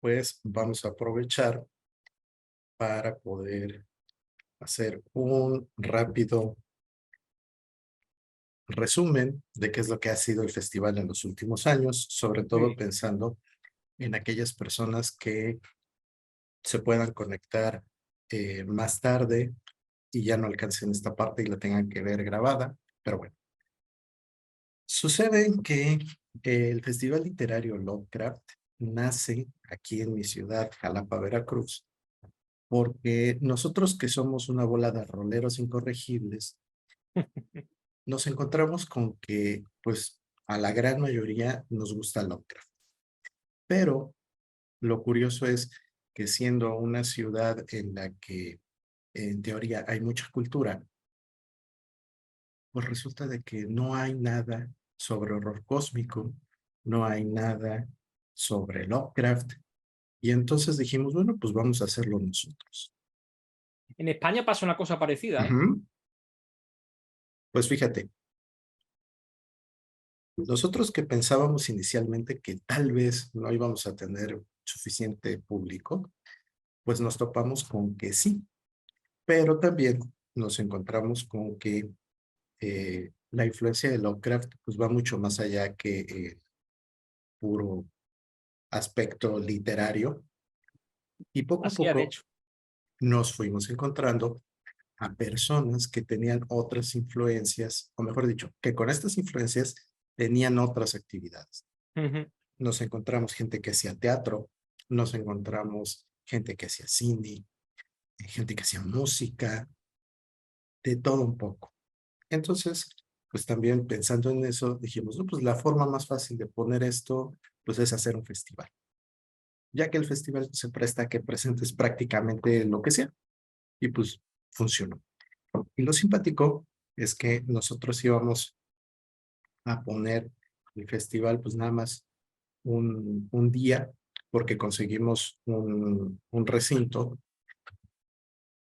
pues vamos a aprovechar para poder hacer un rápido resumen de qué es lo que ha sido el festival en los últimos años, sobre todo Sí. pensando en aquellas personas que se puedan conectar más tarde y ya no alcancen esta parte y la tengan que ver grabada. Pero bueno, sucede que el Festival Literario Lovecraft nace aquí en mi ciudad, Jalapa, Veracruz, porque nosotros que somos una bola de roleros incorregibles, nos encontramos con que, pues, a la gran mayoría nos gusta Lovecraft. Pero lo curioso es que siendo una ciudad en la que en teoría hay mucha cultura, pues resulta de que no hay nada sobre horror cósmico, no hay nada sobre Lovecraft, y entonces dijimos, bueno, pues vamos a hacerlo nosotros. En España pasa una cosa parecida, ¿eh? Ujú. Pues fíjate, nosotros que pensábamos inicialmente que tal vez no íbamos a tener suficiente público, pues nos topamos con que sí, pero también nos encontramos con que la influencia de Lovecraft pues va mucho más allá que puro aspecto literario, y poco a Así es, de poco hecho. nos fuimos encontrando a personas que tenían otras influencias, o mejor dicho, que con estas influencias tenían otras actividades. Ujú. Nos encontramos gente que hacía teatro, nos encontramos gente que hacía cine, gente que hacía música, de todo un poco. Entonces, pues también pensando en eso, dijimos, no, pues la forma más fácil de poner esto, pues es hacer un festival, ya que el festival se presta a que presentes prácticamente lo que sea, y pues funcionó. Y lo simpático es que nosotros íbamos a poner el festival, pues nada más un día, porque conseguimos un recinto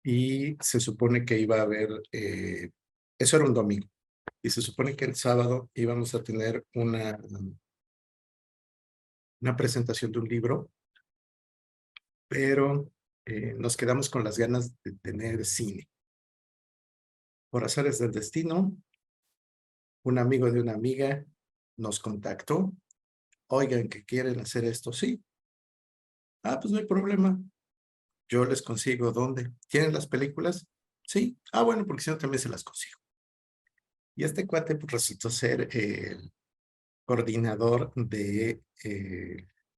y se supone que iba a haber, eso era un domingo, y se supone que el sábado íbamos a tener una presentación de un libro, pero nos quedamos con las ganas de tener cine. Por azares del destino, un amigo de una amiga nos contactó, oigan, que quieren hacer esto, sí. Ah, pues no hay problema, yo les consigo dónde. ¿Tienen las películas? Sí. Ah, bueno, porque si no también se las consigo. Y este cuate pues, resultó ser el coordinador de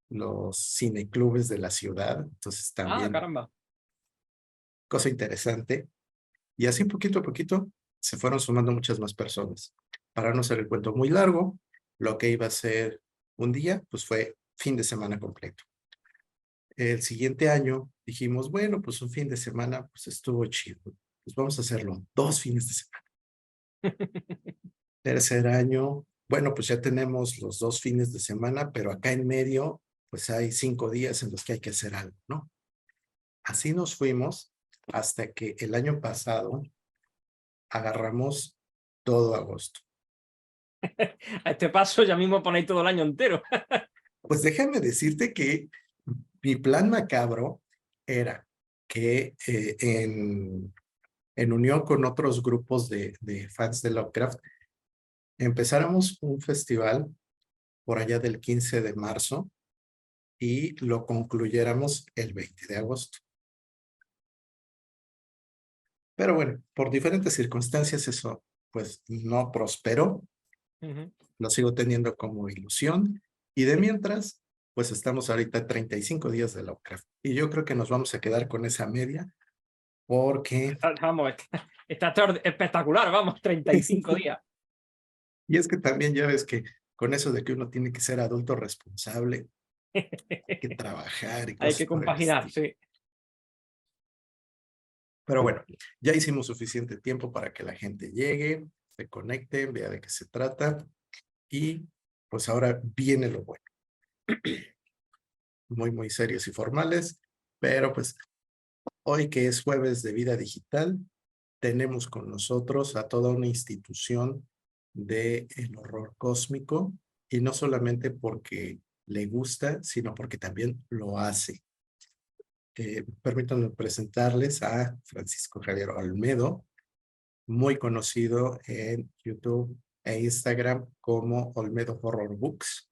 los cineclubes de la ciudad. Entonces Ah, también, caramba. cosa interesante. Y así poquito a poquito se fueron sumando muchas más personas. Para no hacer el cuento muy largo, lo que iba a ser un día, pues fue fin de semana completo. El siguiente año dijimos, bueno, pues un fin de semana, pues estuvo chido. Pues vamos a hacerlo 2 fines de semana. Tercer año, bueno, pues ya tenemos los 2 fines de semana, pero acá en medio, pues hay 5 días en los que hay que hacer algo, ¿no? Así nos fuimos hasta que el año pasado agarramos todo agosto. A este paso ya mismo ponéis todo el año entero. Pues déjame decirte que mi plan macabro era que en unión con otros grupos de fans de Lovecraft, empezáramos un festival por allá del 15 de marzo y lo concluyéramos el 20 de agosto. Pero bueno, por diferentes circunstancias eso pues no prosperó, Ujú. lo sigo teniendo como ilusión, y de mientras, pues estamos ahorita a 35 días de Lovecraft. Y yo creo que nos vamos a quedar con esa media porque, Vamos, está espectacular, vamos, 35 días. y es que también ya ves que con eso de que uno tiene que ser adulto responsable, que trabajar y Hay cosas que por el compaginar, estilo. sí. Pero bueno, ya hicimos suficiente tiempo para que la gente llegue, se conecte, vea de qué se trata, y pues ahora viene lo bueno. Muy, muy serios y formales, pero pues hoy que es jueves de vida digital, tenemos con nosotros a toda una institución del horror cósmico, y no solamente porque le gusta, sino porque también lo hace. Permítanme presentarles a Francisco Javier Olmedo, muy conocido en YouTube e Instagram como Olmedo Horror Books.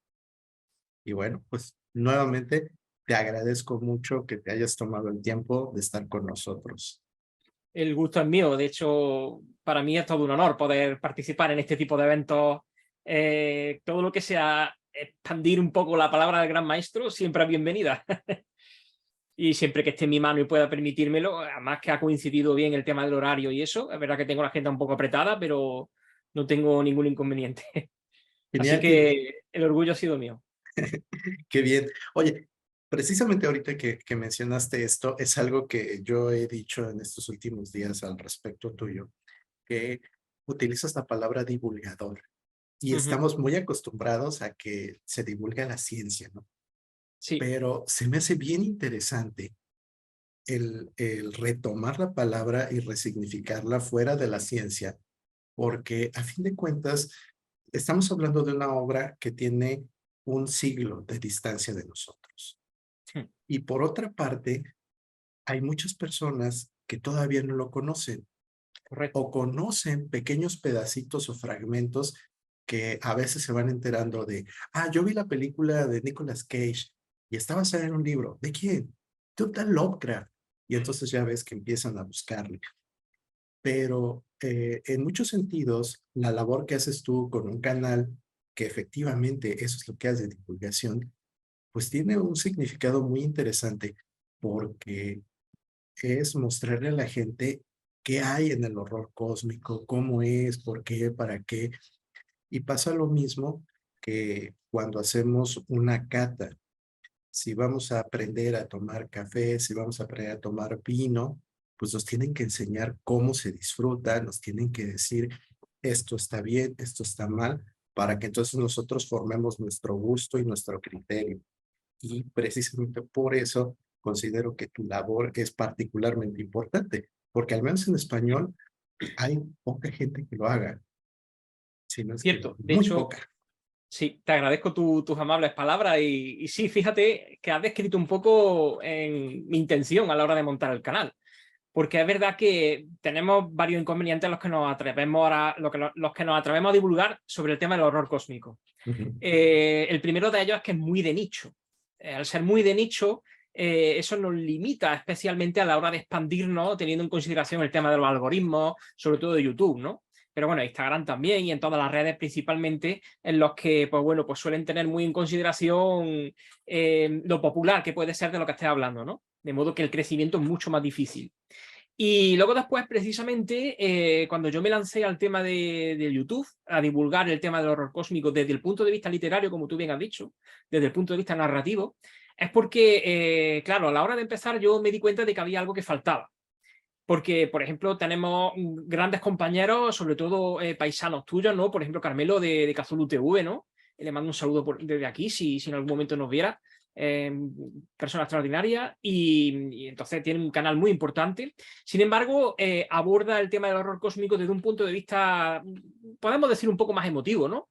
Y bueno, pues nuevamente te agradezco mucho que te hayas tomado el tiempo de estar con nosotros. El gusto es mío. De hecho, para mí es todo un honor poder participar en este tipo de eventos. Todo lo que sea expandir un poco la palabra del gran maestro, siempre es bienvenida. Y siempre que esté en mi mano y pueda permitírmelo, además que ha coincidido bien el tema del horario y eso, es verdad que tengo la agenda un poco apretada, pero no tengo ningún inconveniente. Así Genial, que el orgullo ha sido mío. qué bien. Oye, precisamente ahorita que mencionaste esto, es algo que yo he dicho en estos últimos días al respecto tuyo, que utilizas la palabra divulgador y Ujú. estamos muy acostumbrados a que se divulga la ciencia, ¿no? Sí, Pero se me hace bien interesante el retomar la palabra y resignificarla fuera de la ciencia, porque a fin de cuentas estamos hablando de una obra que tiene un siglo de distancia de nosotros. mm, Y por otra parte, hay muchas personas que todavía no lo conocen o correcto. conocen pequeños pedacitos o fragmentos que a veces se van enterando de, yo vi la película de Nicolas Cage y está basada en un libro. ¿De quién? De un tal Lovecraft. Y entonces ya ves que empiezan a buscarle. Pero en muchos sentidos, la labor que haces tú con un canal, que efectivamente eso es lo que hace de divulgación, pues tiene un significado muy interesante porque es mostrarle a la gente qué hay en el horror cósmico, cómo es, por qué, para qué. Y pasa lo mismo que cuando hacemos una cata. Si vamos a aprender a tomar café, si vamos a aprender a tomar vino, pues nos tienen que enseñar cómo se disfruta, nos tienen que decir esto está bien, esto está mal, para que entonces nosotros formemos nuestro gusto y nuestro criterio. Y precisamente por eso considero que tu labor es particularmente importante, porque al menos en español hay poca gente que lo haga, si no es que Cierto. De muy hecho, poca. sí, te agradezco tus amables palabras y sí, fíjate que has descrito un poco en mi intención a la hora de montar el canal. Porque es verdad que tenemos varios inconvenientes los que nos atrevemos los que nos atrevemos a divulgar sobre el tema del horror cósmico. Ujú. El primero de ellos es que es muy de nicho. Al ser muy de nicho, eso nos limita especialmente a la hora de expandirnos, teniendo en consideración el tema de los algoritmos, sobre todo de YouTube, ¿no? Pero bueno, Instagram también y en todas las redes principalmente, en los que, pues bueno, pues suelen tener muy en consideración lo popular que puede ser de lo que estés hablando, ¿no? De modo que el crecimiento es mucho más difícil. Y luego después, precisamente, cuando yo me lancé al tema de YouTube, a divulgar el tema del horror cósmico desde el punto de vista literario, como tú bien has dicho, desde el punto de vista narrativo, es porque, claro, a la hora de empezar yo me di cuenta de que había algo que faltaba. Porque, por ejemplo, tenemos grandes compañeros, sobre todo paisanos tuyos, ¿no? Por ejemplo, Carmelo de Cthulhu TV, ¿no? Le mando un saludo desde aquí, si en algún momento nos viera. Eh, Persona extraordinaria y entonces tiene un canal muy importante. Sin embargo, aborda el tema del horror cósmico desde un punto de vista, podemos decir, un poco más emotivo, ¿no?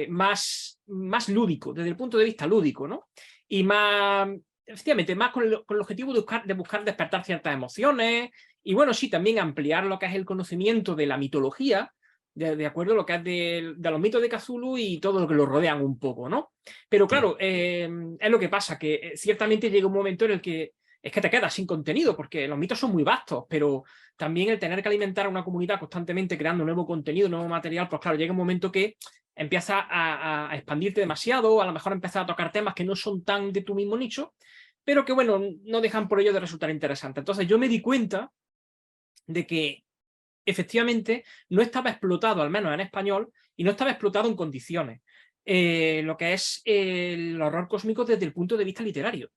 Más lúdico, desde el punto de vista lúdico, ¿no? Y más, efectivamente, más con el objetivo de buscar despertar ciertas emociones y, bueno, sí, también ampliar lo que es el conocimiento de la mitología, de acuerdo a lo que es de los mitos de Cthulhu y todo lo que lo rodean un poco, ¿no? Pero Sí. claro, es lo que pasa, que ciertamente llega un momento en el que es que te quedas sin contenido, porque los mitos son muy vastos, pero también el tener que alimentar a una comunidad constantemente creando nuevo contenido, nuevo material, pues claro, llega un momento que empieza a expandirte demasiado, a lo mejor empiezas a tocar temas que no son tan de tu mismo nicho, pero que, bueno, no dejan por ello de resultar interesantes. Entonces yo me di cuenta de que efectivamente no estaba explotado, al menos en español, y no estaba explotado en condiciones. Lo que es el horror cósmico desde el punto de vista literario,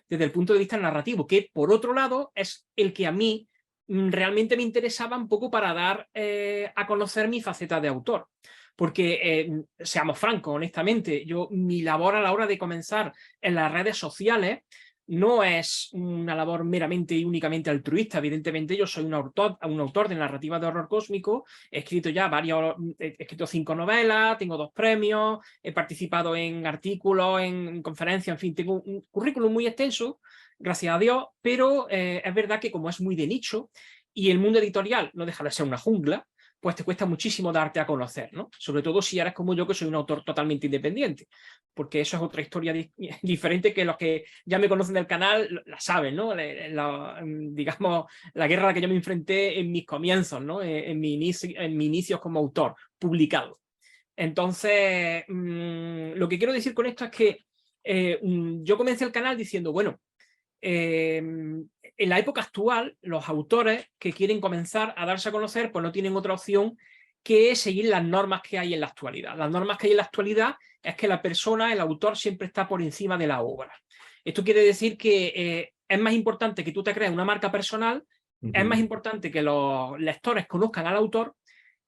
desde el punto de vista narrativo, que por otro lado es el que a mí realmente me interesaba un poco para dar a conocer mi faceta de autor. Porque, seamos francos, honestamente, mi labor a la hora de comenzar en las redes sociales no es una labor meramente y únicamente altruista. Evidentemente yo soy un autor de narrativa de horror cósmico, he escrito ya he escrito 5 novelas, tengo 2 premios, he participado en artículos, en conferencias, en fin, tengo un currículum muy extenso, gracias a Dios, pero es verdad que como es muy de nicho y el mundo editorial no deja de ser una jungla, pues te cuesta muchísimo darte a conocer, ¿no? Sobre todo si eres como yo, que soy un autor totalmente independiente, porque eso es otra historia diferente, que los que ya me conocen del canal la saben, ¿no? Digamos, la guerra a la que yo me enfrenté en mis comienzos, ¿no? En mi inicios como autor, publicado. Entonces, lo que quiero decir con esto es que yo comencé el canal diciendo, bueno, en la época actual, los autores que quieren comenzar a darse a conocer, pues no tienen otra opción que seguir las normas que hay en la actualidad. Las normas que hay en la actualidad es que la persona, el autor, siempre está por encima de la obra. Esto quiere decir que es más importante que tú te crees una marca personal, es más importante que los lectores conozcan al autor,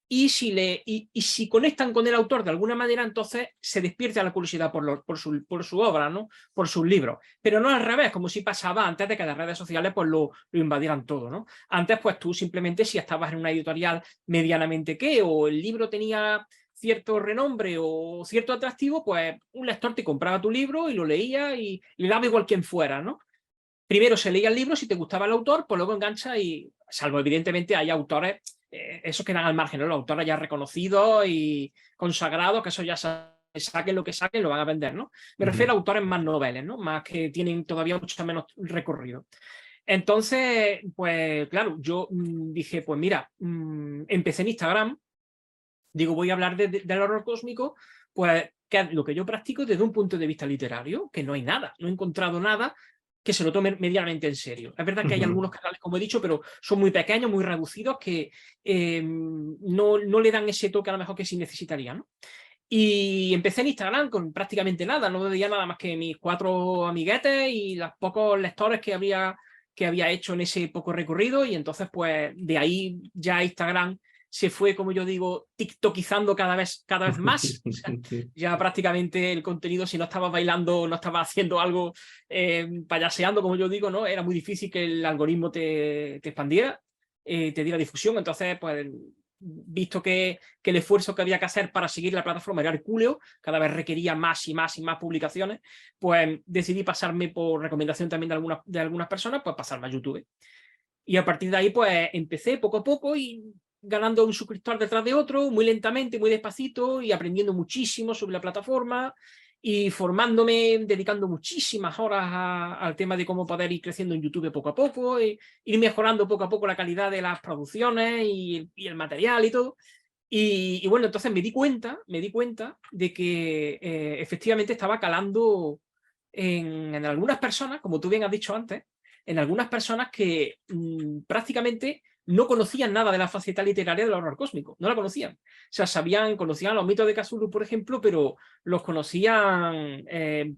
y si conectan con el autor de alguna manera, entonces se despierta la curiosidad por su obra, ¿no? Por sus libros. Pero no al revés, como si pasaba antes de que las redes sociales pues lo invadieran todo, ¿no? Antes, pues tú simplemente, si estabas en una editorial medianamente o el libro tenía cierto renombre o cierto atractivo, pues un lector te compraba tu libro y lo leía y le daba igual quién fuera, ¿no? Primero se leía el libro, si te gustaba el autor, pues luego engancha, y salvo evidentemente hay autores, esos quedan al margen, ¿no? Los autores ya reconocidos y consagrados, que eso ya saquen lo que saquen, lo van a vender, ¿no? Me refiero a autores más noveles, ¿no? Más que tienen todavía mucho menos recorrido. Entonces, pues claro, yo dije, pues mira, empecé en Instagram, digo, voy a hablar del horror cósmico, pues que es lo que yo practico desde un punto de vista literario, que no hay nada, no he encontrado nada que se lo tome medianamente en serio. Es verdad que hay algunos canales, como he dicho, pero son muy pequeños, muy reducidos, que no le dan ese toque a lo mejor que sí necesitaría, ¿no? Y empecé en Instagram con prácticamente nada, no veía nada más que mis 4 amiguetes y los pocos lectores que había hecho en ese poco recorrido, y entonces pues de ahí ya Instagram se fue, como yo digo, tiktokizando cada vez más. O sea, ya prácticamente el contenido, si no estabas bailando, no estabas haciendo algo payaseando, como yo digo, ¿no? Era muy difícil que el algoritmo te expandiera, te diera difusión. Entonces, pues visto que el esfuerzo que había que hacer para seguir la plataforma era hercúleo, cada vez requería más y más y más publicaciones, pues decidí pasarme, por recomendación también de algunas personas, pues pasarme a YouTube. Y a partir de ahí, pues empecé poco a poco y ganando un suscriptor detrás de otro, muy lentamente, muy despacito, y aprendiendo muchísimo sobre la plataforma y formándome, dedicando muchísimas horas al tema de cómo poder ir creciendo en YouTube poco a poco, e ir mejorando poco a poco la calidad de las producciones y el material y todo. Y bueno, entonces me di cuenta de que efectivamente estaba calando en algunas personas, como tú bien has dicho antes, en algunas personas que prácticamente no conocían nada de la faceta literaria del horror cósmico, no la conocían. O sea, conocían los mitos de Cthulhu, por ejemplo, pero los conocían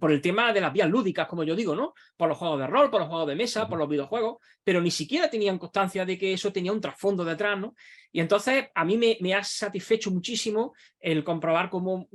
por el tema de las vías lúdicas, como yo digo, ¿no? Por los juegos de rol, por los juegos de mesa, por los videojuegos, pero ni siquiera tenían constancia de que eso tenía un trasfondo detrás, ¿no? Y entonces a mí me ha satisfecho muchísimo el comprobar cómo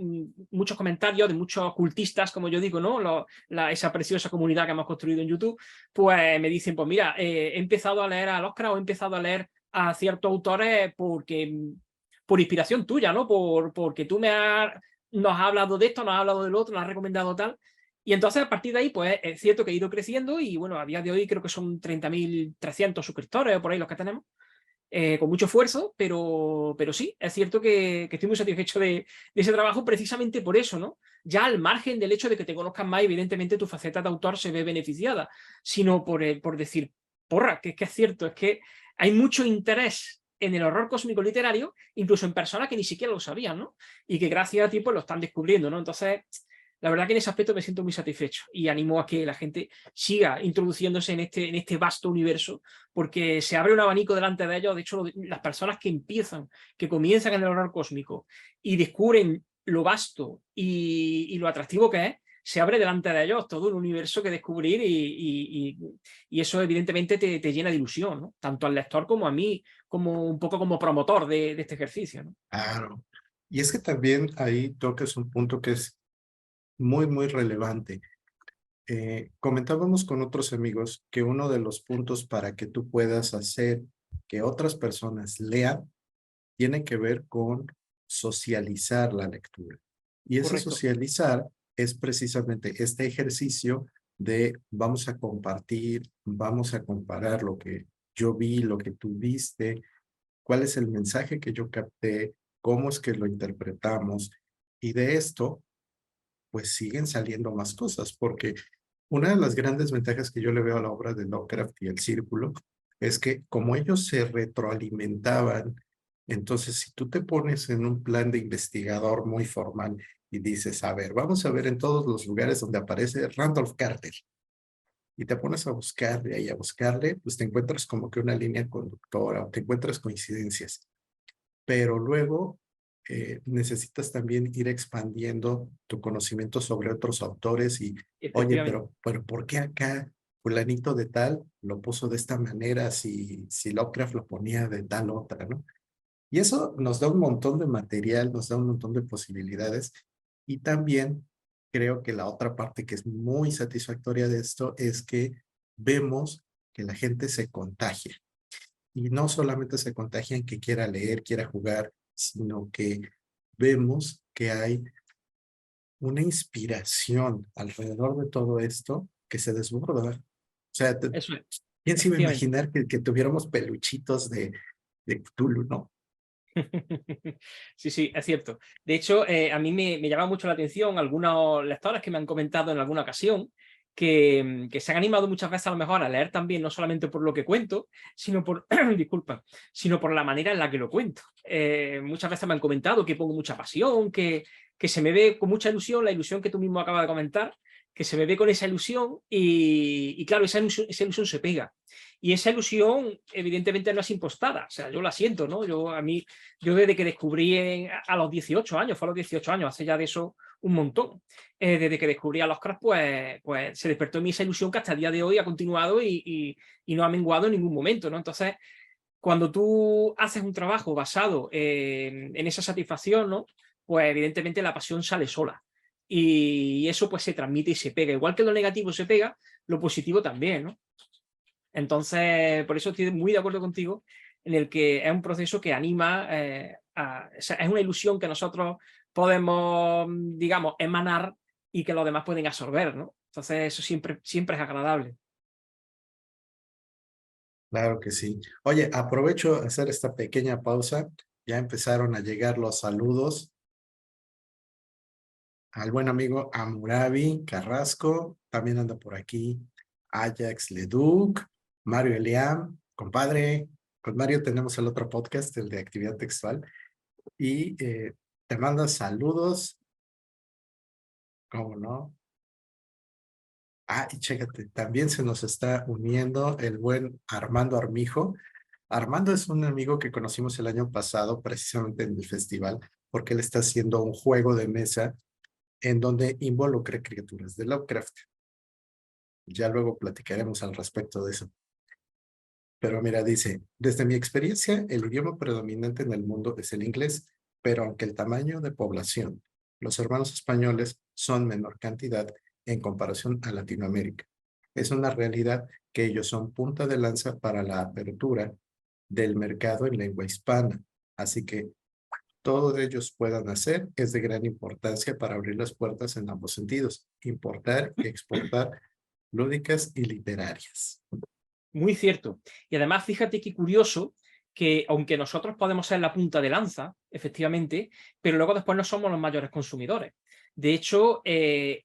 muchos comentarios de muchos ocultistas, como yo digo, ¿no? Esa preciosa comunidad que hemos construido en YouTube, pues me dicen, pues mira, he empezado a leer a Lovecraft, o he empezado a leer a ciertos autores por inspiración tuya, ¿no? Porque tú nos has hablado de esto, nos has hablado del otro, nos has recomendado tal. Y entonces a partir de ahí, pues es cierto que he ido creciendo, y bueno, a día de hoy creo que son 30.300 suscriptores o por ahí los que tenemos. Con mucho esfuerzo, pero sí, es cierto que estoy muy satisfecho de ese trabajo, precisamente por eso, ¿no? Ya al margen del hecho de que te conozcan más, evidentemente tu faceta de autor se ve beneficiada, sino por decir, porra, que es cierto, es que hay mucho interés en el horror cósmico literario, incluso en personas que ni siquiera lo sabían, ¿no? Y que gracias a ti pues lo están descubriendo, ¿no? Entonces, la verdad que en ese aspecto me siento muy satisfecho, y animo a que la gente siga introduciéndose en este vasto universo, porque se abre un abanico delante de ellos. De hecho, las personas que comienzan en el horror cósmico y descubren lo vasto y lo atractivo que es, se abre delante de ellos todo un universo que descubrir, y eso evidentemente te llena de ilusión, ¿no? Tanto al lector como a mí, como un poco como promotor de este ejercicio, ¿no? Claro. Y es que también ahí tocas un punto que es muy, muy relevante. Comentábamos con otros amigos que uno de los puntos para que tú puedas hacer que otras personas lean tiene que ver con socializar la lectura. Y ese Correcto. socializar es precisamente este ejercicio de vamos a compartir, vamos a comparar lo que yo vi, lo que tú viste, cuál es el mensaje que yo capté, cómo es que lo interpretamos. Y de esto, pues siguen saliendo más cosas, porque una de las grandes ventajas que yo le veo a la obra de Lovecraft y El Círculo es que como ellos se retroalimentaban, entonces si tú te pones en un plan de investigador muy formal y dices, a ver, vamos a ver en todos los lugares donde aparece Randolph Carter, y te pones a buscarle y a buscarle, pues te encuentras como que una línea conductora o te encuentras coincidencias, pero luego necesitas también ir expandiendo tu conocimiento sobre otros autores y, oye, Efectivamente. pero ¿por qué acá fulanito de tal lo puso de esta manera si Lovecraft lo ponía de tal otra, ¿no? Y eso nos da un montón de material, nos da un montón de posibilidades y también creo que la otra parte que es muy satisfactoria de esto es que vemos que la gente se contagia. Y no solamente se contagia en que quiera leer, quiera jugar, sino que vemos que hay una inspiración alrededor de todo esto que se desborda. O sea, Eso es. ¿quién se iba a Efectivamente. imaginar que tuviéramos peluchitos de Cthulhu, no? Sí, sí, es cierto. De hecho, a mí me llama mucho la atención algunos lectores que me han comentado en alguna ocasión que se han animado muchas veces a lo mejor a leer también, no solamente por lo que cuento, sino por, disculpa, sino por la manera en la que lo cuento. Muchas veces me han comentado que pongo mucha pasión, que se me ve con mucha ilusión, la ilusión que tú mismo acabas de comentar, que se me ve con esa ilusión y claro, esa ilusión se pega. Y esa ilusión, evidentemente, no es impostada. O sea, yo la siento, ¿no? Yo desde que descubrí a los 18 años, fue a los 18 años, hace ya de eso un montón, desde que descubrí a los cracks, pues se despertó en mí esa ilusión que hasta el día de hoy ha continuado y no ha menguado en ningún momento, ¿no? Entonces, cuando tú haces un trabajo basado en esa satisfacción, ¿no? Pues evidentemente la pasión sale sola. Y eso pues se transmite y se pega. Igual que lo negativo se pega, lo positivo también, ¿no? Entonces, por eso estoy muy de acuerdo contigo en el que es un proceso que anima, o sea, es una ilusión que nosotros podemos, digamos, emanar y que los demás pueden absorber, ¿no? Entonces, eso siempre, siempre es agradable. Claro que sí. Oye, aprovecho a hacer esta pequeña pausa. Ya empezaron a llegar los saludos al buen amigo Amurabi Carrasco, también anda por aquí Ajax Leduc, Mario Eliam, compadre. Con Mario tenemos el otro podcast, el de actividad textual, y te manda saludos, ¿cómo no? Ah, y chécate, también se nos está uniendo el buen Armando Armijo. Armando es un amigo que conocimos el año pasado, precisamente en el festival, porque él está haciendo un juego de mesa en donde involucra criaturas de Lovecraft. Ya luego platicaremos al respecto de eso. Pero mira, dice, desde mi experiencia, el idioma predominante en el mundo es el inglés, pero aunque el tamaño de población, los hermanos españoles son menor cantidad en comparación a Latinoamérica. Es una realidad que ellos son punta de lanza para la apertura del mercado en lengua hispana. Así que todo ellos puedan hacer es de gran importancia para abrir las puertas en ambos sentidos, importar y exportar lúdicas y literarias. Muy cierto. Y además, fíjate qué curioso que aunque nosotros podemos ser la punta de lanza, efectivamente, pero luego después no somos los mayores consumidores. De hecho,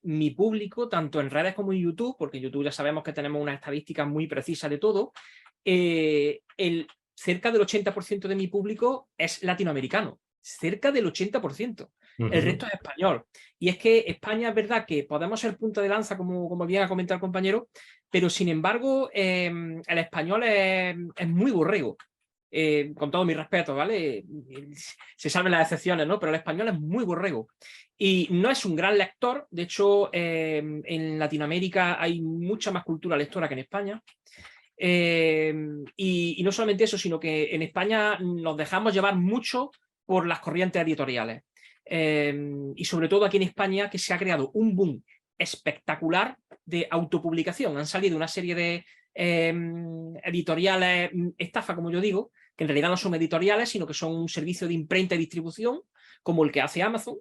mi público, tanto en redes como en YouTube, porque en YouTube ya sabemos que tenemos unas estadísticas muy precisas de todo, cerca del 80% de mi público es latinoamericano. Cerca del 80%. El Ujú. resto es español. Y es que España es verdad que podemos ser punta de lanza, como bien ha comentado el compañero, pero sin embargo, el español es muy borrego. Con todo mi respeto, ¿vale? Se salven las excepciones, ¿no? Pero el español es muy borrego. Y no es un gran lector. De hecho, en Latinoamérica hay mucha más cultura lectora que en España. Y no solamente eso, sino que en España nos dejamos llevar mucho por las corrientes editoriales. Y sobre todo aquí en España, que se ha creado un boom espectacular de autopublicación. Han salido una serie de editoriales estafa, como yo digo, que en realidad no son editoriales, sino que son un servicio de imprenta y distribución, como el que hace Amazon,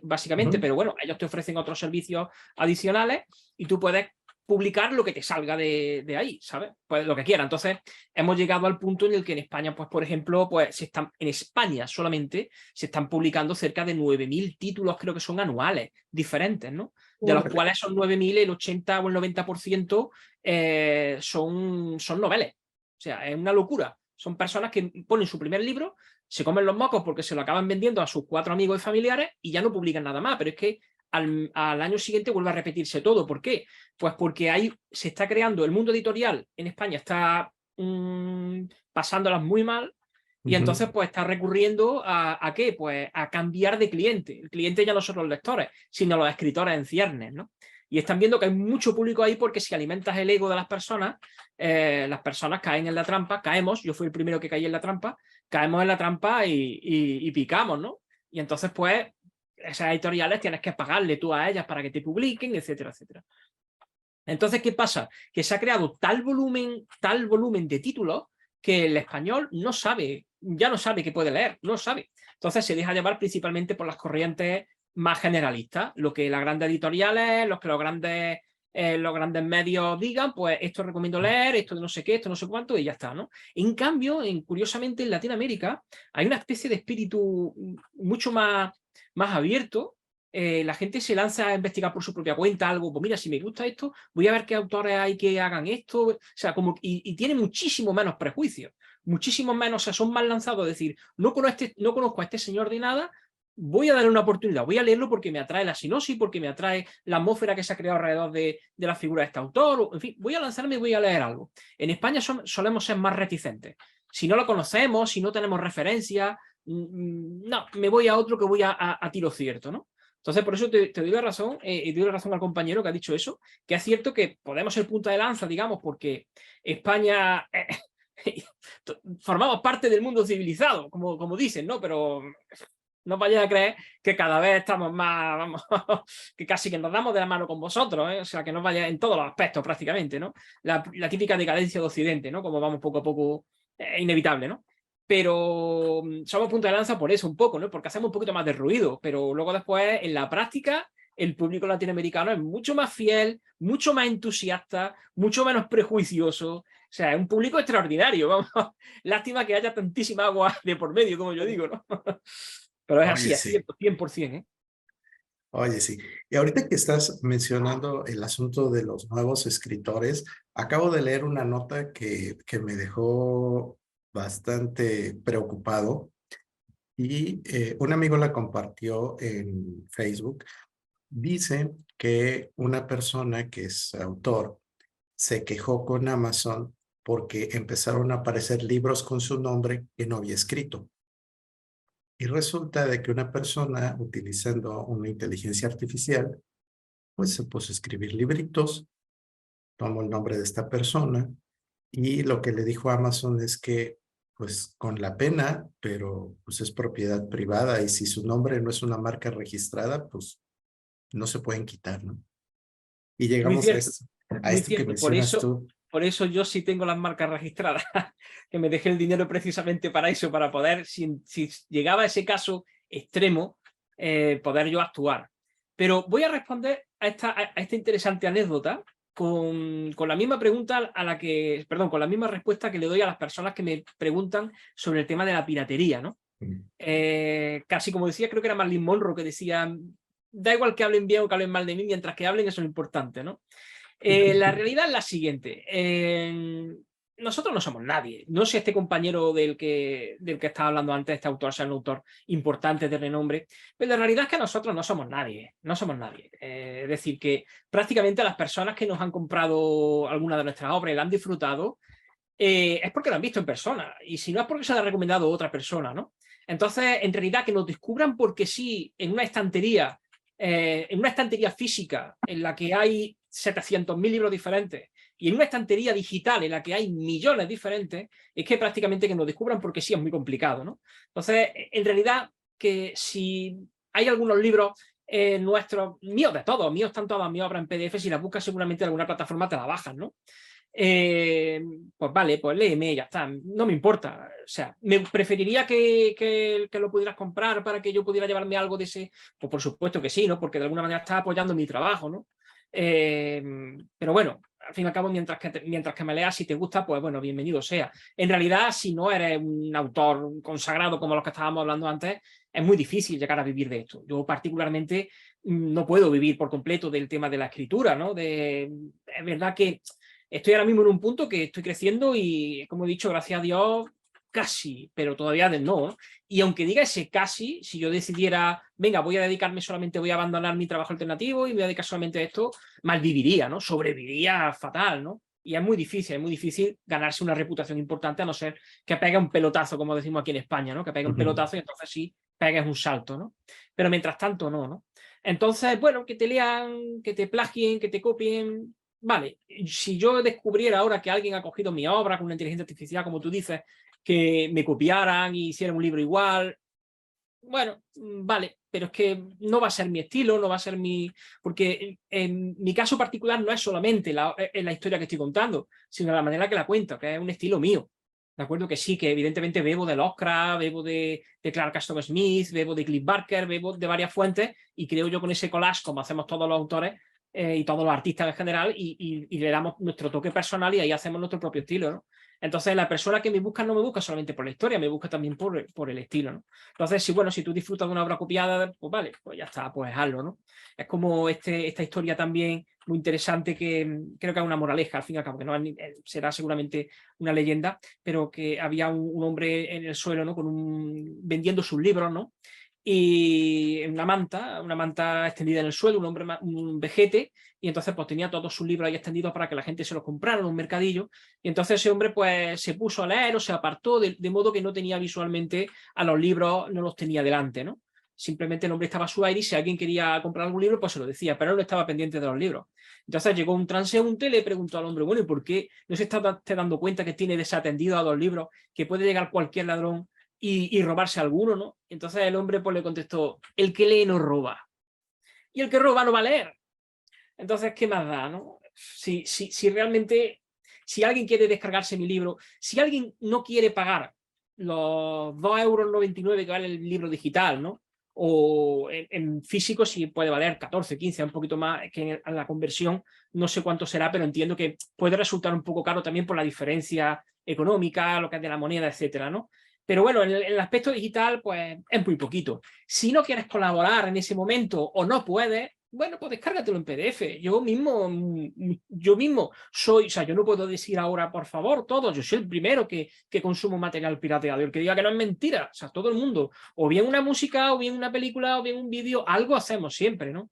básicamente, pero bueno, ellos te ofrecen otros servicios adicionales y tú puedes publicar lo que te salga de ahí, ¿sabes? Pues lo que quiera. Entonces, hemos llegado al punto en el que en España, pues, por ejemplo, pues en España solamente se están publicando cerca de 9.000 títulos, creo que son anuales, diferentes, ¿no? De los cuales son 9.000, el 80 o el 90% son noveles. O sea, es una locura. Son personas que ponen su primer libro, se comen los mocos porque se lo acaban vendiendo a sus 4 amigos y familiares y ya no publican nada más. Pero es que al año siguiente vuelve a repetirse todo. ¿Por qué? Pues porque se está creando, el mundo editorial en España está pasándolas muy mal y entonces pues está recurriendo ¿a qué? Pues a cambiar de cliente. El cliente ya no son los lectores, sino los escritores en ciernes, ¿no? Y están viendo que hay mucho público ahí porque si alimentas el ego de las personas caen en la trampa, caemos, yo fui el primero que caí en la trampa, caemos en la trampa y picamos, ¿no? Y entonces pues esas editoriales tienes que pagarle tú a ellas para que te publiquen, etcétera, etcétera. Entonces, ¿qué pasa? Que se ha creado tal volumen de títulos que el español no sabe, ya no sabe qué puede leer, no sabe. Entonces se deja llevar principalmente por las corrientes más generalistas, lo que las grandes editoriales, los grandes medios digan, pues esto recomiendo leer, esto de no sé qué, esto no sé cuánto, y ya está, ¿no? En cambio, curiosamente en Latinoamérica hay una especie de espíritu mucho más abierto. La gente se lanza a investigar por su propia cuenta algo, pues mira, si me gusta esto, voy a ver qué autores hay que hagan esto, o sea, y tiene muchísimo menos prejuicios, muchísimo menos, o sea, son más lanzados, es decir, no conozco a este señor de nada, voy a darle una oportunidad, voy a leerlo porque me atrae la sinopsis, porque me atrae la atmósfera que se ha creado alrededor de la figura de este autor, en fin, voy a lanzarme y voy a leer algo. En España solemos ser más reticentes. Si no lo conocemos, si no tenemos referencia, no, me voy a otro que voy a tiro cierto, ¿no? Entonces, por eso te doy la razón, y doy la razón al compañero que ha dicho eso, que es cierto que podemos ser punta de lanza, digamos, porque España formamos parte del mundo civilizado, como dicen, ¿no? Pero no vayáis a creer que cada vez estamos más, vamos, que casi que nos damos de la mano con vosotros, ¿eh? O sea, que no vaya en todos los aspectos prácticamente, ¿no? La típica decadencia de Occidente, ¿no? Como vamos poco a poco, inevitable, ¿no? Pero somos punta de lanza por eso un poco, ¿no? Porque hacemos un poquito más de ruido, pero luego después, en la práctica, el público latinoamericano es mucho más fiel, mucho más entusiasta, mucho menos prejuicioso. O sea, es un público extraordinario, vamos. Lástima que haya tantísima agua de por medio, como yo digo, ¿no? Pero es así, Oye, es sí. cierto, 100%, ¿eh? Oye, sí. Y ahorita que estás mencionando el asunto de los nuevos escritores, acabo de leer una nota que me dejó bastante preocupado y un amigo la compartió en Facebook. Dice que una persona que es autor se quejó con Amazon porque empezaron a aparecer libros con su nombre que no había escrito. Y resulta de que una persona utilizando una inteligencia artificial, pues se puso a escribir libritos, tomó el nombre de esta persona y lo que le dijo a Amazon es que, pues con la pena, pero pues es propiedad privada y si su nombre no es una marca registrada, pues no se pueden quitar, ¿no? Y Muy llegamos cierto, a muy esto que cierto. mencionas tú. Por eso yo sí tengo las marcas registradas, que me dejé el dinero precisamente para eso, para poder, si llegaba a ese caso extremo, poder yo actuar. Pero voy a responder a esta interesante anécdota con la misma pregunta con la misma respuesta que le doy a las personas que me preguntan sobre el tema de la piratería, ¿no? Casi como decía, creo que era Marilyn Monroe, que decía, da igual que hablen bien o que hablen mal de mí, mientras que hablen eso es lo importante, ¿no? La realidad es la siguiente. Nosotros no somos nadie. No sé este compañero del que estaba hablando antes, este autor, sea un autor importante de renombre, pero la realidad es que nosotros no somos nadie. No somos nadie. Es decir, que prácticamente las personas que nos han comprado alguna de nuestras obras y la han disfrutado, es porque lo han visto en persona. Y si no es porque se la ha recomendado otra persona, ¿no? Entonces, en realidad, que nos descubran porque sí en una estantería física en la que hay 700.000 libros diferentes y en una estantería digital en la que hay millones diferentes, es que prácticamente que nos descubran porque sí es muy complicado, ¿no? Entonces, en realidad, que si hay algunos libros míos de todos, míos están todas mis obras en PDF, si las buscas seguramente en alguna plataforma te la bajas, ¿no? Pues vale, pues léeme, ya está, no me importa. O sea, ¿me preferiría que lo pudieras comprar para que yo pudiera llevarme algo de ese? Pues por supuesto que sí, ¿no? Porque de alguna manera estás apoyando mi trabajo, ¿no? Pero bueno, al fin y al cabo, mientras que me leas, si te gusta, pues bueno, bienvenido sea. En realidad, si no eres un autor consagrado como los que estábamos hablando antes, es muy difícil llegar a vivir de esto. Yo particularmente no puedo vivir por completo del tema de la escritura, ¿no? Es verdad que estoy ahora mismo en un punto que estoy creciendo y, como he dicho, gracias a Dios, casi, pero todavía no. Y aunque diga ese casi, si yo decidiera, venga, voy a dedicarme solamente, voy a abandonar mi trabajo alternativo y me voy a dedicar solamente a esto, malviviría, ¿no? Sobreviviría fatal, ¿no? Y es muy difícil ganarse una reputación importante a no ser que pegue un pelotazo, como decimos aquí en España, ¿no? Que pegue un pelotazo y entonces sí pegues un salto, ¿no? Pero mientras tanto, no. Entonces, bueno, que te lean, que te plagien, que te copien, vale, si yo descubriera ahora que alguien ha cogido mi obra con una inteligencia artificial, como tú dices, que me copiaran y hicieran un libro igual, bueno, vale, pero es que no va a ser mi estilo, no va a ser mi... Porque en mi caso particular no es solamente la historia que estoy contando, sino la manera que la cuento, que es un estilo mío. De acuerdo que sí, que evidentemente bebo de Lovecraft, bebo de Clark Ashton Smith, bebo de Cliff Barker, bebo de varias fuentes y creo yo con ese collage, como hacemos todos los autores y todos los artistas en general, y le damos nuestro toque personal y ahí hacemos nuestro propio estilo, ¿no? Entonces la persona que me busca no me busca solamente por la historia, me busca también por el estilo, ¿no? Entonces, si tú disfrutas de una obra copiada, pues vale, pues ya está, pues hazlo, ¿no? Es como esta historia también muy interesante que creo que es una moraleja, al fin y al cabo, que no será seguramente una leyenda, pero que había un hombre en el suelo, ¿no? Vendiendo sus libros, ¿no? Y una manta extendida en el suelo, un vejete, y entonces pues tenía todos sus libros ahí extendidos para que la gente se los comprara en un mercadillo, y entonces ese hombre pues se puso a leer o se apartó, de modo que no tenía visualmente a los libros, no los tenía delante, ¿no? Simplemente el hombre estaba a su aire y si alguien quería comprar algún libro, pues se lo decía, pero él no estaba pendiente de los libros. Entonces llegó un transeúnte y le preguntó al hombre, bueno, ¿y por qué no se está dando cuenta que tiene desatendido a los libros, que puede llegar cualquier ladrón y robarse alguno, ¿no? Entonces el hombre pues le contestó, el que lee no roba. Y el que roba no va a leer. Entonces, ¿qué más da, no? Si realmente, si alguien quiere descargarse mi libro, si alguien no quiere pagar los 2,99 € que vale el libro digital, ¿no? O en físico sí puede valer 14, 15, un poquito más, que en la conversión no sé cuánto será, pero entiendo que puede resultar un poco caro también por la diferencia económica, lo que es de la moneda, etcétera, ¿no? Pero bueno, en el aspecto digital, pues es muy poquito. Si no quieres colaborar en ese momento o no puedes, bueno, pues descárgatelo en PDF. Yo mismo soy, o sea, yo no puedo decir ahora, por favor, todos, yo soy el primero que consumo material pirateado. El que diga que no es mentira, o sea, todo el mundo, o bien una música, o bien una película, o bien un vídeo, algo hacemos siempre, ¿no?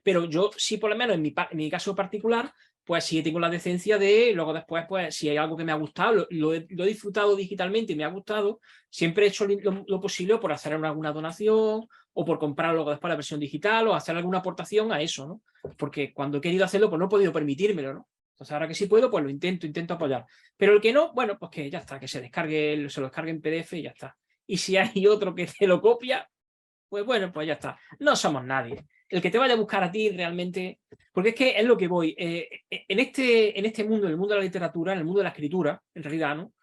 Pero yo sí, por lo menos en mi caso particular, pues sí tengo la decencia de, luego después, pues si hay algo que me ha gustado, lo he disfrutado digitalmente y me ha gustado, siempre he hecho lo posible por hacer alguna donación o por comprar luego después la versión digital o hacer alguna aportación a eso, ¿no? Porque cuando he querido hacerlo, pues no he podido permitírmelo, ¿no? Entonces ahora que sí puedo, pues lo intento apoyar. Pero el que no, bueno, pues que ya está, que se lo descargue en PDF y ya está. Y si hay otro que te lo copia, pues bueno, pues ya está. No somos nadie. El que te vaya a buscar a ti realmente... Porque es que es lo que voy. En este mundo, en el mundo de la literatura, en el mundo de la escritura, en realidad, ¿no?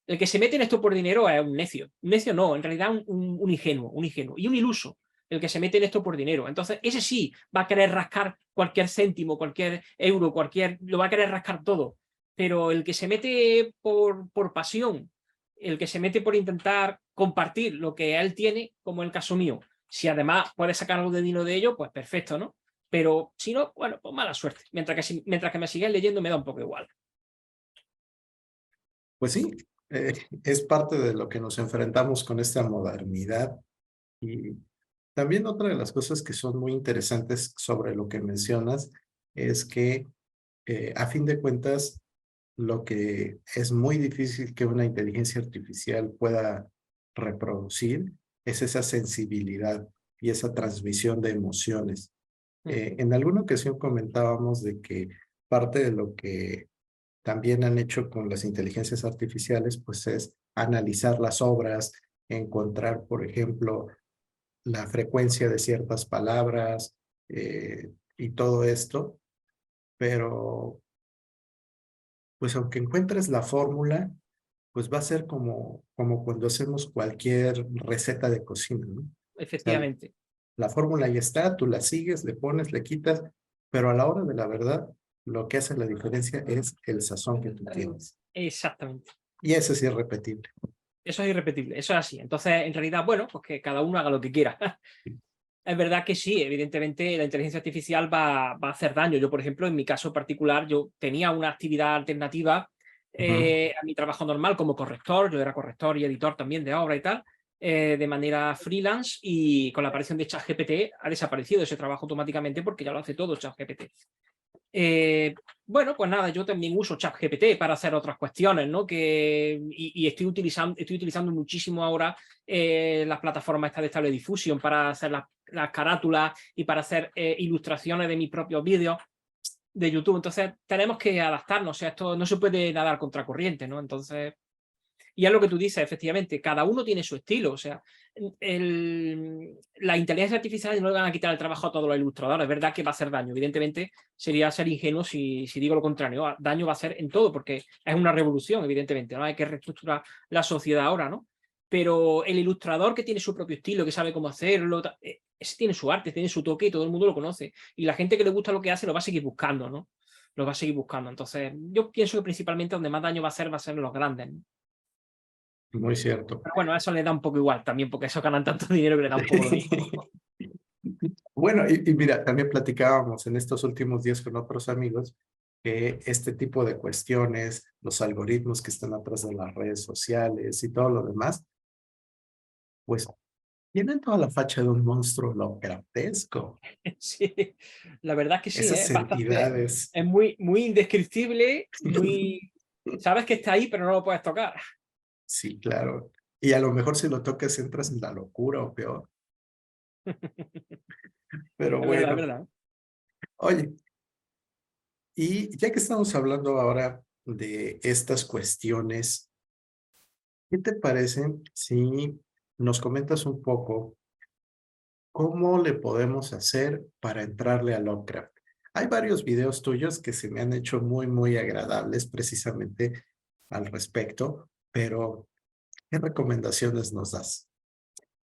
El que se mete en esto por dinero es un necio. Un necio no, en realidad un ingenuo, y un iluso. El que se mete en esto por dinero. Entonces, ese sí va a querer rascar cualquier céntimo, cualquier euro, lo va a querer rascar todo. Pero el que se mete por pasión, el que se mete por intentar compartir lo que él tiene, como el caso mío, si además puedes sacar algo de dinero de ello, pues perfecto, ¿no? Pero si no, bueno, pues mala suerte. Mientras que me sigas leyendo me da un poco igual. Pues sí, es parte de lo que nos enfrentamos con esta modernidad. Y también otra de las cosas que son muy interesantes sobre lo que mencionas es que a fin de cuentas lo que es muy difícil que una inteligencia artificial pueda reproducir es esa sensibilidad y esa transmisión de emociones. En alguna ocasión comentábamos de que parte de lo que también han hecho con las inteligencias artificiales, pues es analizar las obras, encontrar, por ejemplo, la frecuencia de ciertas palabras y todo esto, pero pues aunque encuentres la fórmula, pues va a ser como cuando hacemos cualquier receta de cocina, ¿no? O sea, Efectivamente, la fórmula ya está, tú la sigues, le pones, le quitas, pero a la hora de la verdad, lo que hace la diferencia es el sazón que tú tienes. exactamente. Y ese sí es irrepetible. Eso es irrepetible, eso es así. Entonces, en realidad, bueno, pues que cada uno haga lo que quiera. Es verdad que sí, evidentemente la inteligencia artificial va a hacer daño. Yo, por ejemplo, en mi caso particular, yo tenía una actividad alternativa a mi trabajo normal como corrector. Yo era corrector y editor también de obra y tal, de manera freelance, y con la aparición de ChatGPT ha desaparecido ese trabajo automáticamente porque ya lo hace todo ChatGPT. Bueno, pues nada, yo también uso ChatGPT para hacer otras cuestiones, ¿no? Y estoy utilizando muchísimo ahora las plataformas estas de Stable Diffusion para hacer las carátulas y para hacer ilustraciones de mis propios vídeos de YouTube. Entonces tenemos que adaptarnos, o sea, esto no se puede nadar contracorriente, ¿no? Entonces, y es lo que tú dices, efectivamente, cada uno tiene su estilo, o sea, la inteligencia artificial no le van a quitar el trabajo a todos los ilustradores, es verdad que va a hacer daño, evidentemente sería ser ingenuo si digo lo contrario, daño va a ser en todo, porque es una revolución, evidentemente, ¿no? Hay que reestructurar la sociedad ahora, ¿no? Pero el ilustrador que tiene su propio estilo, que sabe cómo hacerlo, ese tiene su arte, tiene su toque y todo el mundo lo conoce, y la gente que le gusta lo que hace lo va a seguir buscando, ¿no? Lo va a seguir buscando, entonces yo pienso que principalmente donde más daño va a ser los grandes, ¿no? Muy cierto. Pero bueno, a eso le da un poco igual también, porque eso ganan tanto dinero que le da un poco lo mismo. Bueno, y mira, también platicábamos en estos últimos días con otros amigos que este tipo de cuestiones, los algoritmos que están atrás de las redes sociales y todo lo demás, pues tienen toda la facha de un monstruo Lovecraftesco. Sí, la verdad es que sí, Esas es bastante, entidades, es muy indescriptible, muy, sabes que está ahí, pero no lo puedes tocar. sí, claro. Y a lo mejor si lo tocas entras en la locura o peor. Pero Es bueno, verdad. oye, y ya que estamos hablando ahora de estas cuestiones, ¿qué te parece si nos comentas un poco cómo le podemos hacer para entrarle a Lovecraft? Hay varios videos tuyos que se me han hecho muy agradables precisamente al respecto, pero ¿qué recomendaciones nos das?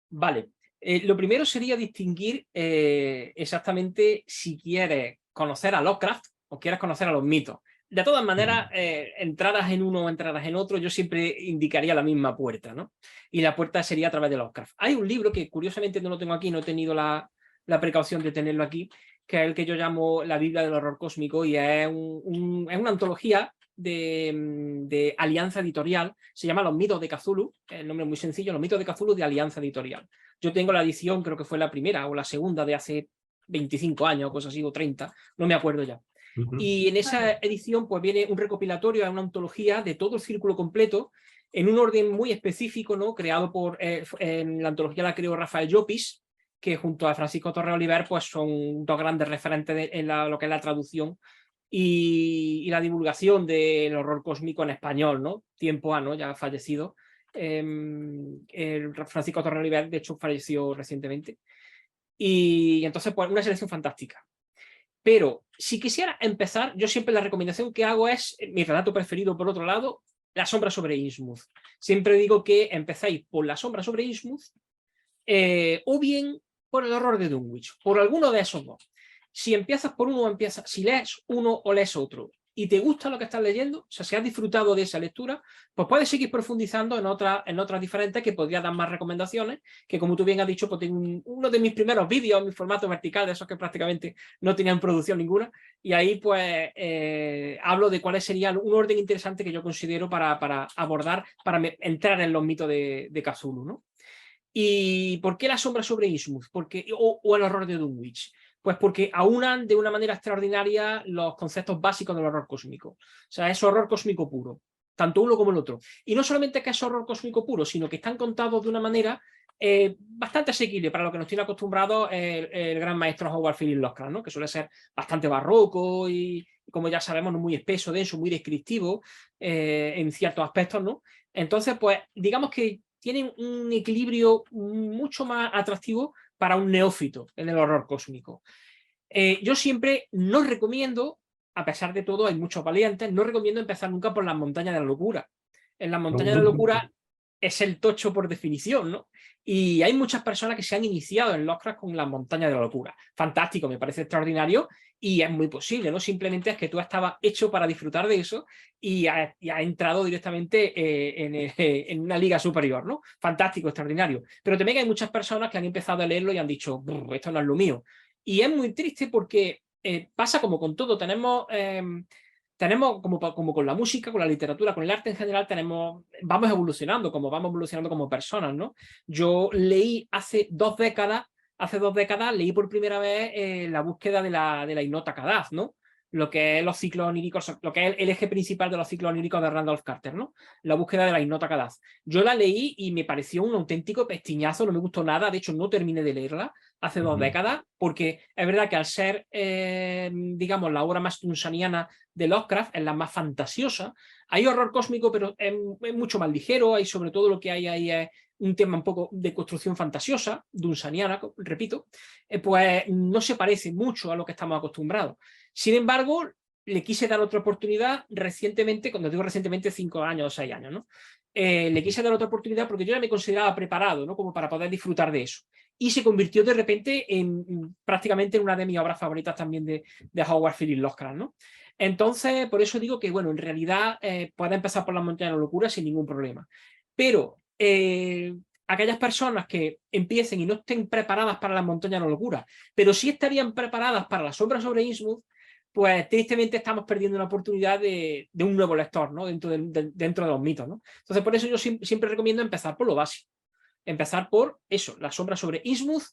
Vale, lo primero sería distinguir exactamente si quieres conocer a Lovecraft o quieres conocer a los mitos. De todas maneras, entradas en uno o entradas en otro, yo siempre indicaría la misma puerta, ¿no? Y la puerta sería a través de Lovecraft. Hay un libro que curiosamente no lo tengo aquí, no he tenido la precaución de tenerlo aquí, que es el que yo llamo la Biblia del horror cósmico, y es una antología de Alianza Editorial. Se llama Los mitos de Cthulhu, el nombre es muy sencillo, Los mitos de Cthulhu de Alianza Editorial. Yo tengo la edición, creo que fue la primera o la segunda de hace 25 años o cosas así, o 30, no me acuerdo ya. Y en esa edición pues viene un recopilatorio, una antología de todo el círculo completo, en un orden muy específico, ¿no? Creado en la antología la creó Rafael Llopis, que junto a Francisco Torre Oliver pues son dos grandes referentes en lo que es la traducción y la divulgación del horror cósmico en español, ¿no? Tiempo a, ¿no? Ya fallecido. Francisco Torre Oliver, de hecho, falleció recientemente. Y entonces, pues, una selección fantástica. Pero si quisiera empezar, yo siempre la recomendación que hago es, mi relato preferido por otro lado, La sombra sobre Innsmouth. Siempre digo que empezáis por La sombra sobre Innsmouth o bien por El horror de Dunwich, por alguno de esos dos. Si empiezas por uno, si lees uno o lees otro y te gusta lo que estás leyendo, o sea, si has disfrutado de esa lectura, pues puedes seguir profundizando en otras diferentes que podría dar más recomendaciones, que como tú bien has dicho, pues tengo uno de mis primeros vídeos en mi formato vertical, de esos que prácticamente no tenían producción ninguna, y ahí pues hablo de cuáles serían un orden interesante que yo considero para abordar, para entrar en los mitos de Cthulhu, ¿no? ¿Y por qué La sombra sobre Innsmouth? O El horror de Dunwich? Pues porque aunan de una manera extraordinaria los conceptos básicos del horror cósmico. O sea, es horror cósmico puro, tanto uno como el otro. Y no solamente que es horror cósmico puro, sino que están contados de una manera bastante asequible para lo que nos tiene acostumbrados el gran maestro Howard Phillips Lovecraft, ¿no? Que suele ser bastante barroco y, como ya sabemos, muy espeso, denso, muy descriptivo en ciertos aspectos, ¿no? Entonces, pues, digamos que tienen un equilibrio mucho más atractivo para un neófito en el horror cósmico. Yo siempre no recomiendo, a pesar de todo, hay muchos valientes, no recomiendo empezar nunca por las montañas de la locura. En las montañas de la locura es el tocho por definición, ¿no? Y hay muchas personas que se han iniciado en Lovecraft con las montañas de la locura. Fantástico, me parece extraordinario y es muy posible, ¿no? Simplemente es que tú estabas hecho para disfrutar de eso y has entrado directamente en una liga superior, ¿no? Fantástico, extraordinario. Pero también hay muchas personas que han empezado a leerlo y han dicho, esto no es lo mío. Y es muy triste porque pasa como con todo, tenemos como con la música, con la literatura, con el arte en general, vamos evolucionando como personas, ¿no? Yo leí hace dos décadas leí por primera vez la búsqueda de la Ignota Kadaz, ¿no? Lo que es los ciclos oníricos, lo que es el eje principal de los ciclos oníricos de Randolph Carter, ¿no? La búsqueda de la Ignota Kadaz. Yo la leí y me pareció un auténtico pestiñazo, no me gustó nada, de hecho no terminé de leerla hace dos décadas, porque es verdad que al ser, digamos, la obra más tunsaniana de Lovecraft, es la más fantasiosa, hay horror cósmico, pero es mucho más ligero, hay sobre todo lo que hay ahí es un tema un poco de construcción fantasiosa, dunsaniana, repito, pues no se parece mucho a lo que estamos acostumbrados. Sin embargo, le quise dar otra oportunidad recientemente, cuando digo recientemente, 5 años o 6 años, ¿no? Le quise dar otra oportunidad porque yo ya me consideraba preparado, ¿no? Como para poder disfrutar de eso. Y se convirtió de repente prácticamente en una de mis obras favoritas también de Howard Phillips Lovecraft, ¿no? Entonces, por eso digo que, bueno, en realidad puede empezar por las montañas de la locura sin ningún problema. Pero aquellas personas que empiecen y no estén preparadas para las montañas de la locura, pero sí estarían preparadas para la sombra sobre Innsmouth, pues tristemente estamos perdiendo una oportunidad de un nuevo lector, ¿no? Dentro de los mitos, ¿no? Entonces, por eso yo siempre recomiendo empezar por lo básico. Empezar por eso, la sombra sobre Innsmouth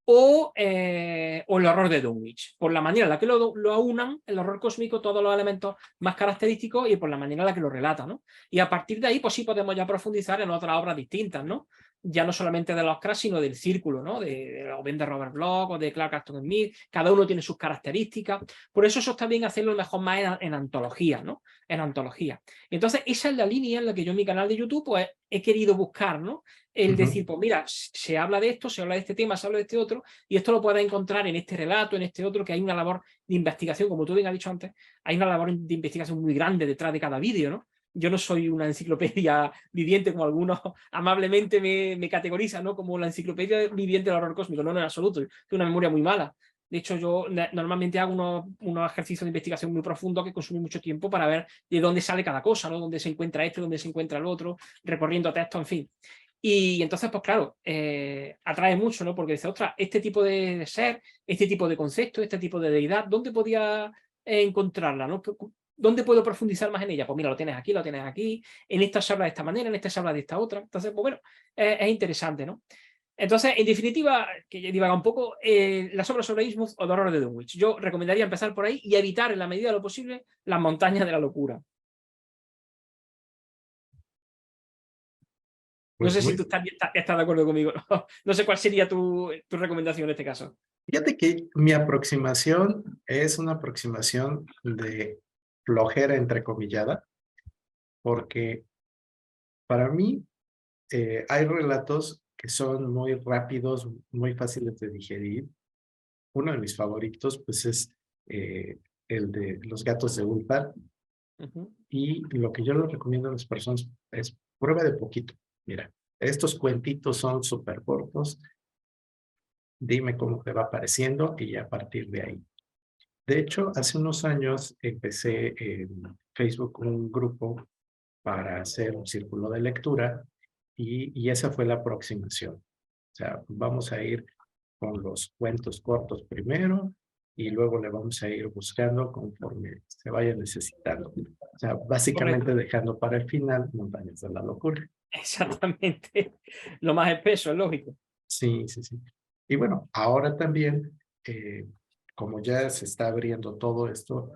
o el horror de Dunwich. Por la manera en la que lo aunan, el horror cósmico, todos los elementos más característicos y por la manera en la que lo relata, ¿no? Y a partir de ahí, pues sí podemos ya profundizar en otras obras distintas, ¿no? Ya no solamente de Lovecraft, sino del círculo, ¿no? O bien de Robert Bloch o de Clark Ashton Smith, cada uno tiene sus características. Por eso está bien hacerlo mejor más en antología, ¿no? En antología. Entonces, esa es la línea en la que yo en mi canal de YouTube, pues, he querido buscar, ¿no? El decir, pues mira, se habla de esto, se habla de este tema, se habla de este otro, y esto lo puedes encontrar en este relato, en este otro, que hay una labor de investigación, como tú bien has dicho antes, hay una labor de investigación muy grande detrás de cada vídeo, ¿no? Yo no soy una enciclopedia viviente como algunos amablemente me categorizan, ¿no? Como la enciclopedia viviente del horror cósmico. No, no, en absoluto. Tengo una memoria muy mala. De hecho, yo normalmente hago unos ejercicios de investigación muy profundos que consumen mucho tiempo para ver de dónde sale cada cosa, ¿no? Dónde se encuentra este, dónde se encuentra el otro, recorriendo textos, en fin. Y entonces, pues claro, atrae mucho, ¿no? Porque dice, ostras, este tipo de ser, este tipo de concepto, este tipo de deidad, ¿dónde podía encontrarla, ¿no? ¿Dónde puedo profundizar más en ella? Pues mira, lo tienes aquí, en esta se habla de esta manera, en esta se habla de esta otra. Entonces, pues bueno, es interesante, ¿no? Entonces, en definitiva, que ya divaga un poco, la sombra sobre Innsmouth o el horror de Dunwich. Yo recomendaría empezar por ahí y evitar, en la medida de lo posible, las montañas de la locura. No Pues sé si muy, tú estás de acuerdo conmigo. No, no sé cuál sería tu recomendación en este caso. fíjate que mi aproximación es una aproximación de flojera entrecomillada, porque para mí hay relatos que son muy rápidos, muy fáciles de digerir. Uno de mis favoritos, pues, es el de Los gatos de Ulpar. Y lo que yo les recomiendo a las personas es prueba de poquito. Mira, estos cuentitos son súper cortos. Dime cómo te va pareciendo y a partir de ahí. De hecho, hace unos años empecé en Facebook un grupo para hacer un círculo de lectura y esa fue la aproximación. O sea, vamos a ir con los cuentos cortos primero y luego le vamos a ir buscando conforme se vaya necesitando. O sea, básicamente Correcto. dejando para el final Montañas de la Locura. Exactamente. Lo más espeso, es lógico. Sí, sí, sí. Y bueno, ahora también, como ya se está abriendo todo esto,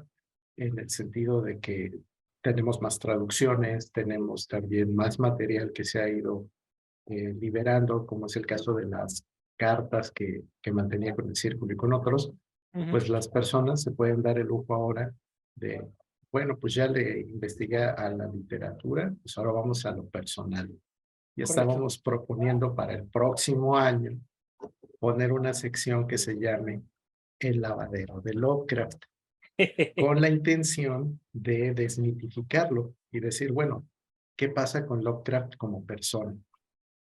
en el sentido de que tenemos más traducciones, tenemos también más material que se ha ido liberando, como es el caso de las cartas que mantenía con el círculo y con otros, pues las personas se pueden dar el lujo ahora de, bueno, pues ya le investigué a la literatura, pues ahora vamos a lo personal. y correcto. estábamos proponiendo para el próximo año poner una sección que se llame El lavadero de Lovecraft, con la intención de desmitificarlo y decir, bueno, ¿qué pasa con Lovecraft como persona?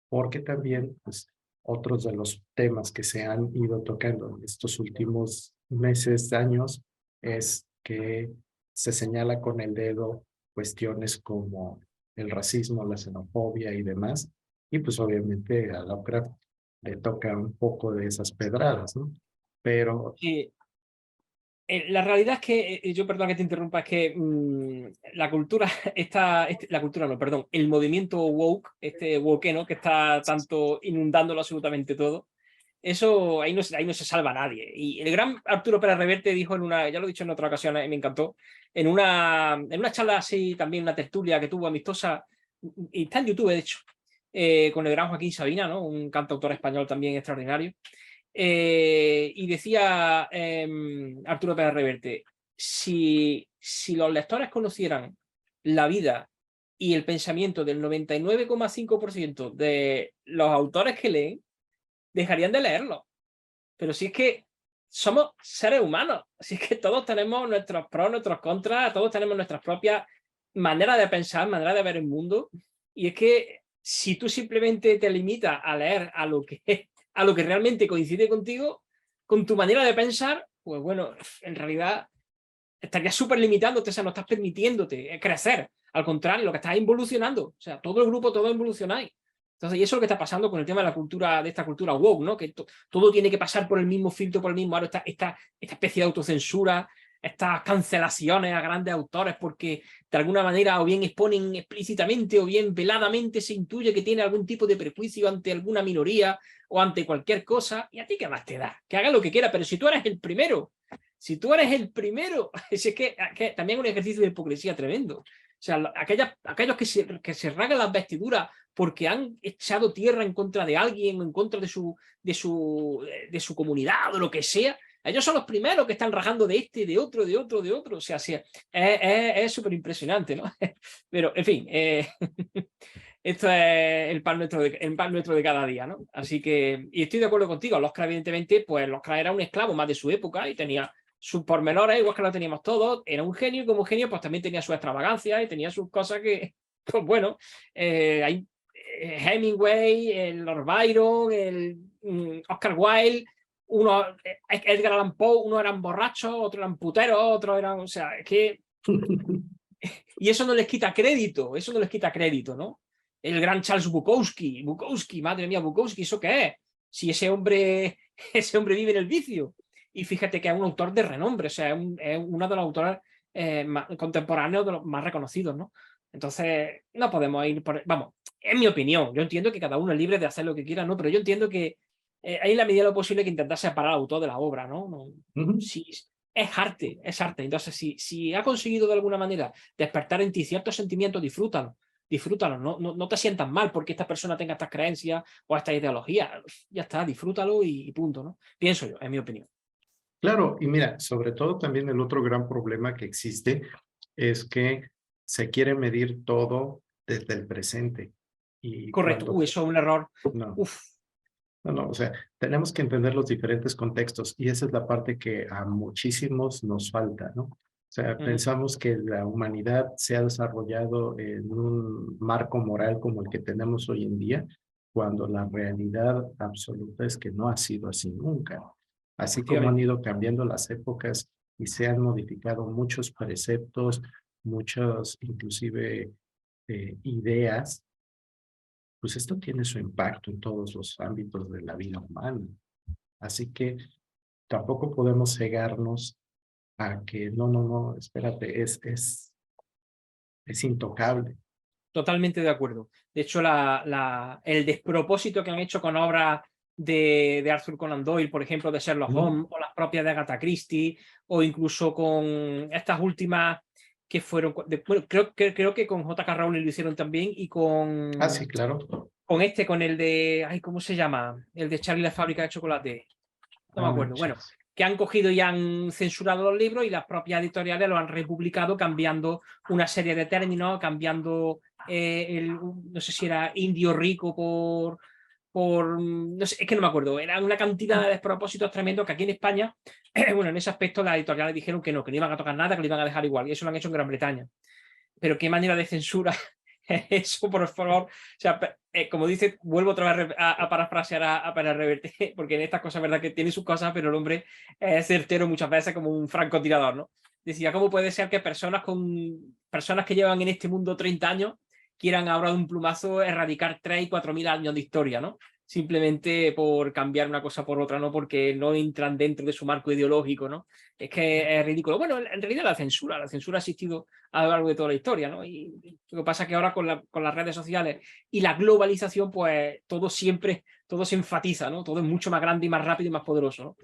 Porque también, pues, otros de los temas que se han ido tocando en estos últimos meses, años, es que se señala con el dedo cuestiones como el racismo, la xenofobia y demás, y pues obviamente a Lovecraft le toca un poco de esas pedradas, ¿no? Pero Sí, la realidad es que, yo perdón que te interrumpa, es que la cultura, la cultura no, perdón, el movimiento woke, este wokeno que está tanto inundándolo absolutamente todo, eso ahí no se salva nadie. Y el gran Arturo Pérez Reverte dijo en una, ya lo he dicho en otra ocasión, me encantó, en una charla así, también una tertulia que tuvo amistosa, y está en YouTube de hecho, con el gran Joaquín Sabina, ¿no? Un cantautor español también extraordinario. Y decía Arturo Pérez Reverte, si los lectores conocieran la vida y el pensamiento del 99,5% de los autores que leen, dejarían de leerlo. Pero si es que somos seres humanos, si es que todos tenemos nuestros pros, nuestros contras, todos tenemos nuestras propias maneras de pensar, maneras de ver el mundo, y es que si tú simplemente te limitas a leer a lo que realmente coincide contigo, con tu manera de pensar, pues bueno, en realidad estarías súper limitándote, o sea, no estás permitiéndote crecer. Al contrario, lo que estás involucionando. O sea, todo el grupo, todo evolucionáis. Entonces, y eso es lo que está pasando con el tema de la cultura, de esta cultura woke, ¿no? Que todo tiene que pasar por el mismo filtro, por el mismo aro, esta especie de autocensura, estas cancelaciones a grandes autores porque de alguna manera o bien exponen explícitamente o bien veladamente se intuye que tiene algún tipo de prejuicio ante alguna minoría o ante cualquier cosa. ¿Y a ti qué más te da? Que haga lo que quiera, pero si tú eres el primero, si tú eres el primero, es que también es un ejercicio de hipocresía tremendo. O sea, aquellos que se rasgan las vestiduras porque han echado tierra en contra de alguien, en contra de su comunidad o lo que sea, ellos son los primeros que están rajando de este, de otro, de otro, de otro. O sea, sí, es súper impresionante, ¿no? Pero, en fin, esto es el pan nuestro de cada día, ¿no? Así que, y estoy de acuerdo contigo, Lovecraft, evidentemente, pues Lovecraft era un esclavo más de su época y tenía sus pormenores, igual que lo teníamos todos, era un genio y como genio, pues también tenía su extravagancia y tenía sus cosas que, pues bueno, hay Hemingway, el Lord Byron, el Oscar Wilde, Edgar Allan Poe, unos eran borrachos, otros eran puteros, otros eran, o sea, es que y eso no les quita crédito, eso no les quita crédito, ¿no? El gran Charles Bukowski, madre mía, Bukowski, ¿eso qué es? Si ese hombre, ese hombre vive en el vicio. Y fíjate que es un autor de renombre, o sea, es uno de los autores contemporáneos de los más reconocidos, ¿no? Entonces, no podemos ir por... Vamos, es mi opinión, yo entiendo que cada uno es libre de hacer lo que quiera, ¿no? Pero yo entiendo que hay en la medida de lo posible que intentar separar al autor de la obra, ¿no? Si, es arte, es arte. Entonces, si ha conseguido de alguna manera despertar en ti ciertos sentimientos, disfrútalo, disfrútalo, no te sientas mal porque esta persona tenga estas creencias o esta ideología, ya está, disfrútalo y punto, ¿no? Pienso yo, en mi opinión. claro, y mira, sobre todo también el otro gran problema que existe es que se quiere medir todo desde el presente. Y Correcto, cuando eso es un error. no, Uf, no, o sea, tenemos que entender los diferentes contextos y esa es la parte que a muchísimos nos falta, ¿no? O sea, pensamos que la humanidad se ha desarrollado en un marco moral como el que tenemos hoy en día, cuando la realidad absoluta es que no ha sido así nunca. Así como han efectivamente. ido cambiando las épocas y se han modificado muchos preceptos, muchas inclusive ideas, pues esto tiene su impacto en todos los ámbitos de la vida humana. Así que tampoco podemos cegarnos a que no, espérate, es intocable. Totalmente de acuerdo. De hecho, el despropósito que han hecho con obras de Arthur Conan Doyle, por ejemplo, de Sherlock ¿Mm? Holmes, o las propias de Agatha Christie, o incluso con estas últimas que fueron, bueno, creo que con J.K. Rowling lo hicieron también, y Ah, sí, claro. con el de, ay, ¿cómo se llama? El de Charlie la fábrica de chocolate. No No me acuerdo. Bueno, manches. que han cogido y han censurado los libros y las propias editoriales lo han republicado cambiando una serie de términos, cambiando no sé si era Indio Rico no sé, es que no me acuerdo, era una cantidad de despropósitos tremendos que aquí en España, bueno, en ese aspecto las editoriales dijeron que no iban a tocar nada, que lo iban a dejar igual, y eso lo han hecho en Gran Bretaña. Pero qué manera de censura eso, por favor. O sea, como dice, vuelvo otra vez a parafrasear a Pérez Reverte, porque en estas cosas, verdad que tiene sus cosas, pero el hombre es certero muchas veces como un francotirador, ¿no? Decía, ¿cómo puede ser que personas que llevan en este mundo 30 años quieran ahora de un plumazo erradicar 3 y 4 mil años de historia, ¿no? Simplemente por cambiar una cosa por otra, ¿no? Porque no entran dentro de su marco ideológico, ¿no? Es que es ridículo. Bueno, en realidad la censura ha existido a lo largo de toda la historia, ¿no? Y lo que pasa es que ahora con las redes sociales y la globalización, pues todo se enfatiza, ¿no? Todo es mucho más grande y más rápido y más poderoso, ¿no?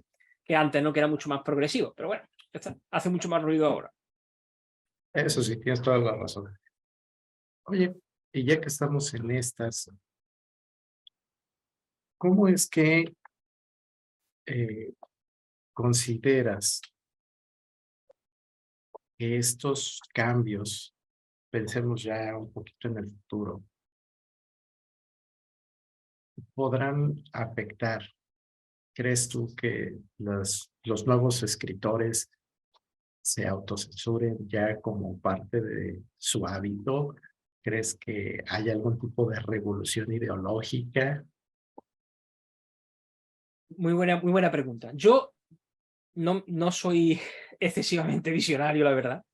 Que antes, ¿no? Que era mucho más progresivo. Pero bueno, ya está. Hace mucho más ruido ahora. Eso sí, tienes toda la razón. Oye, y ya que estamos en estas, ¿cómo es que eh, consideras que estos cambios, pensemos ya un poquito en el futuro, podrán afectar? ¿Crees tú que los nuevos escritores se autocensuren ya como parte de su hábito? ¿Crees que hay algún tipo de revolución ideológica? Muy buena pregunta. Yo no soy excesivamente visionario, la verdad.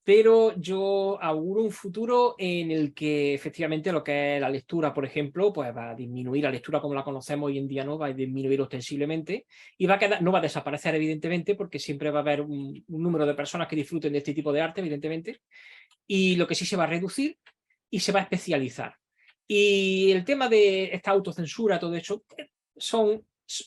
Pero yo auguro un futuro en el que efectivamente lo que es la lectura, por ejemplo, pues va a disminuir. La lectura como la conocemos hoy en día no va a disminuir ostensiblemente y no va a desaparecer evidentemente, porque siempre va a haber un número de personas que disfruten de este tipo de arte, evidentemente, y lo que sí se va a reducir y se va a especializar. Y el tema de esta autocensura, todo eso,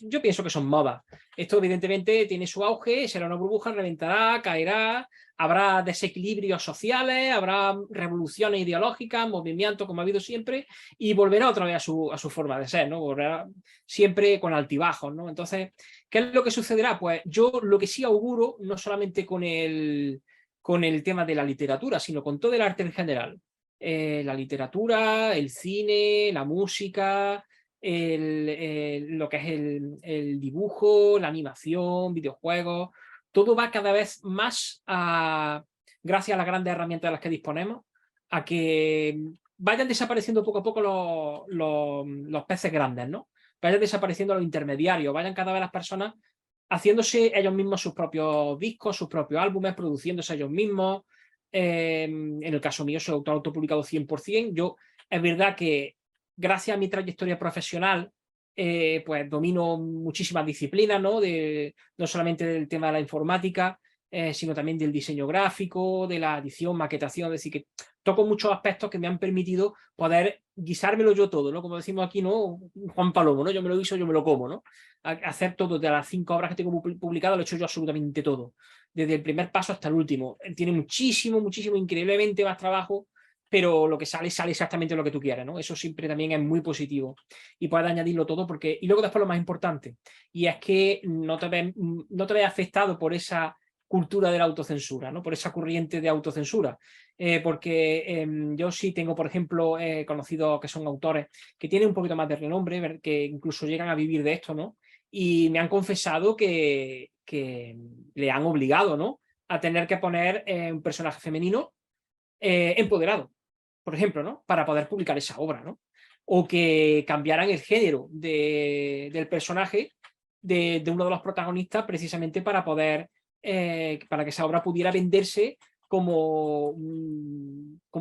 yo pienso que son modas. Esto evidentemente tiene su auge, será una burbuja, reventará, caerá, habrá desequilibrios sociales, habrá revoluciones ideológicas, movimientos como ha habido siempre, y volverá otra vez a su forma de ser, ¿no? Volverá siempre con altibajos, ¿no? Entonces, ¿qué es lo que sucederá? Pues yo lo que sí auguro, no solamente con el tema de la literatura, sino con todo el arte en general. La literatura, el cine, la música, lo que es el dibujo, la animación, videojuegos, todo va cada vez más gracias a las grandes herramientas de las que disponemos, a que vayan desapareciendo poco a poco los peces grandes, ¿no? Vayan desapareciendo los intermediarios, vayan cada vez las personas haciéndose ellos mismos sus propios discos, sus propios álbumes, produciéndose ellos mismos. En el caso mío, soy autor autopublicado 100%. Yo, es verdad que gracias a mi trayectoria profesional, pues domino muchísimas disciplinas, ¿no? No solamente del tema de la informática, sino también del diseño gráfico, de la edición, maquetación, es decir, que toco muchos aspectos que me han permitido poder guisármelo yo todo, ¿no? Como decimos aquí, ¿no? Juan Palomo, ¿no? Yo me lo guiso, yo me lo como, ¿no? Hacer todo, de las 5 obras que tengo publicadas, lo he hecho yo absolutamente todo, desde el primer paso hasta el último. Tiene muchísimo, increíblemente más trabajo, pero lo que sale exactamente lo que tú quieres, ¿no? Eso siempre también es muy positivo. Y puedes añadirlo todo porque... Y luego después lo más importante, y es que no te ves afectado por esa cultura de la autocensura, ¿no? Por esa corriente de autocensura. Porque yo sí tengo, por ejemplo, conocidos que son autores que tienen un poquito más de renombre, que incluso llegan a vivir de esto, ¿no? Y me han confesado que le han obligado, ¿no? A tener que poner un personaje femenino empoderado, por ejemplo, ¿no? Para poder publicar esa obra, ¿no? O que cambiaran el género del personaje de uno de los protagonistas precisamente para para que esa obra pudiera venderse como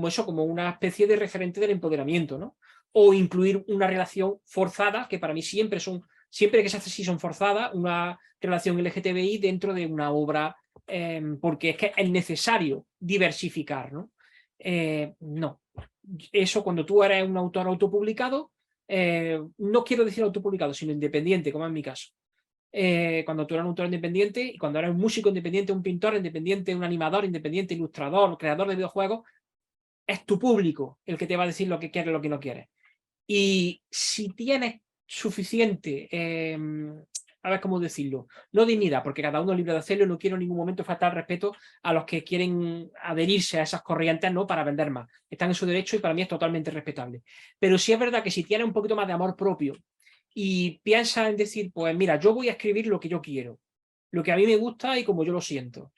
eso, como una especie de referente del empoderamiento, ¿no? O incluir una relación forzada, que para mí siempre que se hace así son forzadas, una relación LGTBI dentro de una obra, porque es que es necesario diversificar, ¿no? No. Eso cuando tú eres un autor autopublicado, no quiero decir autopublicado, sino independiente, como en mi caso. Cuando tú eres un autor independiente y cuando eres un músico independiente, un pintor independiente, un animador independiente, ilustrador, creador de videojuegos, es tu público el que te va a decir lo que quieres y lo que no quieres. Y si tienes suficiente a ver cómo decirlo, no dignidad, porque cada uno es libre de hacerlo, no quiero en ningún momento faltar respeto a los que quieren adherirse a esas corrientes, ¿no? Para vender más. Están en su derecho y para mí es totalmente respetable. Pero sí es verdad que si tienes un poquito más de amor propio y piensas en decir, pues mira, yo voy a escribir lo que yo quiero, lo que a mí me gusta y como yo lo siento.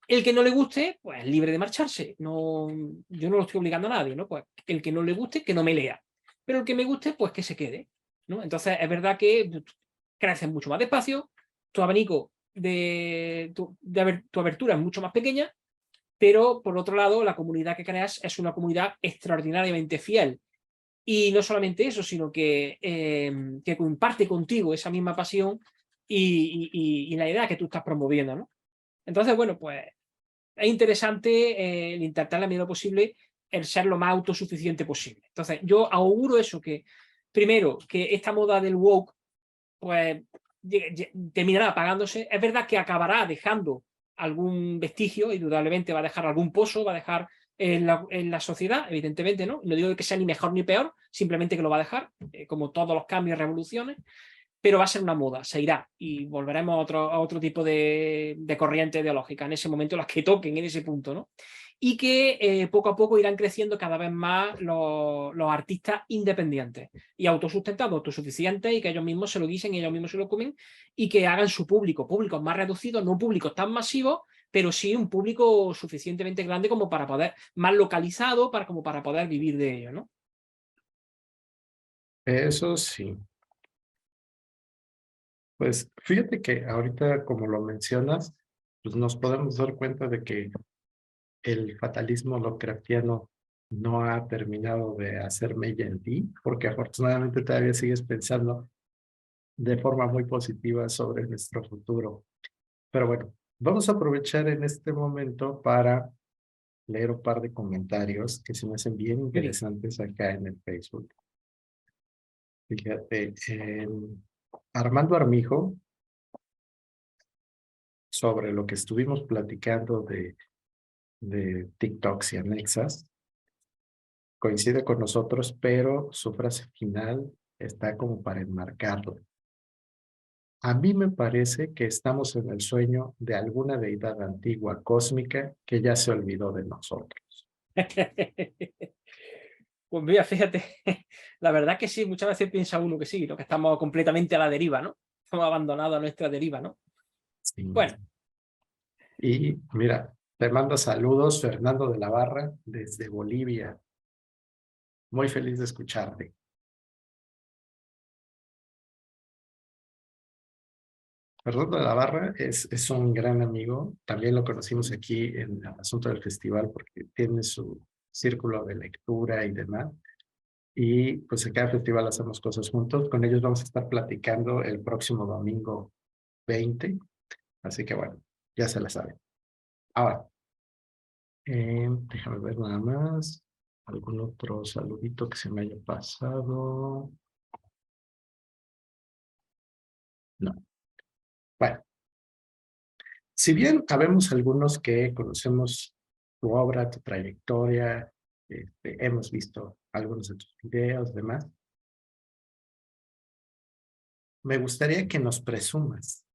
El que no le guste, pues es libre de marcharse. No, yo no lo estoy obligando a nadie, ¿no? Pues el que no le guste, que no me lea. Pero el que me guste, pues que se quede, ¿no? Entonces es verdad que creces mucho más despacio, tu abanico tu abertura es mucho más pequeña, pero por otro lado, la comunidad que creas es una comunidad extraordinariamente fiel. Y no solamente eso, sino que comparte contigo esa misma pasión y la idea que tú estás promoviendo, ¿no? Entonces, bueno, pues es interesante el intentar, en la medida de lo posible, el ser lo más autosuficiente posible. Entonces, yo auguro eso, que primero, que esta moda del woke, pues terminará apagándose. Es verdad que acabará dejando algún vestigio, indudablemente va a dejar algún pozo, va a dejar en la sociedad, evidentemente, ¿no? No digo que sea ni mejor ni peor, simplemente que lo va a dejar, como todos los cambios y revoluciones, pero va a ser una moda, se irá y volveremos a otro tipo de corriente ideológica en ese momento, las que toquen en ese punto, ¿no? Y que poco a poco irán creciendo cada vez más los artistas independientes y autosustentados, autosuficientes, y que ellos mismos se lo dicen y ellos mismos se lo comen, y que hagan su público, públicos más reducidos, no públicos tan masivos, pero sí un público suficientemente grande como para poder, más localizado, como para poder vivir de ello, ¿no? Eso sí. Pues fíjate que ahorita, como lo mencionas, pues nos podemos dar cuenta de que el fatalismo Lovecraftiano no ha terminado de hacer mella en ti, porque afortunadamente todavía sigues pensando de forma muy positiva sobre nuestro futuro. Pero bueno, vamos a aprovechar en este momento para leer un par de comentarios que se me hacen bien Muy bien. interesantes acá en el Facebook. Fíjate, Armando Armijo, sobre lo que estuvimos platicando de TikToks y anexas, coincide con nosotros, pero su frase final está como para enmarcarlo. A mí me parece que estamos en el sueño de alguna deidad antigua cósmica que ya se olvidó de nosotros. Pues mira, fíjate, la verdad que sí, muchas veces piensa uno que sí, ¿no? Que estamos completamente a la deriva, ¿no? Estamos abandonados a nuestra deriva, ¿no? Sí. Bueno, Y mira, te mando saludos, Fernando de la Barra, desde Bolivia. Muy feliz de escucharte. Fernando de la Barra es un gran amigo. También lo conocimos aquí en el asunto del festival porque tiene su círculo de lectura y demás. Y pues en cada festival hacemos cosas juntos. Con ellos vamos a estar platicando el próximo domingo 20. Así que bueno, ya se la saben. Ahora, déjame ver nada más. ¿Algún otro saludito que se me haya pasado? No. Bueno, si bien habemos algunos que conocemos tu obra, tu trayectoria, hemos visto algunos de tus videos, demás, me gustaría que nos presumas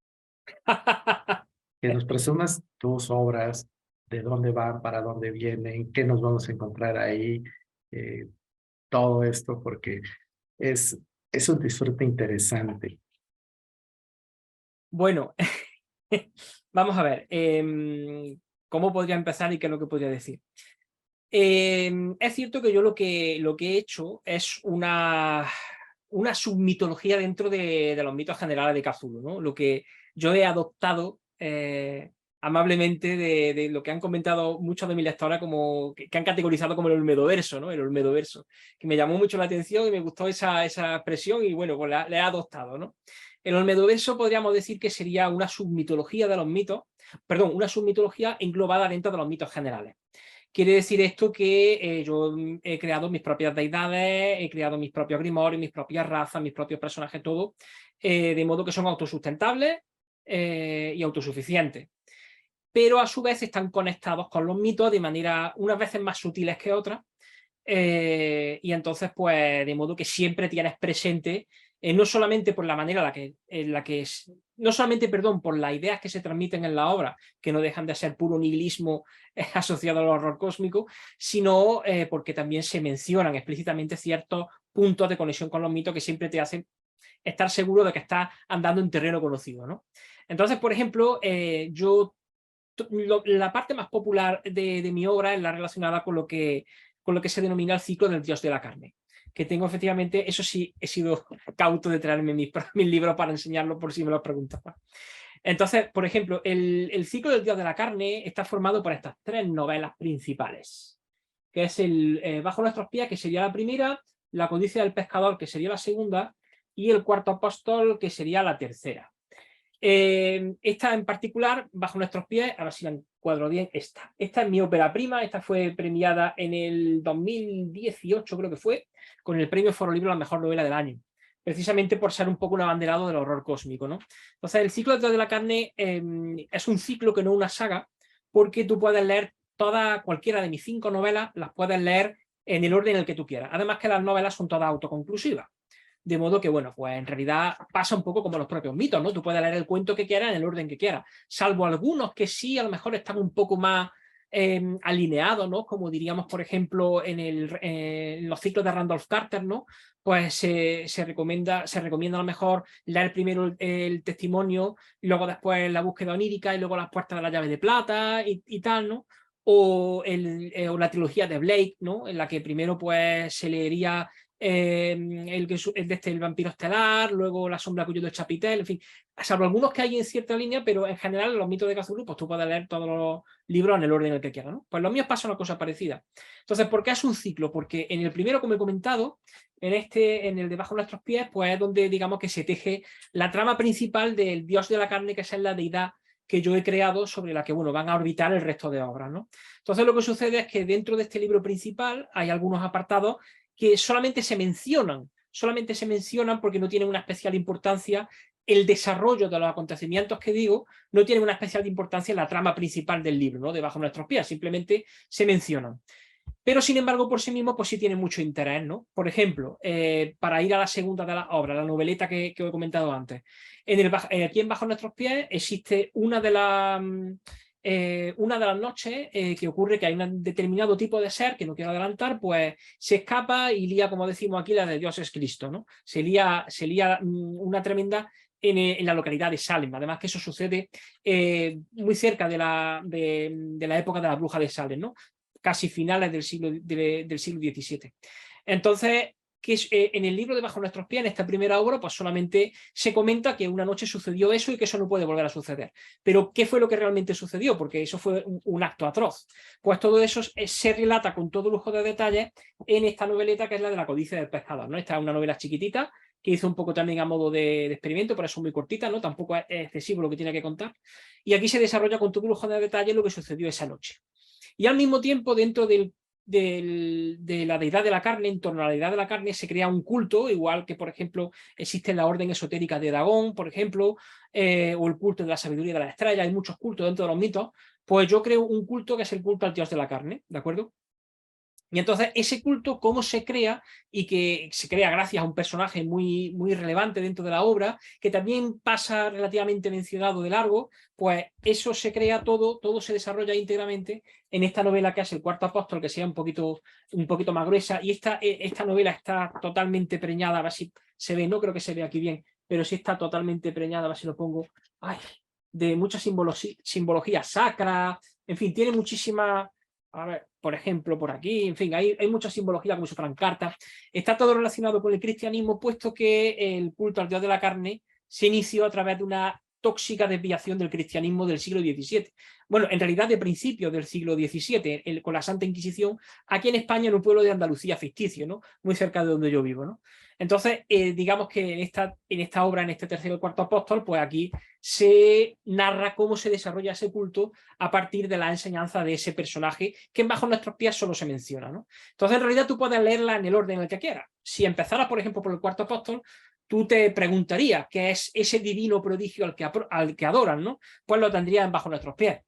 tus obras, de dónde van, para dónde vienen, qué nos vamos a encontrar ahí, eh, todo esto, porque es, es un disfrute interesante. bueno, vamos a ver, ¿cómo podría empezar y qué es lo que podría decir? Es cierto que yo lo que he hecho es una submitología dentro de los mitos generales de Cthulhu, ¿no? Lo que yo he adoptado amablemente de lo que han comentado muchos de mis lectores como que han categorizado como el olmedoverso, ¿no? El olmedoverso, que me llamó mucho la atención y me gustó esa expresión y bueno, pues la he adoptado, ¿no? El olmedoverso podríamos decir que sería una submitología de los mitos, perdón, una submitología englobada dentro de los mitos generales. Quiere decir esto que yo he creado mis propias deidades, he creado mis propios grimorios, mis propias razas, mis propios personajes, todo, de modo que son autosustentables y autosuficientes. Pero a su vez están conectados con los mitos de manera unas veces más sutiles que otras. Y entonces, pues, de modo que siempre tienes presente no solamente por la manera no solamente, perdón, por las ideas que se transmiten en la obra, que no dejan de ser puro nihilismo asociado al horror cósmico, sino porque también se mencionan explícitamente ciertos puntos de conexión con los mitos que siempre te hacen estar seguro de que estás andando en terreno conocido, ¿no? Entonces, por ejemplo, la parte más popular de mi obra es la relacionada con lo que se denomina el ciclo del dios de la carne, que tengo efectivamente, eso sí, he sido cauto de traerme mis libros para enseñarlo por si me lo preguntaban. Entonces, por ejemplo, el ciclo del dios de la carne está formado por estas 3 novelas principales, que es el Bajo nuestros pies, que sería la primera, La codicia del pescador, que sería la segunda, y El cuarto apóstol, que sería la tercera. Esta en particular, Bajo nuestros pies, ahora sí la encuadro bien, esta es mi ópera prima, esta fue premiada en el 2018, creo que fue, con el premio Foro Libro a la mejor novela del año, precisamente por ser un poco un abanderado del horror cósmico, ¿no? Entonces, el ciclo de la carne es un ciclo que no una saga, porque tú puedes leer cualquiera de mis 5 novelas, las puedes leer en el orden en el que tú quieras. Además que las novelas son todas autoconclusivas. De modo que, bueno, pues en realidad pasa un poco como los propios mitos, ¿no? Tú puedes leer el cuento que quieras en el orden que quieras, salvo algunos que sí a lo mejor están un poco más alineados, ¿no? Como diríamos, por ejemplo, en los ciclos de Randolph Carter, ¿no? Pues se recomienda a lo mejor leer primero el testimonio, luego después la búsqueda onírica y luego las puertas de la llave de plata y tal, ¿no? O la trilogía de Blake, ¿no? En la que primero pues se leería el vampiro estelar, luego la sombra cuyo de Chapitel, en fin, salvo algunos que hay en cierta línea, pero en general los mitos de Cthulhu, pues tú puedes leer todos los libros en el orden en el que quieras, ¿no? Pues los míos pasa una cosa parecida. Entonces, ¿por qué es un ciclo? Porque en el primero, como he comentado, en el Debajo de nuestros pies, pues es donde digamos que se teje la trama principal del dios de la carne, que es la deidad que yo he creado sobre la que, bueno, van a orbitar el resto de obras, ¿no? Entonces lo que sucede es que dentro de este libro principal hay algunos apartados que solamente se mencionan porque no tienen una especial importancia. El desarrollo de los acontecimientos que digo no tiene una especial importancia en la trama principal del libro, ¿no? Debajo de nuestros pies, simplemente se mencionan. Pero sin embargo, por sí mismo, pues sí tiene mucho interés, ¿no? Por ejemplo, para ir a la segunda de las obras, la noveleta que he comentado antes. Aquí en Bajo nuestros pies existe una de las noches que ocurre que hay un determinado tipo de ser, que no quiero adelantar, pues se escapa y lía, como decimos aquí, la de Dios es Cristo, ¿no? Se lía una tremenda en la localidad de Salem. Además que eso sucede muy cerca de la época de la bruja de Salem, ¿no? Casi finales del siglo XVII. Entonces, en el libro de Bajo nuestros pies, en esta primera obra, pues solamente se comenta que una noche sucedió eso y que eso no puede volver a suceder. Pero, ¿qué fue lo que realmente sucedió? Porque eso fue un acto atroz. Pues todo eso se relata con todo lujo de detalles en esta noveleta, que es la de La codicia del pescador, ¿no? Esta es una novela chiquitita, que hizo un poco también a modo de experimento, por eso muy cortita, ¿no? Tampoco es excesivo lo que tiene que contar. Y aquí se desarrolla con todo lujo de detalles lo que sucedió esa noche. Y al mismo tiempo, dentro de la deidad de la carne, en torno a la deidad de la carne, se crea un culto, igual que, por ejemplo, existe la orden esotérica de Dagón, por ejemplo, o el culto de la sabiduría de la estrella. Hay muchos cultos dentro de los mitos. Pues yo creo un culto que es el culto al dios de la carne, ¿de acuerdo? Y entonces ese culto, cómo se crea, y que se crea gracias a un personaje muy, muy relevante dentro de la obra, que también pasa relativamente mencionado de largo, pues eso se crea todo se desarrolla íntegramente en esta novela, que es El cuarto apóstol, que sea un poquito más gruesa. Y esta novela está totalmente preñada, a ver si se ve, no creo que se vea aquí bien, pero sí está totalmente preñada, a ver si lo pongo, de mucha simbología sacra, en fin, tiene muchísima... A ver, por ejemplo, por aquí, en fin, hay mucha simbología como si fueran cartas. Está todo relacionado con el cristianismo, puesto que el culto al dios de la carne se inició a través de una tóxica desviación del cristianismo del siglo XVII. Bueno, en realidad de principios del siglo XVII, con la Santa Inquisición, aquí en España, en un pueblo de Andalucía ficticio, ¿no? Muy cerca de donde yo vivo, ¿no? Entonces, digamos que en esta obra, en este tercero y cuarto apóstol, pues aquí se narra cómo se desarrolla ese culto a partir de la enseñanza de ese personaje, que Bajo nuestros pies solo se menciona, ¿no? Entonces, en realidad, tú puedes leerla en el orden en el que quieras. Si empezaras, por ejemplo, por el cuarto apóstol, tú te preguntarías qué es ese divino prodigio al que adoran, ¿no? Pues lo tendrías en Bajo nuestros pies.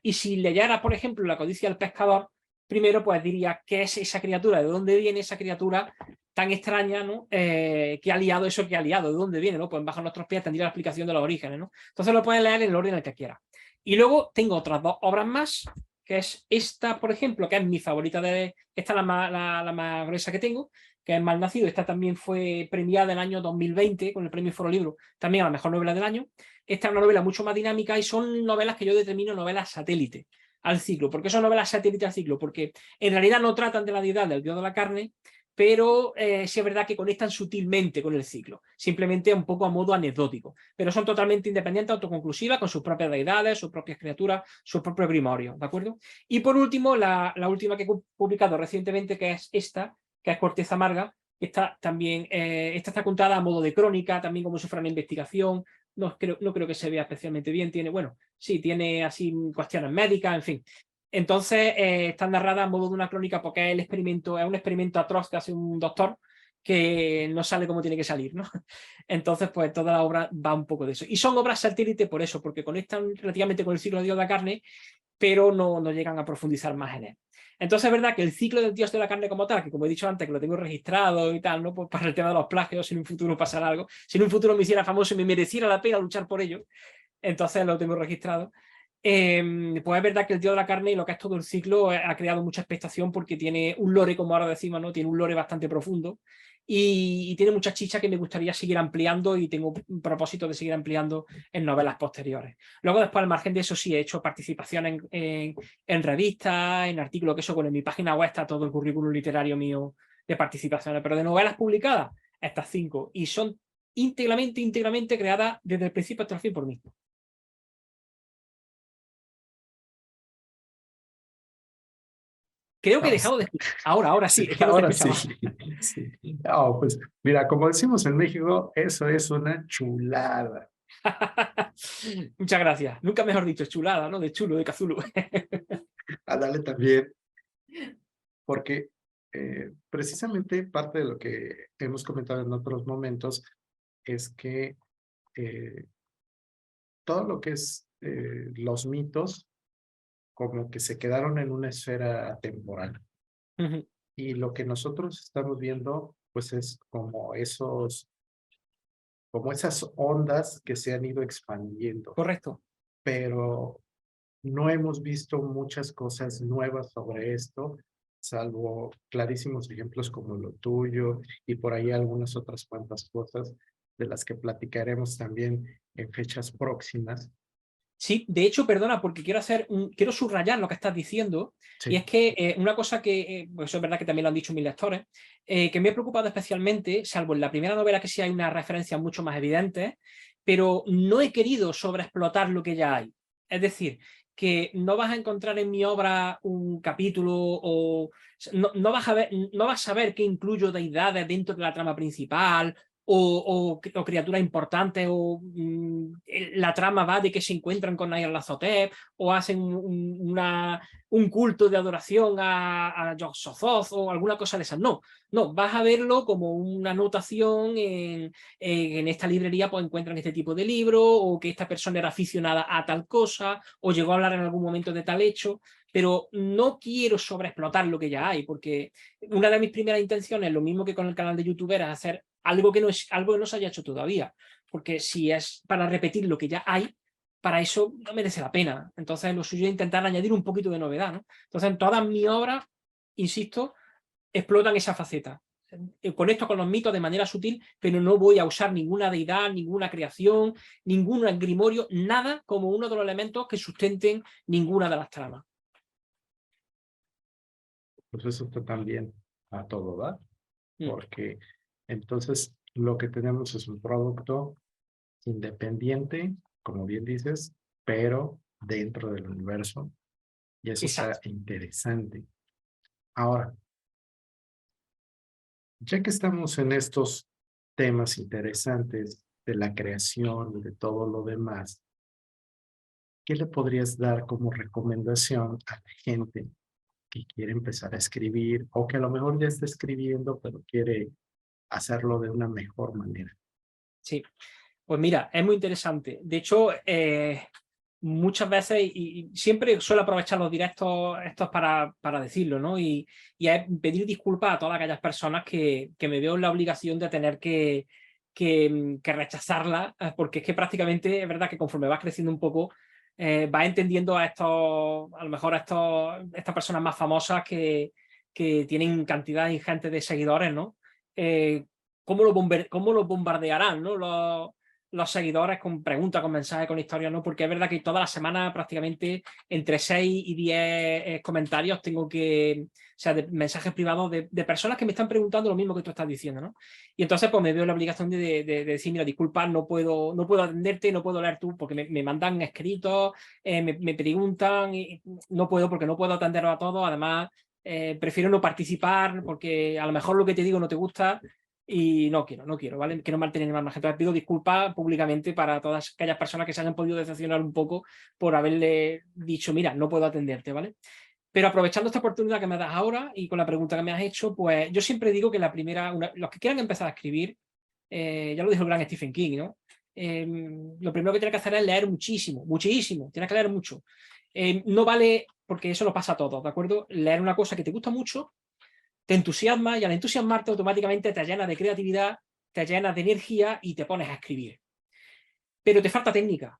Y si leyeras, por ejemplo, La codicia del pescador, primero pues diría qué es esa criatura, de dónde viene esa criatura tan extraña, ¿no? Que ha liado eso que ha liado, ¿de dónde viene? ¿No? Pues bajo nuestros pies tendría la explicación de los orígenes, ¿no? Entonces lo puedes leer en el orden en el que quieras. Y luego tengo otras dos obras más, que es esta, por ejemplo, que es mi favorita de... Esta es la más gruesa que tengo, que es Malnacido. Esta también fue premiada en el año 2020 con el premio Foro Libro, también a la mejor novela del año. Esta es una novela mucho más dinámica y son novelas que yo determino novelas satélite al ciclo. ¿Por qué son novelas satélite al ciclo? Porque en realidad no tratan de la deidad del dios de la carne, pero sí es verdad que conectan sutilmente con el ciclo, simplemente un poco a modo anecdótico, pero son totalmente independientes, autoconclusivas, con sus propias deidades, sus propias criaturas, sus propios grimorios, ¿de acuerdo? Y por último, la última que he publicado recientemente, que es esta, que es Corteza Amarga. Esta también esta está contada a modo de crónica, también como si fuera una investigación. No creo que se vea especialmente bien. Tiene, bueno, sí, tiene así cuestiones médicas, en fin. Entonces, está narrada a modo de una crónica porque es un experimento atroz que hace un doctor que no sale como tiene que salir, ¿no? Entonces, pues toda la obra va un poco de eso. Y son obras satélite por eso, porque conectan relativamente con el ciclo del dios de la carne, pero no llegan a profundizar más en él. Entonces es verdad que el ciclo del dios de la carne como tal, que como he dicho antes, que lo tengo registrado y tal, ¿no? Pues para el tema de los plagios, si en un futuro pasara algo, si en un futuro me hiciera famoso y me mereciera la pena luchar por ello, entonces lo tengo registrado. Pues es verdad que el dios de la carne y lo que es todo el ciclo ha creado mucha expectación porque tiene un lore, como ahora decimos, ¿no? Tiene un lore bastante profundo y tiene mucha chicha que me gustaría seguir ampliando y tengo un propósito de seguir ampliando en novelas posteriores. Luego después, al margen de eso, sí he hecho participación en revistas, en artículos, que eso, bueno, en mi página web está todo el currículum literario mío de participaciones, pero de novelas publicadas, estas 5, y son íntegramente creadas desde el principio hasta el fin por mí. Creo que he No, dejado de escuchar. Ahora sí, sí, es que no te ahora sí. escuchaba. Sí. No, pues mira, como decimos en México, eso es una chulada. Muchas gracias. Nunca mejor dicho, chulada, ¿no? De chulo, de Cthulhu. A darle también, porque precisamente parte de lo que hemos comentado en otros momentos es que eh, todo lo que es los mitos como que se quedaron en una esfera temporal. Y lo que nosotros estamos viendo, pues es como esas ondas que se han ido expandiendo, Correcto. pero no hemos visto muchas cosas nuevas sobre esto, salvo clarísimos ejemplos como lo tuyo y por ahí algunas otras cuantas cosas de las que platicaremos también en fechas próximas. Sí, de hecho, perdona, porque quiero subrayar lo que estás diciendo, y es Sí, que una cosa que, pues eso es verdad que también lo han dicho mis lectores, que me ha preocupado especialmente, salvo en la primera novela que sí hay una referencia mucho más evidente, pero no he querido sobreexplotar lo que ya hay. Es decir, que no vas a encontrar en mi obra un capítulo o no vas a ver qué incluyo deidades dentro de la trama principal o criaturas importantes, o la trama va de que se encuentran con Nyarlathotep o hacen un culto de adoración a Yog-Sothoth o alguna cosa de esas. No, vas a verlo como una anotación en esta librería, pues encuentran este tipo de libro, o que esta persona era aficionada a tal cosa, o llegó a hablar en algún momento de tal hecho, pero no quiero sobreexplotar lo que ya hay, porque una de mis primeras intenciones, lo mismo que con el canal de YouTube, era hacer algo que no se haya hecho todavía, porque si es para repetir lo que ya hay, para eso no merece la pena. Entonces lo suyo es intentar añadir un poquito de novedad, ¿no? Entonces en todas mis obras, insisto, explotan esa faceta. Conecto con los mitos de manera sutil, pero no voy a usar ninguna deidad, ninguna creación, ningún grimorio, nada como uno de los elementos que sustenten ninguna de las tramas. pues eso está también a todo dar, Mm. porque entonces lo que tenemos es un producto independiente, como bien dices, pero dentro del universo, y eso está Exacto. interesante. Ahora, ya que estamos en estos temas interesantes de la creación y de todo lo demás, ¿qué le podrías dar como recomendación a la gente que quiere empezar a escribir o que a lo mejor ya está escribiendo, pero quiere hacerlo de una mejor manera? Sí. Pues mira, es muy interesante. De hecho, muchas veces, y siempre suelo aprovechar los directos estos para decirlo, ¿no? Y es pedir disculpas a todas aquellas personas que me veo en la obligación de tener que rechazarla, porque es que prácticamente es verdad que conforme vas creciendo un poco, vas entendiendo a lo mejor a estas personas más famosas que tienen cantidad ingente de seguidores, ¿no? ¿Cómo lo bombardearán, ¿no? Los seguidores con preguntas, con mensajes, con historias, ¿no? Porque es verdad que toda la semana prácticamente entre 6 y 10 comentarios tengo o sea, de mensajes privados de personas que me están preguntando lo mismo que tú estás diciendo, ¿no? Y entonces pues me veo la obligación de decir, mira, disculpa, no puedo atenderte, no puedo leer tú, porque me mandan escritos, me preguntan, y no puedo porque no puedo atenderlo a todos, además prefiero no participar porque a lo mejor lo que te digo no te gusta. Y no quiero, ¿vale? Quiero mantener más margen. Entonces pido disculpas públicamente para todas aquellas personas que se hayan podido decepcionar un poco por haberle dicho, mira, no puedo atenderte, ¿vale? Pero aprovechando esta oportunidad que me das ahora y con la pregunta que me has hecho, pues yo siempre digo que los que quieran empezar a escribir, ya lo dijo el gran Stephen King, ¿no? Lo primero que tienes que hacer es leer muchísimo, muchísimo, tienes que leer mucho. No vale, porque eso lo pasa a todos, ¿de acuerdo? Leer una cosa que te gusta mucho te entusiasma y al entusiasmarte automáticamente te llenas de creatividad, te llenas de energía y te pones a escribir. Pero te falta técnica,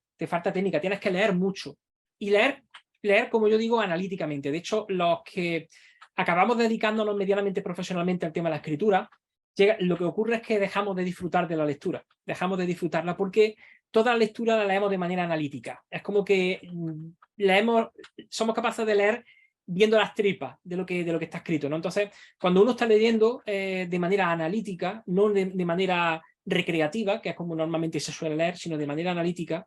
tienes que leer mucho. Y leer, como yo digo, analíticamente. De hecho, los que acabamos dedicándonos medianamente profesionalmente al tema de la escritura, lo que ocurre es que dejamos de disfrutar de la lectura, dejamos de disfrutarla porque toda la lectura la leemos de manera analítica. Es como que somos capaces de leer viendo las tripas de lo que está escrito, ¿no? Entonces, cuando uno está leyendo de manera analítica, no de manera recreativa, que es como normalmente se suele leer, sino de manera analítica,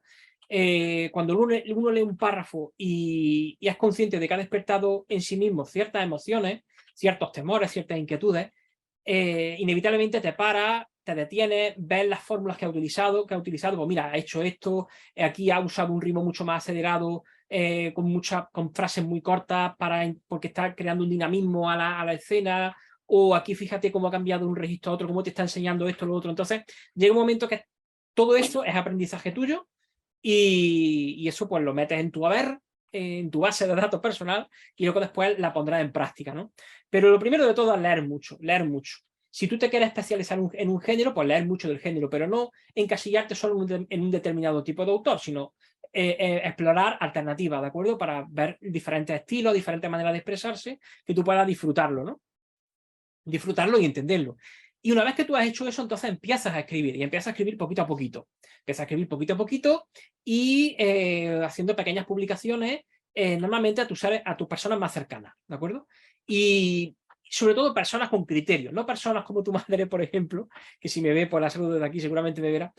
cuando uno lee un párrafo y es consciente de que ha despertado en sí mismo ciertas emociones, ciertos temores, ciertas inquietudes, inevitablemente te paras, te detienes, ves las fórmulas que ha utilizado, pues mira, ha hecho esto, aquí ha usado un ritmo mucho más acelerado, con frases muy cortas porque está creando un dinamismo a la escena, o aquí fíjate cómo ha cambiado un registro a otro, cómo te está enseñando esto, lo otro. Entonces, llega un momento que todo eso es aprendizaje tuyo y eso pues lo metes en tu haber, en tu base de datos personal y luego después la pondrás en práctica, ¿no? Pero lo primero de todo es leer mucho, leer mucho. Si tú te quieres especializar en un género, pues leer mucho del género, pero no encasillarte solo en un determinado tipo de autor, sino explorar alternativas, ¿de acuerdo? Para ver diferentes estilos, diferentes maneras de expresarse, que tú puedas disfrutarlo, ¿no? Disfrutarlo y entenderlo. Y una vez que tú has hecho eso, entonces empiezas a escribir y empiezas a escribir poquito a poquito. Empiezas a escribir poquito a poquito y haciendo pequeñas publicaciones normalmente a tus personas más cercanas, ¿de acuerdo? Y sobre todo personas con criterios, no personas como tu madre, por ejemplo, que si me ve por la salud de aquí seguramente me verá,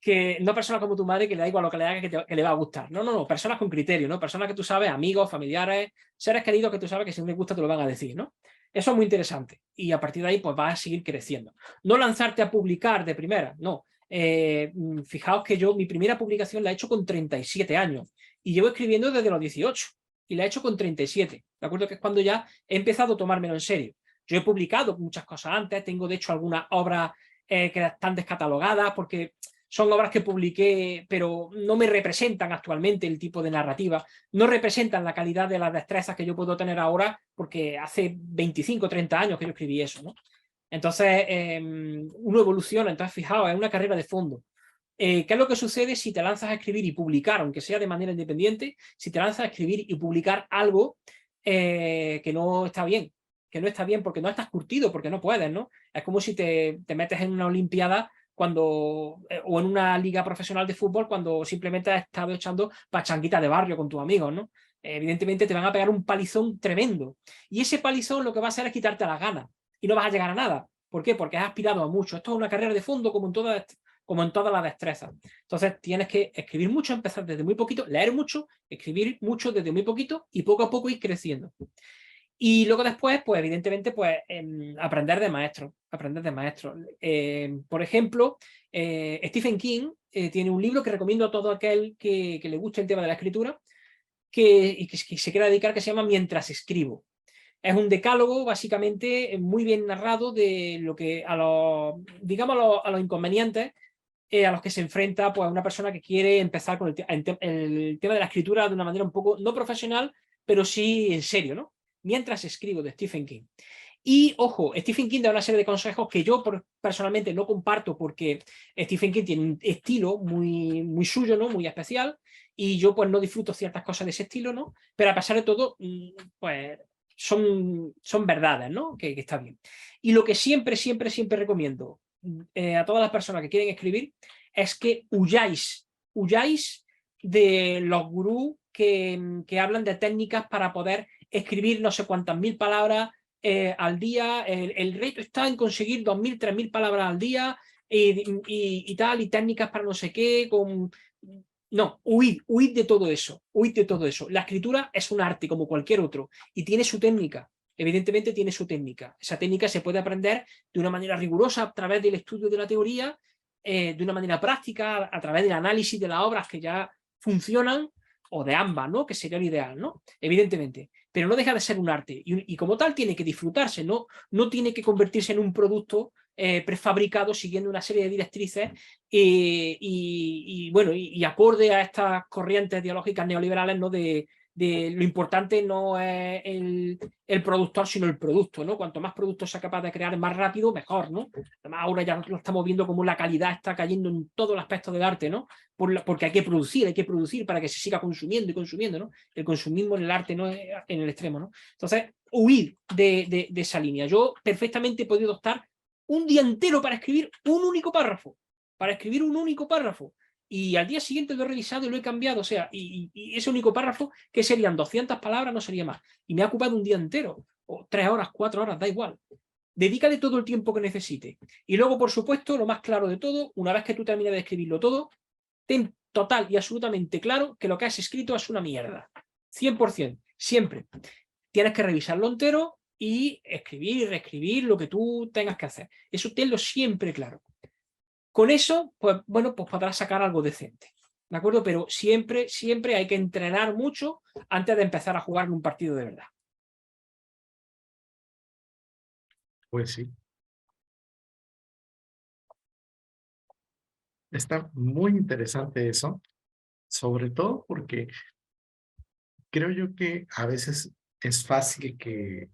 que no personas como tu madre que le da igual lo que le haga que le va a gustar. No, no, no, personas con criterio, ¿no? Personas que tú sabes, amigos, familiares, seres queridos que tú sabes que si no les gusta te lo van a decir, ¿no? Eso es muy interesante y a partir de ahí pues vas a seguir creciendo. No lanzarte a publicar de primera, no. Fijaos que mi primera publicación la he hecho con 37 años y llevo escribiendo desde los 18 y la he hecho con 37, ¿de acuerdo? Que es cuando ya he empezado a tomármelo en serio. Yo he publicado muchas cosas antes, tengo de hecho algunas obras que están descatalogadas porque son obras que publiqué, pero no me representan actualmente el tipo de narrativa, no representan la calidad de las destrezas que yo puedo tener ahora, porque hace 25 o 30 años que yo escribí eso, ¿no? Entonces, uno evoluciona, entonces fijaos, es una carrera de fondo. ¿Qué es lo que sucede si te lanzas a escribir y publicar, aunque sea de manera independiente, si te lanzas a escribir y publicar algo que no está bien? Que no está bien porque no estás curtido, porque no puedes, ¿no? Es como si te metes en una olimpiada o en una liga profesional de fútbol cuando simplemente has estado echando pachanguita de barrio con tus amigos, ¿no? Evidentemente te van a pegar un palizón tremendo. Y ese palizón lo que va a hacer es quitarte las ganas y no vas a llegar a nada. ¿Por qué? Porque has aspirado a mucho. Esto es una carrera de fondo como en todas las destrezas. Entonces tienes que escribir mucho, empezar desde muy poquito, leer mucho, escribir mucho desde muy poquito y poco a poco ir creciendo. Y luego después, pues evidentemente, pues aprender de maestros, por ejemplo, Stephen King tiene un libro que recomiendo a todo aquel que le guste el tema de la escritura y que se quiera dedicar, que se llama Mientras escribo. Es un decálogo, básicamente, muy bien narrado de lo que, digamos, a los inconvenientes a los que se enfrenta pues, una persona que quiere empezar con el tema de la escritura de una manera un poco, no profesional, pero sí en serio, ¿no? Mientras escribo, de Stephen King. Y ojo, Stephen King da una serie de consejos que yo personalmente no comparto, porque Stephen King tiene un estilo muy, muy suyo, ¿no? Muy especial, y yo pues no disfruto ciertas cosas de ese estilo, ¿no? Pero a pesar de todo, pues son verdades, ¿no? Que está bien. Y lo que siempre, siempre, siempre recomiendo a todas las personas que quieren escribir es que huyáis de los gurús que hablan de técnicas para poder escribir no sé cuántas mil palabras al día. El reto está en conseguir 2000, 3000 palabras al día y tal, y técnicas para no sé qué. No, huid de todo eso, huid de todo eso. La escritura es un arte como cualquier otro y tiene su técnica. Evidentemente tiene su técnica. Esa técnica se puede aprender de una manera rigurosa a través del estudio de la teoría, de una manera práctica, a través del análisis de las obras que ya funcionan, o de ambas, ¿no? Que sería lo ideal, ¿no? Evidentemente. Pero no deja de ser un arte. Y como tal tiene que disfrutarse, no tiene que convertirse en un producto prefabricado siguiendo una serie de directrices bueno, y acorde a estas corrientes ideológicas neoliberales, ¿no? De lo importante no es el productor, sino el producto, ¿no? Cuanto más producto sea capaz de crear más rápido, mejor, ¿no? Además, ahora ya lo estamos viendo como la calidad está cayendo en todo el aspecto del arte, ¿no? Porque hay que producir para que se siga consumiendo y consumiendo, ¿no? El consumismo en el arte no es en el extremo, ¿no? Entonces, huir de esa línea. Yo perfectamente he podido estar un día entero para escribir un único párrafo, y al día siguiente lo he revisado y lo he cambiado, o sea, y ese único párrafo, que serían 200 palabras, no sería más, y me ha ocupado un día entero, o 3 horas, 4 horas, da igual. Dedícale todo el tiempo que necesite. Y luego, por supuesto, lo más claro de todo, una vez que tú termines de escribirlo todo, ten total y absolutamente claro que lo que has escrito es una mierda. 100%, siempre. Tienes que revisarlo entero y escribir y reescribir lo que tú tengas que hacer. Eso tenlo siempre claro. Con eso, pues bueno, pues podrás sacar algo decente. ¿De acuerdo? Pero siempre, siempre hay que entrenar mucho antes de empezar a jugar en un partido de verdad. Pues sí. Está muy interesante eso, sobre todo porque creo yo que a veces es fácil que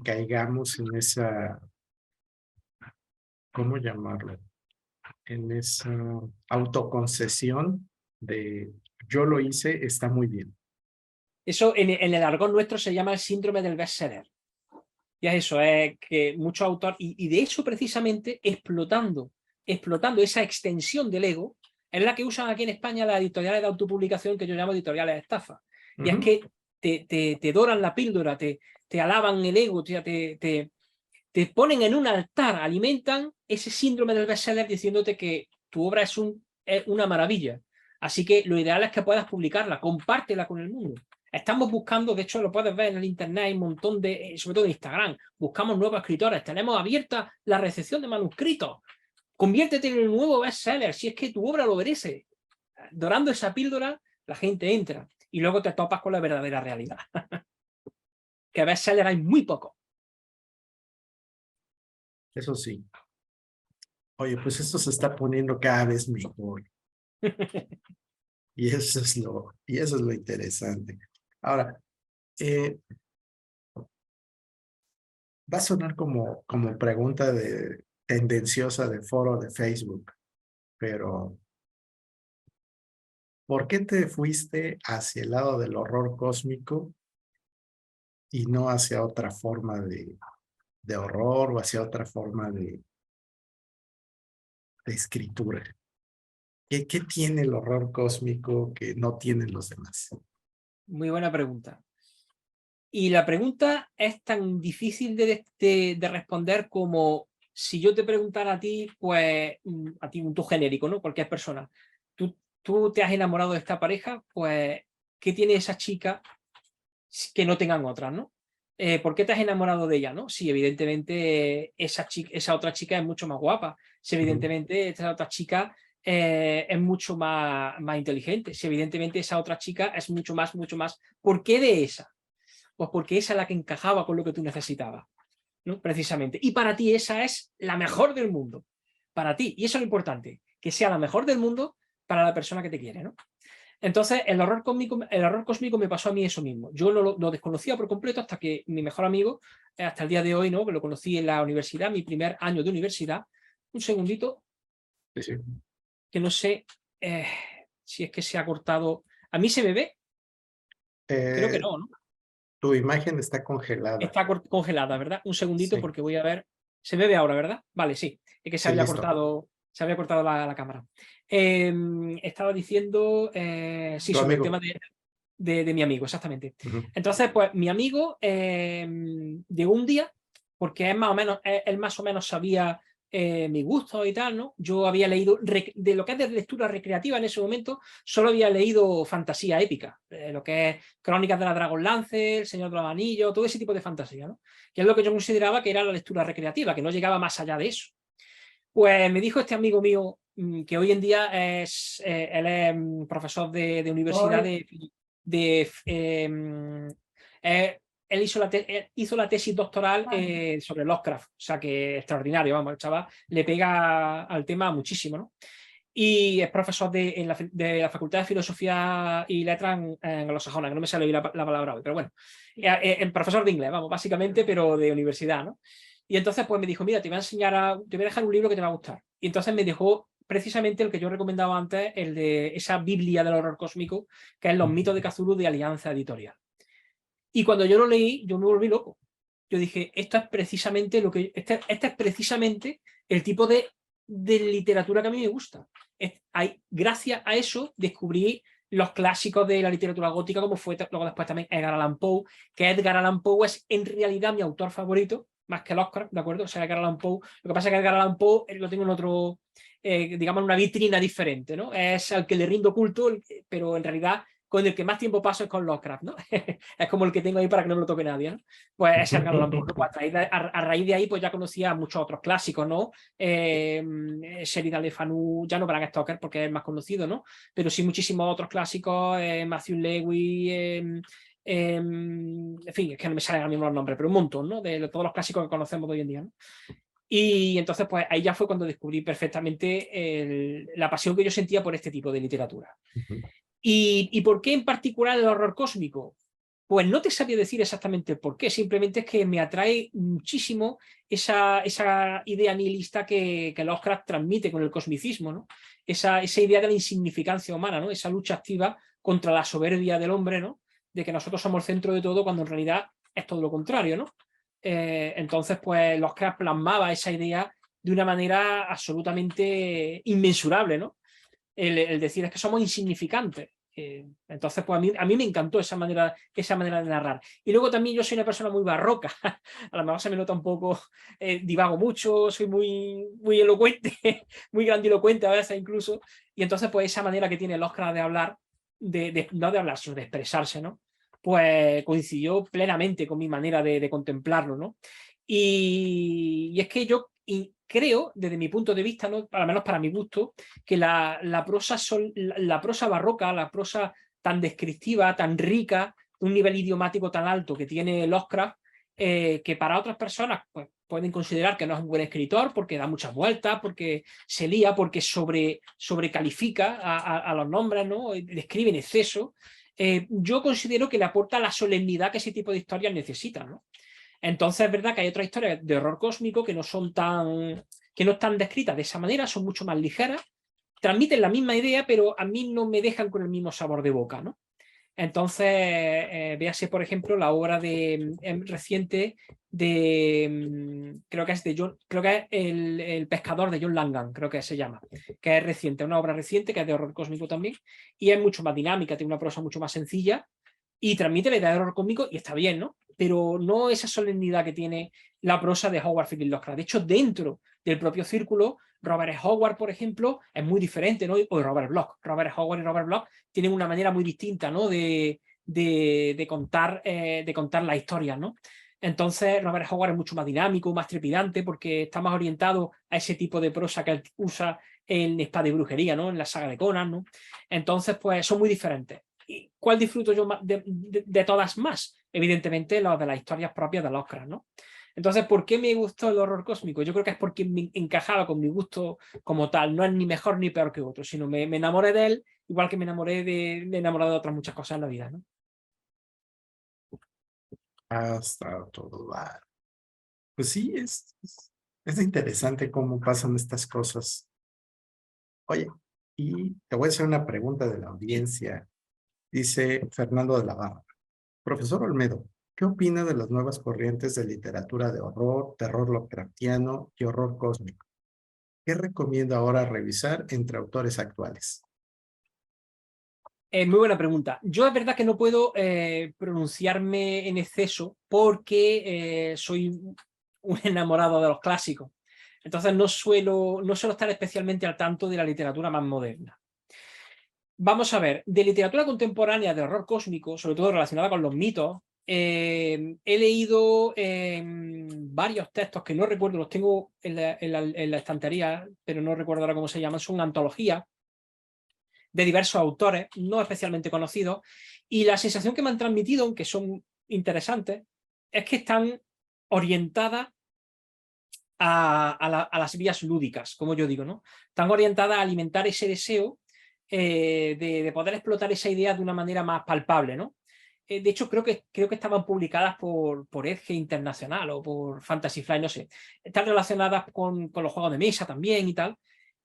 caigamos en esa, ¿cómo llamarlo? En esa autoconcesión de yo lo hice, está muy bien. Eso en el argot nuestro se llama el síndrome del bestseller. Y es eso, es que muchos autores, y de eso precisamente explotando esa extensión del ego, es la que usan aquí en España las editoriales de autopublicación que yo llamo editoriales de estafa. Y es que te doran la píldora, te alaban el ego, te ponen en un altar, alimentan ese síndrome del bestseller diciéndote que tu obra es una maravilla. Así que lo ideal es que puedas publicarla, compártela con el mundo. Estamos buscando, de hecho lo puedes ver en el internet, hay un montón de, sobre todo en Instagram, buscamos nuevos escritores, tenemos abierta la recepción de manuscritos. Conviértete en el nuevo bestseller, si es que tu obra lo merece. Dorando esa píldora, la gente entra y luego te topas con la verdadera realidad. Que bestseller hay muy poco. Eso sí. Oye, pues esto se está poniendo cada vez mejor. Y eso es lo interesante. Ahora, va a sonar como pregunta tendenciosa de foro de Facebook, pero ¿por qué te fuiste hacia el lado del horror cósmico y no hacia otra forma de horror o hacia otra forma de escritura? ¿Qué tiene el horror cósmico que no tienen los demás? Muy buena pregunta. Y la pregunta es tan difícil de responder como si yo te preguntara a ti, pues a ti, un tú genérico, ¿no? Cualquier persona. Tú te has enamorado de esta pareja, pues ¿qué tiene esa chica que no tengan otras, ¿no? ¿Por qué te has enamorado de ella, no? Si evidentemente esa otra chica es mucho más guapa, si evidentemente esa otra chica es mucho más inteligente, si evidentemente esa otra chica es mucho más. ¿Por qué de esa? Pues porque esa es la que encajaba con lo que tú necesitabas, ¿no? Precisamente. Y para ti esa es la mejor del mundo. Para ti. Y eso es lo importante. que sea la mejor del mundo para la persona que te quiere, ¿no? Entonces, el horror cósmico me pasó a mí eso mismo. Yo lo desconocía por completo hasta que mi mejor amigo, hasta el día de hoy, ¿no? Que lo conocí en la universidad, mi primer año de universidad. Un segundito, Sí, sí. que no sé si es que se ha cortado. ¿A mí se me ve? Creo que Eh, no, ¿no? tu imagen está congelada. Está congelada, ¿verdad? Un segundito Sí, porque voy a ver. Se me ve ahora, ¿verdad? Vale, sí. Es que sí, listo. se había cortado la cámara. Estaba diciendo, sí, Tu sobre el amigo. tema de mi amigo, exactamente. Ujú. Entonces, pues mi amigo llegó un día, porque es más o menos, él más o menos sabía mi gusto y tal, ¿no? Yo había leído, de lo que es de lectura recreativa en ese momento, solo había leído fantasía épica, lo que es Crónicas de la Dragonlance, El Señor de los Anillos, todo ese tipo de fantasía, ¿no? Que es lo que yo consideraba que era la lectura recreativa, que no llegaba más allá de eso. Pues me dijo este amigo mío que hoy en día él es profesor de universidad de él hizo la tesis doctoral sobre Lovecraft, o sea que extraordinario, vamos, el chaval le pega al tema muchísimo, ¿no? Y es profesor de la Facultad de Filosofía y Letras en anglosajona, que no me sale la palabra hoy, pero bueno, profesor de inglés, vamos, básicamente, pero de universidad, ¿no? Y entonces pues me dijo, mira, te voy a enseñar, te voy a dejar un libro que te va a gustar. Y entonces me dejó precisamente el que yo recomendaba antes, el de esa Biblia del horror cósmico, que es Los mitos de Cthulhu de Alianza Editorial. Y cuando yo lo leí, yo me volví loco. Yo dije, esto es precisamente lo que. Este es precisamente el tipo de literatura que a mí me gusta. Gracias a eso descubrí los clásicos de la literatura gótica, como fue luego después también Edgar Allan Poe, que Edgar Allan Poe es en realidad mi autor favorito, más que Lovecraft, ¿de acuerdo? O sea, Edgar Allan Poe. Lo que pasa es que Edgar Allan Poe lo tengo en otro, digamos, en una vitrina diferente, ¿no? Es al que le rindo culto, pero en realidad con el que más tiempo paso es con Lovecraft, ¿no? Es como el que tengo ahí para que no me lo toque nadie, ¿no? Pues es Edgar Allan Poe, ¿no? Pues a raíz de ahí pues ya conocía muchos otros clásicos, ¿no? Sheridan Le Fanu, ya no Bram Stoker porque es más conocido, ¿no? Pero sí muchísimos otros clásicos, Matthew Lewis, en fin, es que no me salen ahora mismo los nombres, pero un montón, ¿no? De todos los clásicos que conocemos de hoy en día, ¿no? Y entonces, pues ahí ya fue cuando descubrí perfectamente la pasión que yo sentía por este tipo de literatura. ¿Y por qué en particular el horror cósmico? Pues no te sabía decir exactamente por qué, simplemente es que me atrae muchísimo esa idea nihilista que Lovecraft transmite con el cosmicismo, ¿no? Esa idea de la insignificancia humana, ¿no? Esa lucha activa contra la soberbia del hombre, ¿no? De que nosotros somos el centro de todo cuando en realidad es todo lo contrario, ¿no? Entonces, pues Lovecraft plasmaba esa idea de una manera absolutamente inmensurable, ¿no? El decir es que somos insignificantes. Entonces, pues a mí me encantó esa manera de narrar. Y luego también yo soy una persona muy barroca. A lo mejor se me nota un poco, divago mucho, soy muy elocuente, muy grandilocuente a veces incluso. Y entonces, pues esa manera que tiene el Oscar de hablar, no de hablar, sino de expresarse, ¿no? Pues coincidió plenamente con mi manera de contemplarlo, ¿no? Y es que yo creo, desde mi punto de vista, ¿no? Al menos para mi gusto, que la prosa barroca, la prosa tan descriptiva, tan rica, un nivel idiomático tan alto que tiene Lovecraft, que para otras personas pues, pueden considerar que no es un buen escritor porque da muchas vueltas, porque se lía, porque sobrecalifica a los nombres, ¿no? Describe en exceso. Yo considero que le aporta la solemnidad que ese tipo de historias necesitan, ¿no? Entonces es verdad que hay otras historias de horror cósmico que no están descritas de esa manera, son mucho más ligeras, transmiten la misma idea, pero a mí no me dejan con el mismo sabor de boca, ¿no? Entonces, véase, por ejemplo, la obra reciente creo que es el pescador de John Langan, creo que se llama, que es reciente, una obra reciente que es de horror cósmico también, y es mucho más dinámica, tiene una prosa mucho más sencilla, y transmite la idea de horror cósmico, y está bien, ¿no? Pero no esa solemnidad que tiene la prosa de Howard Phillips Lovecraft. De hecho, dentro del propio círculo, Robert Howard, por ejemplo, es muy diferente, ¿no? O Robert Bloch. Robert Howard y Robert Bloch tienen una manera muy distinta, ¿no? De contar la historia, ¿no? Entonces, Robert Howard es mucho más dinámico, más trepidante, porque está más orientado a ese tipo de prosa que él usa en Espada y Brujería, ¿no? En la saga de Conan, ¿no? Entonces, pues son muy diferentes. ¿Y cuál disfruto yo de todas más? Evidentemente, los de las historias propias de Lovecraft, ¿no? Entonces, ¿por qué me gustó el horror cósmico? Yo creo que es porque me encajaba con mi gusto como tal. No es ni mejor ni peor que otro, sino me enamoré de él, igual que me me he enamorado de otras muchas cosas en la vida, ¿no? Hasta todo dar. Pues sí, es interesante cómo pasan estas cosas. Oye, y te voy a hacer una pregunta de la audiencia. Dice Fernando de la Barra. Profesor Olmedo, ¿qué opina de las nuevas corrientes de literatura de horror, terror Lovecraftiano y horror cósmico? ¿Qué recomienda ahora revisar entre autores actuales? Muy buena pregunta. Yo es verdad que no puedo pronunciarme en exceso porque soy un enamorado de los clásicos. Entonces no suelo estar especialmente al tanto de la literatura más moderna. Vamos a ver, de literatura contemporánea de horror cósmico, sobre todo relacionada con los mitos, he leído varios textos que no recuerdo, los tengo en la estantería, pero no recuerdo ahora cómo se llaman, son antologías de diversos autores, no especialmente conocidos, y la sensación que me han transmitido, aunque son interesantes, es que están orientadas a las vías lúdicas, como yo digo, ¿no? Están orientadas a alimentar ese deseo de poder explotar esa idea de una manera más palpable, ¿no? De hecho, creo que estaban publicadas por Edge Internacional o por Fantasy Flight, no sé. Están relacionadas con los juegos de mesa también y tal.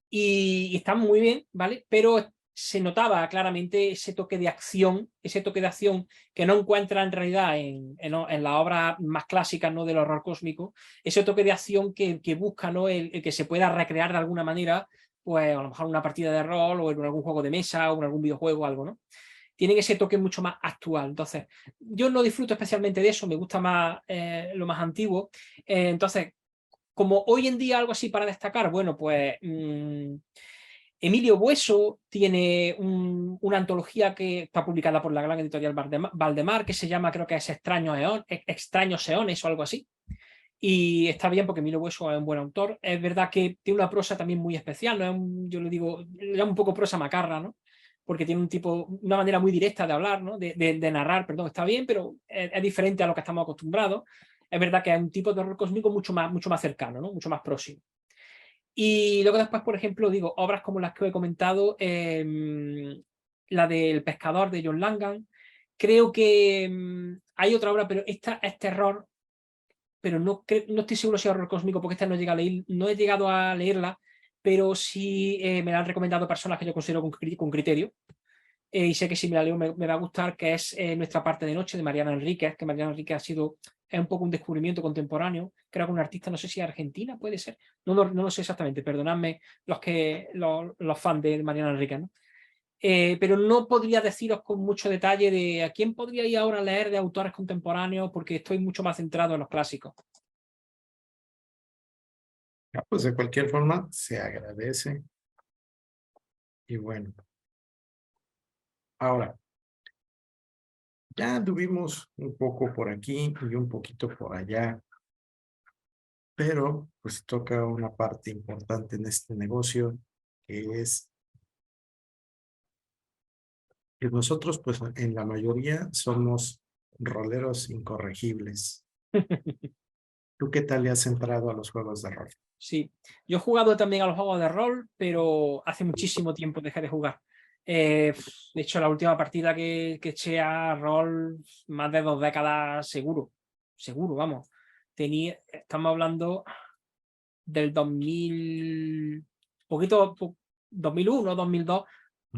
Y están muy bien, ¿vale? Pero se notaba claramente ese toque de acción que no encuentra en realidad en la obra más clásica, ¿no? Del horror cósmico, ese toque de acción que busca, ¿no? El que se pueda recrear de alguna manera, pues a lo mejor en una partida de rol o en algún juego de mesa o en algún videojuego o algo, ¿no? Tienen ese toque mucho más actual. Entonces, yo no disfruto especialmente de eso, me gusta más lo más antiguo. Entonces, como hoy en día algo así para destacar, bueno, pues Emilio Bueso tiene una antología que está publicada por la gran editorial Valdemar, que se llama, creo que es Extraños Eones o algo así. Y está bien porque Emilio Bueso es un buen autor. Es verdad que tiene una prosa también muy especial, no es yo le digo, le llamo un poco prosa macarra, ¿no? Porque tiene una manera muy directa de hablar, ¿no? De narrar, perdón, está bien, pero es diferente a lo que estamos acostumbrados. Es verdad que es un tipo de horror cósmico mucho más cercano, ¿no? Mucho más próximo. Y luego después, por ejemplo, digo, obras como las que he comentado, la del pescador de John Langan. Creo que hay otra obra, pero esta es terror, pero no estoy seguro si es horror cósmico porque esta no he llegado a leerla, pero sí me la han recomendado personas que yo considero con criterio. Y sé que si me la leo me va a gustar, que es Nuestra parte de noche de Mariana Enríquez, que Mariana Enríquez es un poco un descubrimiento contemporáneo, creo que un artista, no sé si argentina, puede ser, no lo sé exactamente, perdonadme los fans de Mariana Enríquez, ¿no? Pero no podría deciros con mucho detalle de a quién podría ir ahora a leer de autores contemporáneos, porque estoy mucho más centrado en los clásicos. Ah, pues de cualquier forma, se agradece. Y bueno, ahora, ya tuvimos un poco por aquí y un poquito por allá, pero pues toca una parte importante en este negocio, que es que nosotros, pues en la mayoría somos roleros incorregibles. ¿Tú qué tal le has entrado a los juegos de rol? Sí, yo he jugado también a los juegos de rol, pero hace muchísimo tiempo dejé de jugar. De hecho, la última partida que eché a rol, más de 2 décadas seguro. Seguro, vamos. Estamos hablando del 2000, 2001, 2002.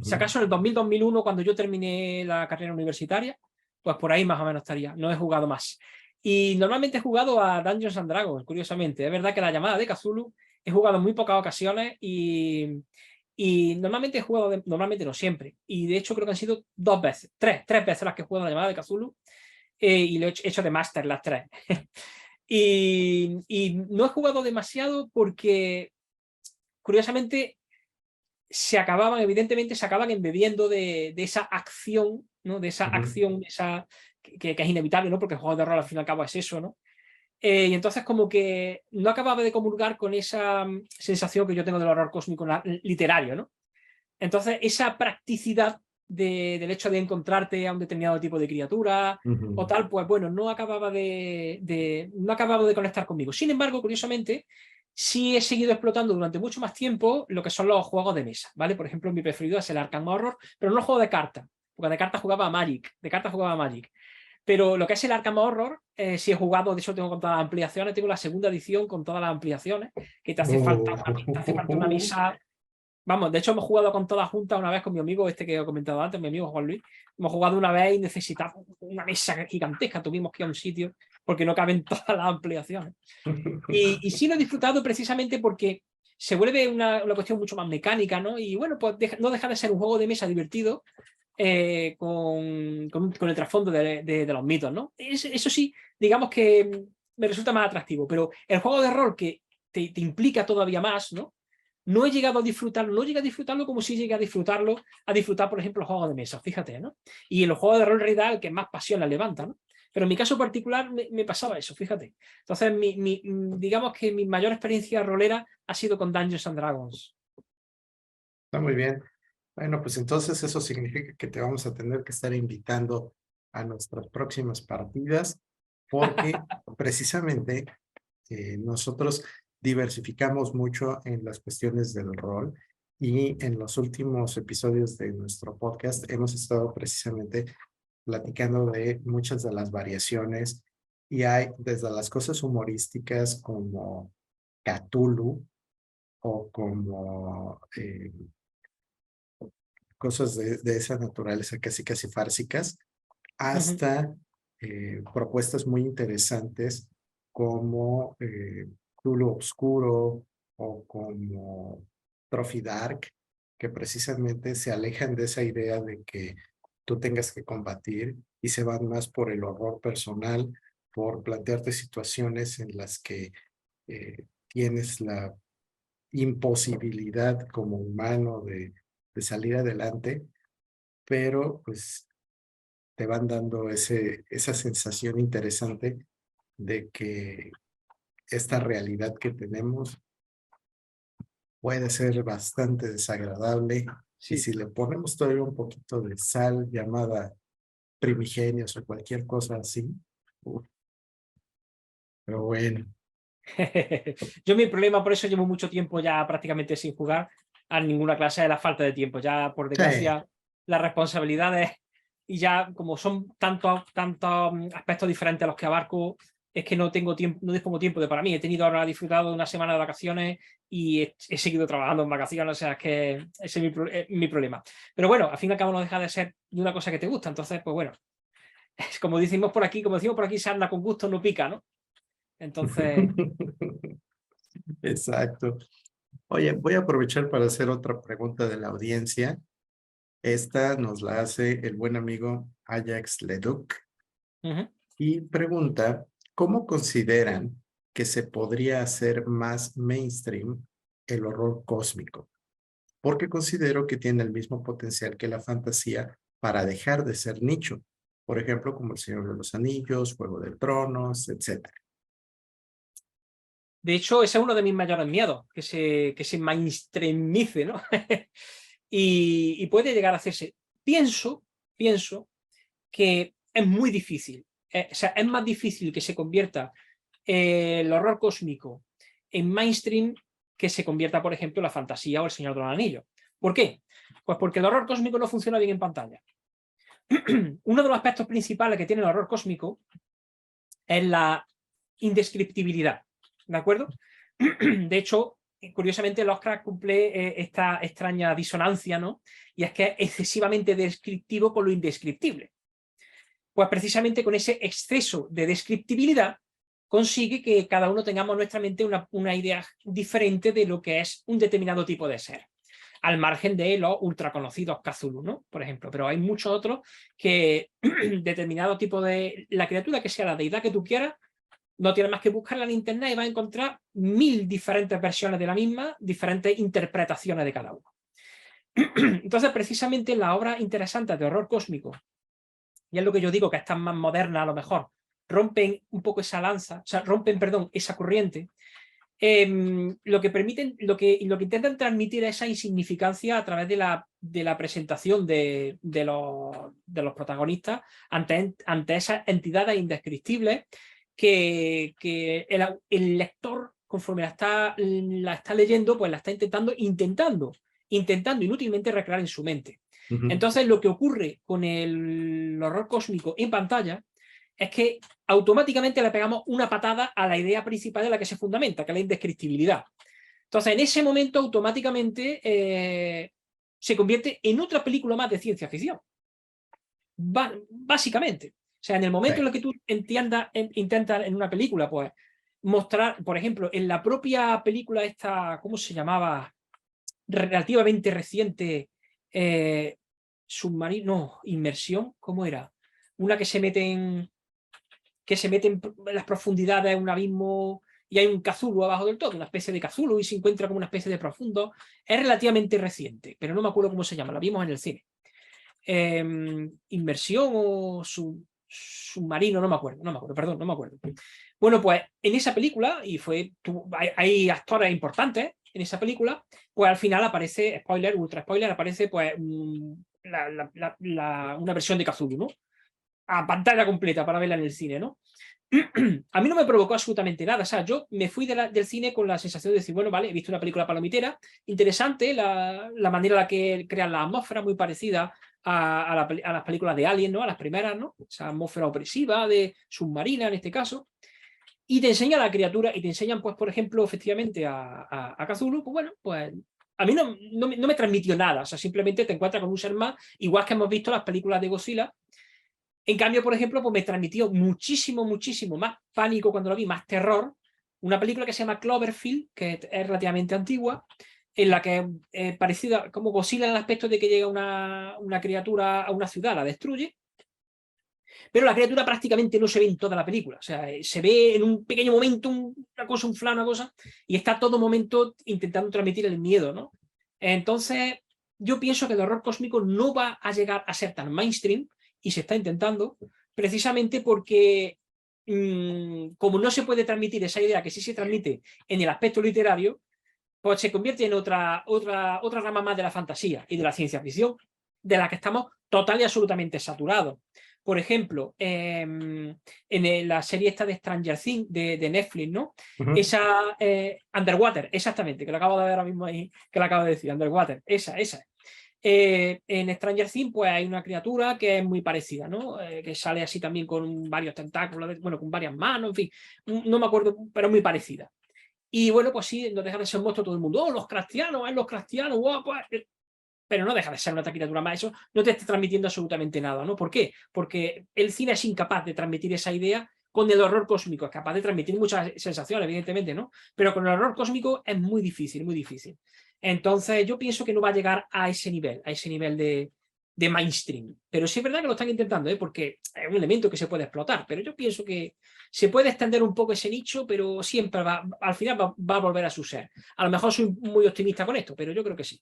Si Ujú. acaso en el 2000-2001, cuando yo terminé la carrera universitaria, pues por ahí más o menos estaría. No he jugado más. Y normalmente he jugado a Dungeons and Dragons, curiosamente. Es verdad que la llamada de Cthulhu he jugado en muy pocas ocasiones y normalmente he jugado, normalmente no siempre. Y de hecho creo que han sido 2 veces, tres veces las que he jugado la llamada de Cthulhu y lo he hecho de máster las tres. Y no he jugado demasiado porque, curiosamente, evidentemente se acaban embebiendo de esa acción, ¿no? De esa Ujú. acción, que es inevitable, ¿no? Porque el juego de rol al fin y al cabo es eso, ¿no? Y entonces como que no acababa de comulgar con esa sensación que yo tengo del horror cósmico literario, ¿no? Entonces esa practicidad del hecho de encontrarte a un determinado tipo de criatura o tal, pues bueno, no acababa de conectar conmigo. Sin embargo, curiosamente, sí he seguido explotando durante mucho más tiempo lo que son los juegos de mesa, ¿vale? Por ejemplo, mi preferido es el Arkham Horror, pero no el juego de cartas, porque de cartas jugaba a Magic. Pero lo que es el Arkham Horror, sí he jugado, de hecho tengo con todas las ampliaciones, tengo la segunda edición con todas las ampliaciones, que te hace falta una mesa. Vamos, de hecho hemos jugado con todas juntas una vez con mi amigo este que he comentado antes, mi amigo Juan Luis. Hemos jugado una vez y necesitamos una mesa gigantesca, tuvimos que ir a un sitio porque no caben todas las ampliaciones. Y sí lo he disfrutado precisamente porque se vuelve una cuestión mucho más mecánica, ¿no? Y bueno, pues no deja de ser un juego de mesa divertido con el trasfondo de los mitos, ¿no? Eso sí, digamos que me resulta más atractivo, pero el juego de rol que te implica todavía más, ¿no? No he llegado a disfrutarlo, no llegué a disfrutarlo como si llegué a disfrutar, por ejemplo, los juegos de mesa, fíjate, ¿no? Y en los juegos de rol en realidad el que más pasión le levanta, ¿no? Pero en mi caso particular me pasaba eso, fíjate. Entonces, digamos que mi mayor experiencia rolera ha sido con Dungeons and Dragons. Está muy bien. Bueno, pues entonces eso significa que te vamos a tener que estar invitando a nuestras próximas partidas, porque precisamente nosotros diversificamos mucho en las cuestiones del rol y en los últimos episodios de nuestro podcast hemos estado precisamente platicando de muchas de las variaciones y hay desde las cosas humorísticas como Cthulhu o como cosas de esa naturaleza casi fársicas, hasta propuestas muy interesantes como Cthulhu Obscuro o como Trophy Dark, que precisamente se alejan de esa idea de que tú tengas que combatir y se van más por el horror personal, por plantearte situaciones en las que tienes la imposibilidad como humano de salir adelante, pero pues te van dando esa sensación interesante de que esta realidad que tenemos puede ser bastante desagradable y Sí. si le ponemos todavía un poquito de sal llamada primigenios o cualquier cosa así, pero bueno. Yo mi problema, por eso llevo mucho tiempo ya prácticamente sin jugar a ninguna clase, de la falta de tiempo. Ya, por Sí. desgracia, las responsabilidades y ya como son tantos aspectos diferentes a los que abarco, es que no tengo tiempo, no dispongo tiempo de para mí. He tenido ahora disfrutado de una semana de vacaciones y he seguido trabajando en vacaciones, o sea, es que ese es mi problema. Pero bueno, al fin y al cabo no deja de ser de una cosa que te gusta, entonces, pues bueno, es como decimos por aquí, se anda con gusto, no pica, ¿no? Entonces... Exacto. Oye, voy a aprovechar para hacer otra pregunta de la audiencia. Esta nos la hace el buen amigo Ajax Leduc y pregunta, ¿cómo consideran que se podría hacer más mainstream el horror cósmico? Porque considero que tiene el mismo potencial que la fantasía para dejar de ser nicho. Por ejemplo, como El Señor de los Anillos, Juego de Tronos, etc. De hecho, ese es uno de mis mayores miedos, que se mainstreamice, ¿no? y puede llegar a hacerse. Pienso que es muy difícil. O sea, es más difícil que se convierta el horror cósmico en mainstream que se convierta, por ejemplo, la fantasía o El Señor de los Anillos. ¿Por qué? Pues porque el horror cósmico no funciona bien en pantalla. Uno de los aspectos principales que tiene el horror cósmico es la indescriptibilidad. ¿De acuerdo? De hecho, curiosamente, Lovecraft cumple esta extraña disonancia, ¿no? Y es que es excesivamente descriptivo con lo indescriptible. Pues precisamente con ese exceso de descriptibilidad consigue que cada uno tengamos en nuestra mente una idea diferente de lo que es un determinado tipo de ser. Al margen de los ultraconocidos Cthulhu, ¿no? Por ejemplo. Pero hay muchos otros que determinado tipo de... La criatura que sea la deidad que tú quieras, no tienes más que buscarla en internet y vas a encontrar 1000 diferentes versiones de la misma, diferentes interpretaciones de cada uno. Entonces, precisamente las obras interesantes de horror cósmico, y es lo que yo digo, que están más modernas a lo mejor, rompen un poco esa lanza, o sea, rompen, perdón, esa corriente, lo que permiten, lo que intentan transmitir esa insignificancia a través de la presentación de los protagonistas ante esas entidades indescriptibles que el lector, conforme la está leyendo, pues la está intentando inútilmente recrear en su mente. Entonces, lo que ocurre con el horror cósmico en pantalla es que automáticamente le pegamos una patada a la idea principal de la que se fundamenta, que es la indescriptibilidad. Entonces, en ese momento, automáticamente se convierte en otra película más de ciencia ficción. Básicamente. O sea, en el momento en el que tú intentas en una película, pues, mostrar, por ejemplo, en la propia película esta, ¿cómo se llamaba? Relativamente reciente, submarino, inmersión, ¿cómo era? Una que se mete en las profundidades de un abismo y hay un Cthulhu abajo del todo, una especie de Cthulhu, y se encuentra como una especie de profundo. Es relativamente reciente, pero no me acuerdo cómo se llama, la vimos en el cine. Inmersión o submarino, no me acuerdo, perdón, no me acuerdo. Bueno, pues en esa película, y hay actores importantes en esa película, pues al final aparece, spoiler, ultra spoiler, aparece pues una versión de Cthulhu, ¿no? A pantalla completa para verla en el cine, ¿no? A mí no me provocó absolutamente nada. O sea, yo me fui del cine con la sensación de decir, bueno, vale, he visto una película palomitera, interesante, la manera en la que crean la atmósfera, muy parecida a las películas de Alien, ¿no? A las primeras, ¿no? Esa atmósfera opresiva, de submarina en este caso. Y te enseña a la criatura, y te enseñan, pues, por ejemplo, efectivamente a Cthulhu, pues bueno, pues a mí no me transmitió nada. O sea, simplemente te encuentras con un ser más, igual que hemos visto las películas de Godzilla. En cambio, por ejemplo, pues me transmitió muchísimo más pánico cuando lo vi, más terror, una película que se llama Cloverfield, que es relativamente antigua, en la que es parecida, como Godzilla en el aspecto de que llega una criatura a una ciudad, la destruye, pero la criatura prácticamente no se ve en toda la película. O sea, se ve en un pequeño momento una cosa, un flan, una cosa, y está todo momento intentando transmitir el miedo, ¿no? Entonces, yo pienso que el horror cósmico no va a llegar a ser tan mainstream, y se está intentando, precisamente porque como no se puede transmitir esa idea que sí se transmite en el aspecto literario, pues se convierte en otra rama más de la fantasía y de la ciencia ficción, de la que estamos total y absolutamente saturados. Por ejemplo, en la serie esta de Stranger Things de Netflix, ¿no? Esa Underwater, exactamente, que lo acabo de ver ahora mismo ahí, que lo acabo de decir, Underwater, esa. En Stranger Things, pues hay una criatura que es muy parecida, ¿no? Que sale así también con varios tentáculos, bueno, con varias manos, en fin, no me acuerdo, pero muy parecida. Y bueno, pues sí, no deja de ser un monstruo todo el mundo. ¡Oh, los cristianos! ¡Los cristianos! ¡Wow! Pues! Pero no deja de ser una criatura más. Eso no te está transmitiendo absolutamente nada, ¿no? ¿Por qué? Porque el cine es incapaz de transmitir esa idea con el horror cósmico. Es capaz de transmitir muchas sensaciones, evidentemente, ¿no? Pero con el horror cósmico es muy difícil, muy difícil. Entonces, yo pienso que no va a llegar a ese nivel de mainstream. Pero sí es verdad que lo están intentando, ¿eh? Porque es un elemento que se puede explotar. Pero yo pienso que se puede extender un poco ese nicho, pero siempre al final va a volver a su ser. A lo mejor soy muy optimista con esto, pero yo creo que sí.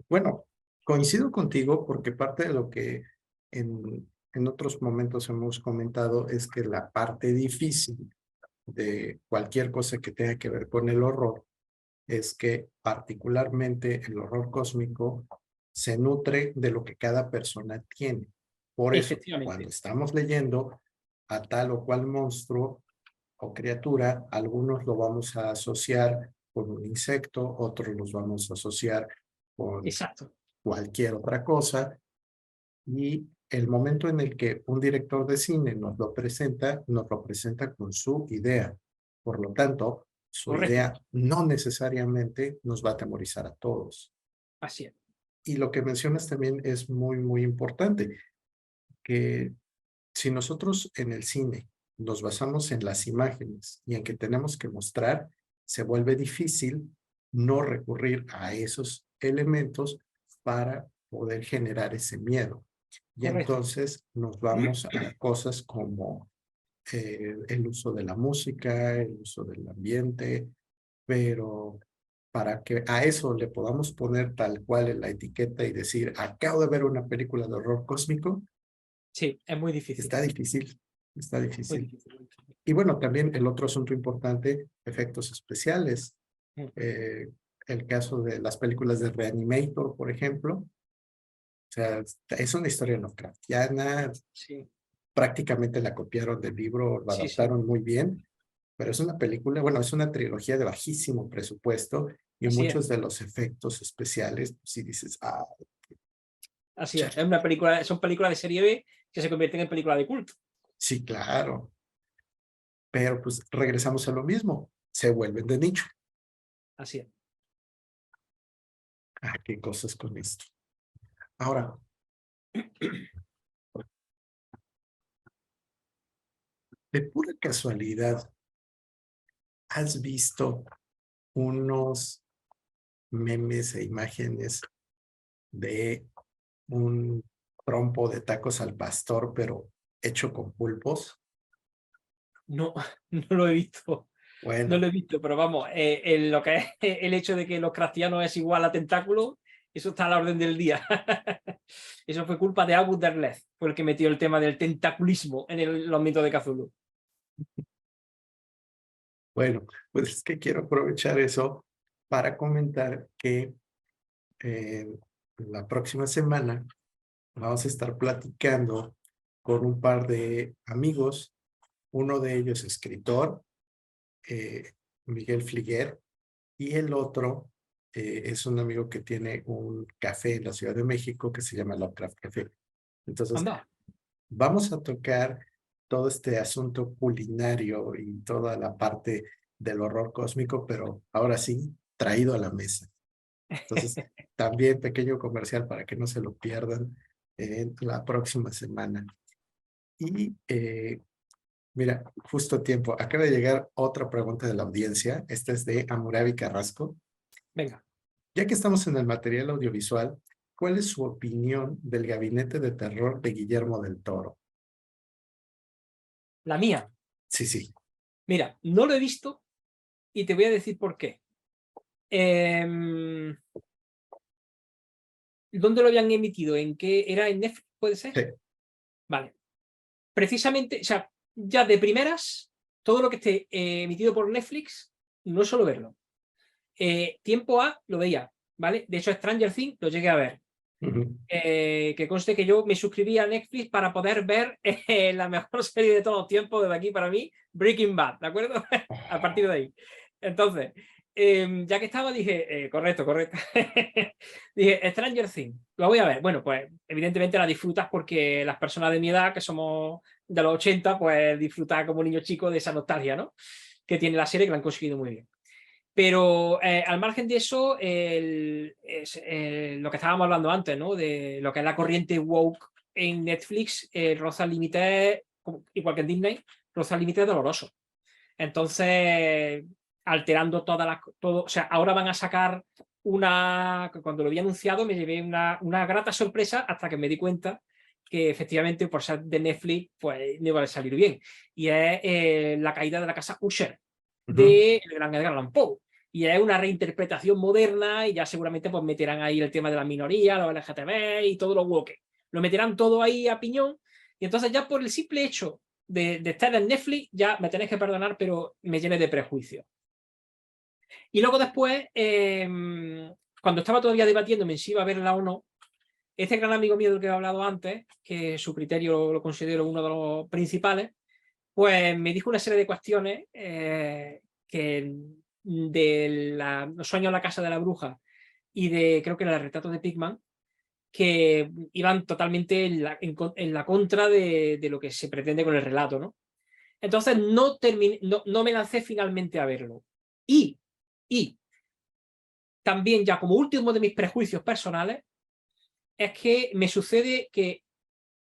Bueno, coincido contigo porque parte de lo que en otros momentos hemos comentado es que la parte difícil de cualquier cosa que tenga que ver con el horror es que particularmente el horror cósmico se nutre de lo que cada persona tiene. Por eso, cuando Efectivamente. estamos leyendo a tal o cual monstruo o criatura, algunos lo vamos a asociar con un insecto, otros los vamos a asociar con Exacto. cualquier otra cosa, y el momento en el que un director de cine nos lo presenta con su idea. Por lo tanto, su Correcto. idea no necesariamente nos va a atemorizar a todos. Así es. Y lo que mencionas también es muy importante, que si nosotros en el cine nos basamos en las imágenes y en que tenemos que mostrar, se vuelve difícil no recurrir a esos elementos para poder generar ese miedo. Y Correcto. entonces nos vamos a cosas como el uso de la música, el uso del ambiente, pero para que a eso le podamos poner tal cual en la etiqueta y decir, acabo de ver una película de horror cósmico, Sí, es muy difícil. está difícil. está Muy difícil. difícil, muy difícil. Y bueno, también el otro asunto importante, efectos especiales. Mm. Eh, el caso de las películas de Reanimator, por ejemplo. O sea, es una historia Lovecraftiana, Sí, prácticamente la copiaron del libro, lo sí, sí, adaptaron muy bien, pero es una película, bueno, es una trilogía de bajísimo presupuesto y así es. muchos de los efectos especiales, si dices, ah, Así es. chale, Es una película, son películas de serie B que se convierten en películas de culto. sí, claro, pero pues regresamos a lo mismo, se vuelven de nicho. Así es. Ah, qué cosas con esto. Ahora, de pura casualidad, ¿has visto unos memes e imágenes de un trompo de tacos al pastor, pero hecho con pulpos? No, no lo he visto. No lo Bueno, he visto, pero vamos, lo que es el hecho de que los cristianos es igual a tentáculo, eso está a la orden del día. Eso fue culpa de Abu Derleth, fue el que metió el tema del tentaculismo en los mitos de Cthulhu. bueno, pues es que quiero aprovechar eso para comentar que eh, la próxima semana vamos a estar platicando con un par de amigos, uno de ellos escritor, eh, Miguel Fliguer, y el otro es un amigo que tiene un café en la Ciudad de México que se llama Lovecraft Café. Entonces, Anda. vamos a tocar todo este asunto culinario y toda la parte del horror cósmico, pero ahora sí, traído a la mesa. Entonces, también pequeño comercial para que no se lo pierdan en la próxima semana. Y mira, justo a tiempo, acaba de llegar otra pregunta de la audiencia. Esta es de Amurabi Carrasco. Venga, Ya que estamos en el material audiovisual, ¿cuál es su opinión del Gabinete de Terror de Guillermo del Toro? la mía. Sí, sí. Mira, no lo he visto y te voy a decir por qué. Em, ¿Dónde lo habían emitido? ¿En qué? ¿Era en Netflix? ¿Puede ser? Sí. Vale. Precisamente, o sea, ya de primeras, todo lo que esté emitido por Netflix, no suelo verlo. Tiempo A lo veía, ¿vale? De hecho, Stranger Things lo llegué a ver. Ujú. Que conste que yo me suscribí a Netflix para poder ver la mejor serie de todos los tiempos desde aquí para mí, Breaking Bad, ¿de acuerdo? A partir de ahí. Entonces, ya que estaba, dije, correcto, correcto. Dije, Stranger Things, lo voy a ver. Bueno, pues evidentemente la disfrutas porque las personas de mi edad, que somos de los 80, pues disfrutar como niño chico de esa nostalgia, ¿no? Que tiene la serie, que la han conseguido muy bien. Pero al margen de eso, lo que estábamos hablando antes, ¿no? De lo que es la corriente woke en Netflix, roza el límite, igual que en Disney, roza el límite doloroso. Entonces, alterando todas las. Todo, o sea, ahora van a sacar una. Cuando lo había anunciado, me llevé una grata sorpresa hasta que me di cuenta que efectivamente, por ser de Netflix, pues no iba a salir bien. Y es la caída de la casa Usher Ujú. de el gran Edgar Allan Poe. Y es una reinterpretación moderna y ya seguramente pues meterán ahí el tema de la minoría, los LGTB y todo lo woke. Lo meterán todo ahí a piñón y entonces ya por el simple hecho de estar en Netflix ya me tenéis que perdonar, pero me llene de prejuicios. Y luego después, cuando estaba todavía debatiéndome si iba a verla o no, este gran amigo mío del que he hablado antes, que su criterio lo considero uno de los principales, pues me dijo una serie de cuestiones que de los sueños en la casa de la bruja y de, creo que era el retrato de Pigman, que iban totalmente en la contra de lo que se pretende con el relato, ¿no? Entonces no me lancé finalmente a verlo. Y, y también ya como último de mis prejuicios personales, es que me sucede que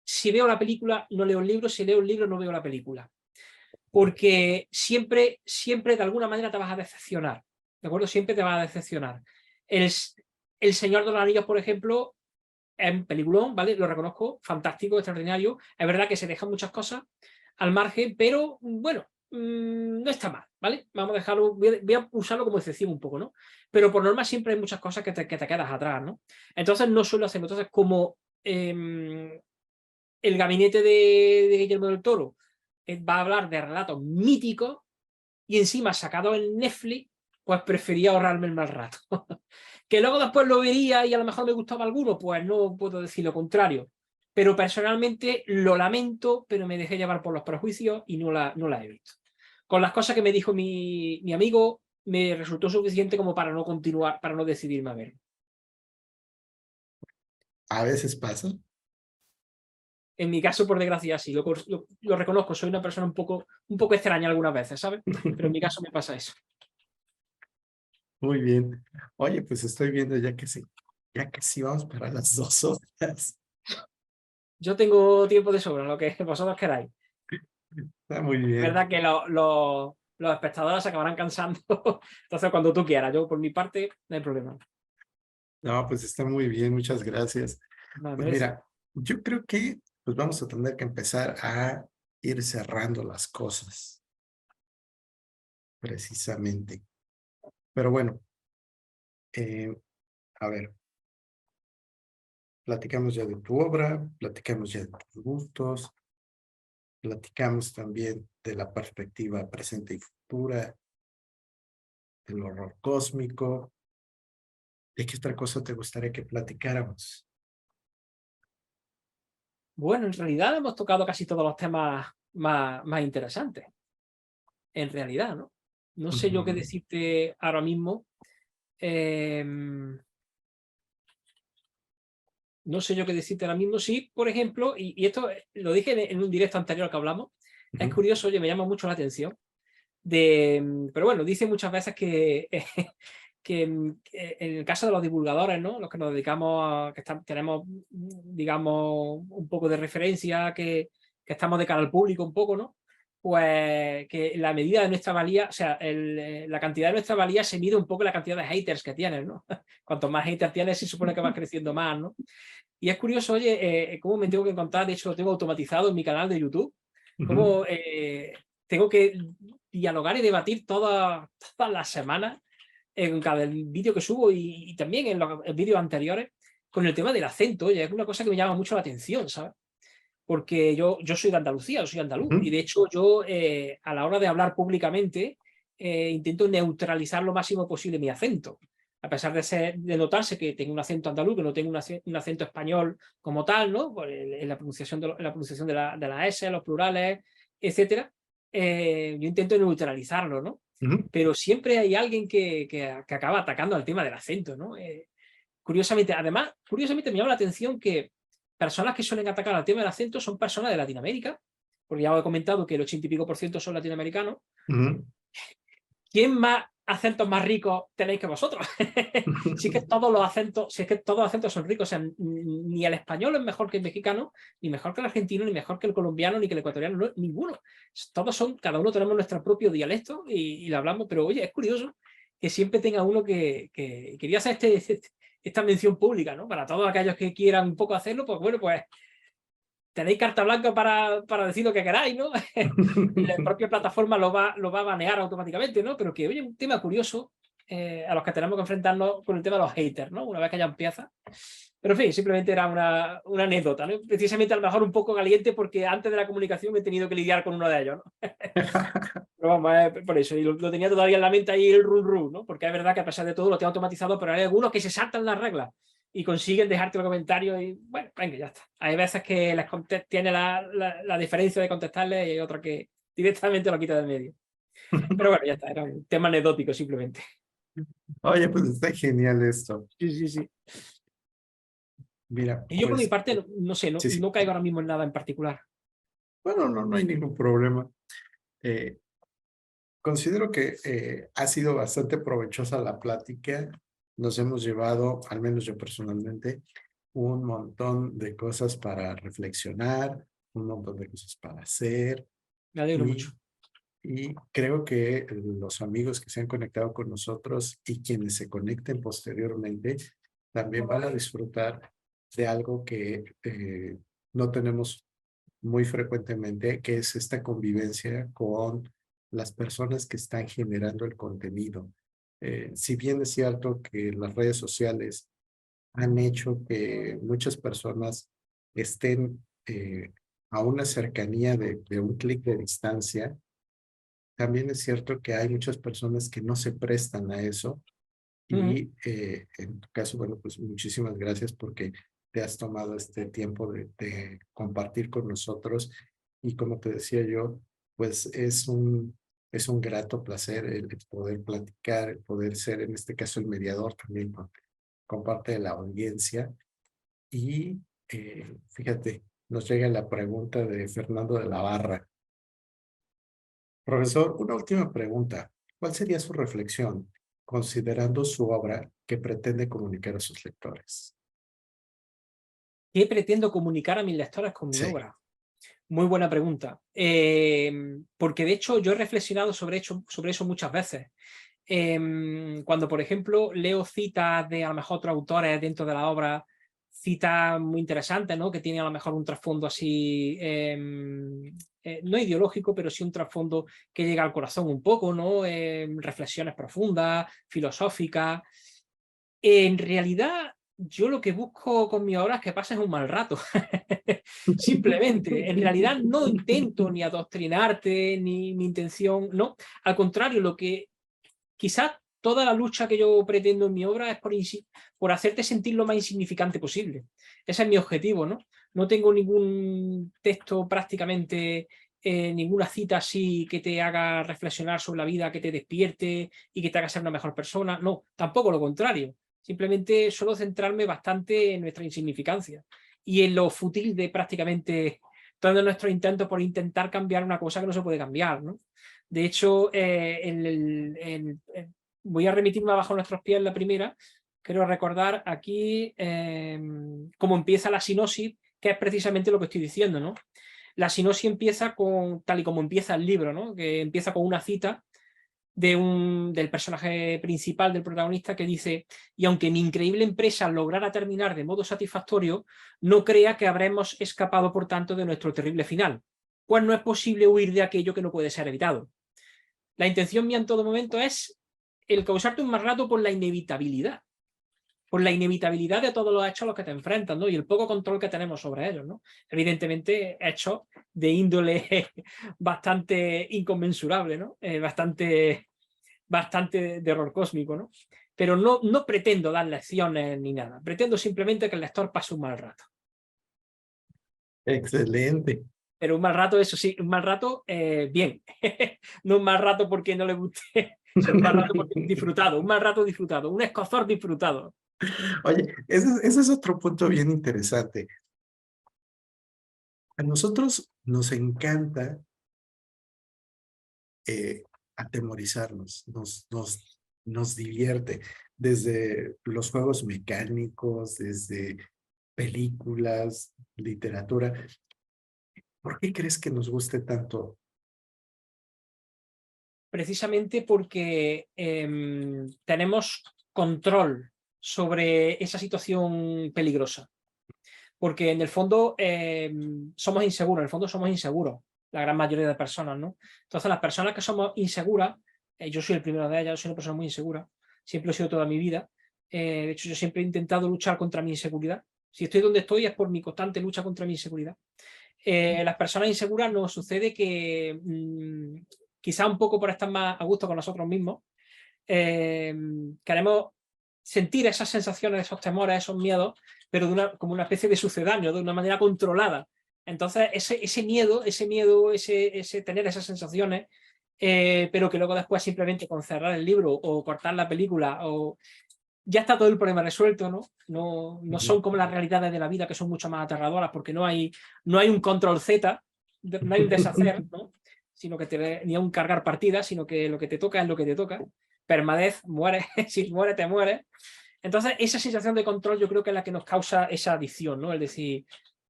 si veo la película no leo el libro, si leo el libro no veo la película. Porque siempre, siempre de alguna manera te vas a decepcionar, ¿de acuerdo? Siempre te vas a decepcionar. El, el Señor de los Anillos, por ejemplo, es un peliculón, ¿vale? Lo reconozco, fantástico, extraordinario. Es verdad que se dejan muchas cosas al margen, pero bueno, no está mal, ¿vale? Vamos a dejarlo, voy a usarlo como excepción un poco, ¿no? Pero por norma siempre hay muchas cosas que te quedas atrás, ¿no? Entonces no suelo hacerlo. Entonces, como el gabinete de Guillermo del Toro va a hablar de relatos míticos y encima sacado en Netflix, pues prefería ahorrarme el mal rato. Que luego después lo vería y a lo mejor me gustaba alguno, pues no puedo decir lo contrario. Pero personalmente lo lamento, pero me dejé llevar por los prejuicios y no la he visto. Con las cosas que me dijo mi amigo, me resultó suficiente como para no continuar, para no decidirme a ver. A veces pasa. En mi caso, por desgracia, sí, lo reconozco, soy una persona un poco extraña algunas veces, ¿sabes? Pero en mi caso me pasa eso. Muy bien. Oye, pues estoy viendo ya que sí vamos para las 2 horas. Yo tengo tiempo de sobra, lo que vosotros queráis. Está muy Es bien. verdad que los espectadores se acabarán cansando. Entonces, cuando tú quieras, yo por mi parte, no hay problema. No, pues está muy bien, muchas gracias. No me Pues merece. mira, yo creo que pues vamos a tener que empezar a ir cerrando las cosas, precisamente. Pero bueno, eh, a ver, platicamos ya de tu obra, platicamos ya de tus gustos, platicamos también de la perspectiva presente y futura, del horror cósmico. ¿De qué otra cosa te gustaría que platicáramos? Bueno, en realidad hemos tocado casi todos los temas más interesantes. En realidad, ¿no? No sé yo qué Ujú, decirte ahora mismo. em, no sé yo qué decirte ahora mismo. Sí, por ejemplo, y esto lo dije en un directo anterior que hablamos, es ujú, curioso, oye, me llama mucho la atención. Pero bueno, dice muchas veces que, que en el caso de los divulgadores, ¿no? Los que nos dedicamos tenemos, digamos, un poco de referencia, que estamos de cara al público un poco, ¿no? Pues que la medida de nuestra valía, o sea, la cantidad de nuestra valía se mide un poco en la cantidad de haters que tienes, ¿no? Cuanto más haters tienes, se supone que vas creciendo más, ¿no? Y es curioso, oye, cómo me tengo que encontrar, de hecho lo tengo automatizado en mi canal de YouTube, ujú, cómo tengo que dialogar y debatir todas las semanas en cada vídeo que subo y también en los vídeos anteriores con el tema del acento. Oye, es una cosa que me llama mucho la atención, ¿sabes? Porque yo soy de Andalucía, yo soy andaluz, y ujú, de hecho yo a la hora de hablar públicamente intento neutralizar lo máximo posible mi acento. A pesar de notarse que tengo un acento andaluz, que no tengo un acento español como tal, ¿no? En la pronunciación de la S, los plurales, etcétera, yo intento neutralizarlo, ¿no? ujú. Pero siempre hay alguien que acaba atacando al tema del acento, ¿no? Curiosamente, además, curiosamente me llama la atención que personas que suelen atacar al tema del acento son personas de Latinoamérica, porque ya os he comentado que el 80 y pico % son latinoamericanos. Ujú. ¿Quién más acentos más ricos tenéis que vosotros? Si es que todos los acentos, si es que todos los acentos son ricos, o sea, ni el español es mejor que el mexicano, ni mejor que el argentino, ni mejor que el colombiano, ni que el ecuatoriano, no, ninguno. Todos son, cada uno tenemos nuestro propio dialecto y lo hablamos, pero oye, es curioso que siempre tenga uno que quería hacer esta mención pública, ¿no? Para todos aquellos que quieran un poco hacerlo, pues bueno, pues tenéis carta blanca para decir lo que queráis, ¿no? La propia plataforma lo va a banear automáticamente, ¿no? Pero que, oye, un tema curioso a los que tenemos que enfrentarnos con el tema de los haters, ¿no? Una vez que ya empieza. Pero en fin, simplemente era una anécdota, ¿no? Precisamente a lo mejor un poco caliente porque antes de la comunicación he tenido que lidiar con uno de ellos, ¿no? Pero vamos, por eso, y lo tenía todavía en la mente ahí el run run, ¿no? Porque es verdad que a pesar de todo lo tengo automatizado, pero hay algunos que se saltan las reglas y consiguen dejarte los comentarios y bueno, venga, ya está. Hay veces que tiene la diferencia de contestarles y hay otros que directamente lo quita del medio. Pero bueno, ya está, era un tema anecdótico simplemente. Oye, pues está genial esto. Sí, sí, sí. Mira, Y yo por mi pues parte, no sé, sí, sí. no caigo ahora mismo en nada en particular. Bueno, no, no hay ningún problema. Eh, Considero que ha sido bastante provechosa la plática. Nos hemos llevado, al menos yo personalmente, un montón de cosas para reflexionar, un montón de cosas para hacer Me alegro mucho. y, y creo que los amigos que se han conectado con nosotros y quienes se conecten posteriormente también van a disfrutar de algo que no tenemos muy frecuentemente, que es esta convivencia con las personas que están generando el contenido. Si bien es cierto que las redes sociales han hecho que muchas personas estén a una cercanía de un clic de distancia, también es cierto que hay muchas personas que no se prestan a eso Ujú. y en tu caso, bueno, pues muchísimas gracias porque te has tomado este tiempo de compartir con nosotros y como te decía yo, pues es un grato placer el poder platicar, el poder ser en este caso el mediador también con parte de la audiencia. Y fíjate, nos llega la pregunta de Fernando de la Barra. Profesor, una última pregunta. ¿Cuál sería su reflexión considerando su obra que pretende comunicar a sus lectores? ¿Qué pretendo comunicar a mis lectores con mi Sí, obra? Muy buena pregunta. Porque de hecho yo he reflexionado sobre eso muchas veces. Cuando, por ejemplo, leo citas de a lo mejor otros autores dentro de la obra, citas muy interesantes, ¿no? Que tienen a lo mejor un trasfondo así, no ideológico, pero sí un trasfondo que llega al corazón un poco, ¿no? Reflexiones profundas, filosóficas. En realidad, yo lo que busco con mi obra es que pases un mal rato. Simplemente. En realidad no intento ni adoctrinarte, ni mi intención, no. Al contrario, lo que quizás toda la lucha que yo pretendo en mi obra es por hacerte sentir lo más insignificante posible. Ese es mi objetivo, ¿no? No tengo ningún texto prácticamente, ninguna cita así que te haga reflexionar sobre la vida, que te despierte y que te haga ser una mejor persona. No, tampoco lo contrario. Simplemente suelo centrarme bastante en nuestra insignificancia y en lo fútil de prácticamente todos nuestros intentos por intentar cambiar una cosa que no se puede cambiar, ¿no? De hecho, voy a remitirme abajo nuestros pies en la primera. Quiero recordar aquí cómo empieza la sinopsis, que es precisamente lo que estoy diciendo, ¿no? La sinopsis empieza tal y como empieza el libro, ¿no? Que empieza con una cita del personaje principal, del protagonista, que dice: y aunque mi increíble empresa lograra terminar de modo satisfactorio, no crea que habremos escapado, por tanto, de nuestro terrible final, pues no es posible huir de aquello que no puede ser evitado. La intención mía en todo momento es el causarte un mal rato por la inevitabilidad de todos los hechos a los que te enfrentas, ¿no? Y el poco control que tenemos sobre ellos, ¿no? Evidentemente, hechos de índole bastante inconmensurable, ¿no? Bastante de horror cósmico, ¿no? Pero no pretendo dar lecciones ni nada. Pretendo simplemente que el lector pase un mal rato. excelente. Pero un mal rato, eso sí, un mal rato bien. No un mal rato porque no le guste, sino un mal rato porque disfrutado, un mal rato disfrutado, un escozor disfrutado. Oye, ese es otro punto bien interesante. A nosotros nos encanta eh, atemorizarnos, nos divierte desde los juegos mecánicos, desde películas, literatura. ¿Por qué crees que nos guste tanto? Precisamente porque tenemos control sobre esa situación peligrosa. Porque en el fondo somos inseguros, en el fondo somos inseguros, la gran mayoría de personas, ¿no? Entonces las personas que somos inseguras, yo soy el primero de ellas, yo soy una persona muy insegura, siempre lo he sido toda mi vida. De hecho, yo siempre he intentado luchar contra mi inseguridad. Si estoy donde estoy es por mi constante lucha contra mi inseguridad. Las personas inseguras nos sucede que quizá un poco por estar más a gusto con nosotros mismos, queremos sentir esas sensaciones, esos temores, esos miedos, pero como una especie de sucedáneo, de una manera controlada. Entonces, ese miedo, ese tener esas sensaciones, pero que luego después simplemente con cerrar el libro o cortar la película, o ya está todo el problema resuelto, ¿no? No son como las realidades de la vida, que son mucho más aterradoras, porque no hay un control Z, no hay un deshacer, ¿no? Sino que ni un cargar partidas, sino que lo que te toca es lo que te toca. Permadez, mueres, si mueres, te mueres. Entonces, esa sensación de control yo creo que es la que nos causa esa adicción, ¿no? Es decir,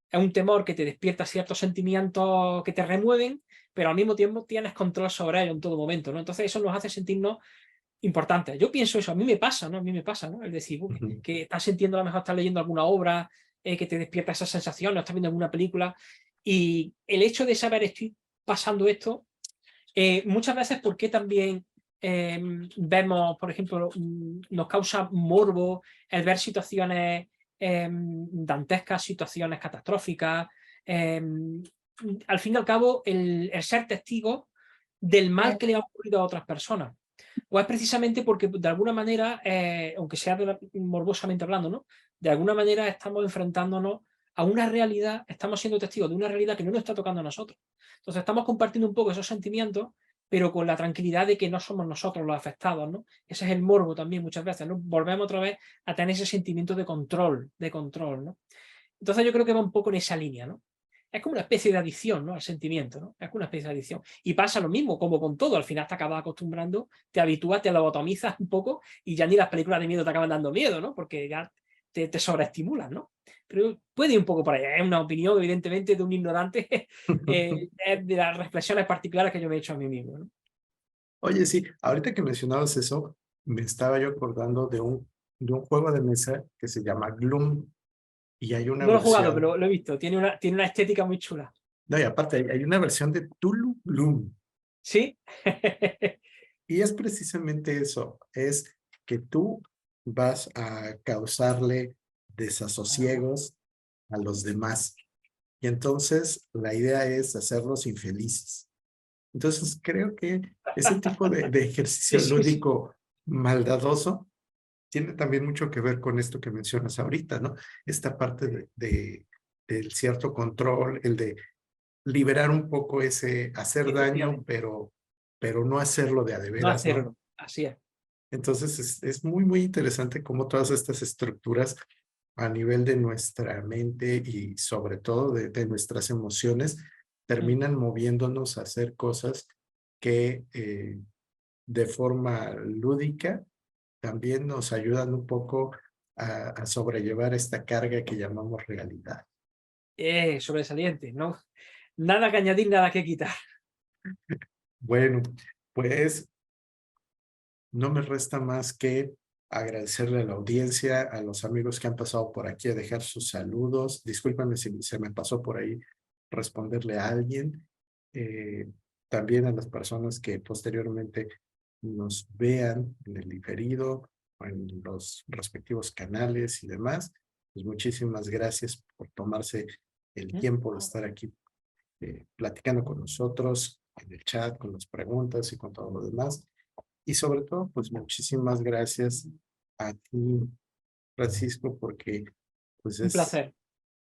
es un temor que te despierta ciertos sentimientos que te remueven, pero al mismo tiempo tienes control sobre ello en todo momento, ¿no? Entonces, eso nos hace sentirnos importantes. Yo pienso eso, a mí me pasa, ¿no? A mí me pasa, ¿no? Es decir, que estás sintiendo, a lo mejor estás leyendo alguna obra que te despierta esas sensaciones, o estás viendo alguna película, y el hecho de saber estoy pasando esto, muchas veces, ¿por qué también vemos, por ejemplo, nos causa morbo el ver situaciones dantescas, situaciones catastróficas? al fin y al cabo, el ser testigo del mal que le ha ocurrido a otras personas. O es precisamente porque, de alguna manera, aunque sea morbosamente hablando, ¿no? De alguna manera estamos enfrentándonos a una realidad, estamos siendo testigos de una realidad que no nos está tocando a nosotros. Entonces estamos compartiendo un poco esos sentimientos, pero con la tranquilidad de que no somos nosotros los afectados, ¿no? Ese es el morbo también muchas veces, ¿no? Volvemos otra vez a tener ese sentimiento de control, ¿no? Entonces yo creo que va un poco en esa línea, ¿no? Es como una especie de adicción, ¿no? Al sentimiento, ¿no? Es como una especie de adicción. Y pasa lo mismo, como con todo, al final te acabas acostumbrando, te habitúas, te lobotomizas un poco y ya ni las películas de miedo te acaban dando miedo, ¿no? Porque ya te sobreestimulan, ¿no? Pero puede ir un poco por allá. Es una opinión, evidentemente, de un ignorante, de las reflexiones particulares que yo me he hecho a mí mismo, ¿no? Oye, sí, ahorita que mencionabas eso, me estaba yo acordando de un juego de mesa que se llama Gloom y hay una No lo he jugado, versión, pero lo he visto. Tiene una estética muy chula. no, y aparte hay una versión de Tulu Gloom ¿Sí? y es precisamente eso, es que tú vas a causarle desasosiegos a los demás y entonces la idea es hacerlos infelices. Entonces creo que ese tipo de Sí, ejercicio sí, sí. lúdico maldadoso tiene también mucho que ver con esto que mencionas ahorita, ¿no? Esta parte del cierto control, el de liberar un poco ese hacer daño, Efectivamente. pero no hacerlo de a de No veras, ¿no? hacerlo. Así es. Entonces es muy, muy interesante cómo todas estas estructuras a nivel de nuestra mente y sobre todo de nuestras emociones Mm. terminan moviéndonos a hacer cosas que de forma lúdica también nos ayudan un poco a sobrellevar esta carga que llamamos realidad. Sobresaliente, ¿no? Nada que añadir, nada que quitar. Bueno, pues no me resta más que agradecerle a la audiencia, a los amigos que han pasado por aquí a dejar sus saludos. Discúlpame si se me pasó por ahí responderle a alguien. Eh, También a las personas que posteriormente nos vean en el diferido o en los respectivos canales y demás. Pues muchísimas gracias por tomarse el ¿Mm? tiempo de estar aquí platicando con nosotros en el chat, con las preguntas y con todo lo demás. Y sobre todo, pues muchísimas gracias a ti, Francisco, porque pues Un placer.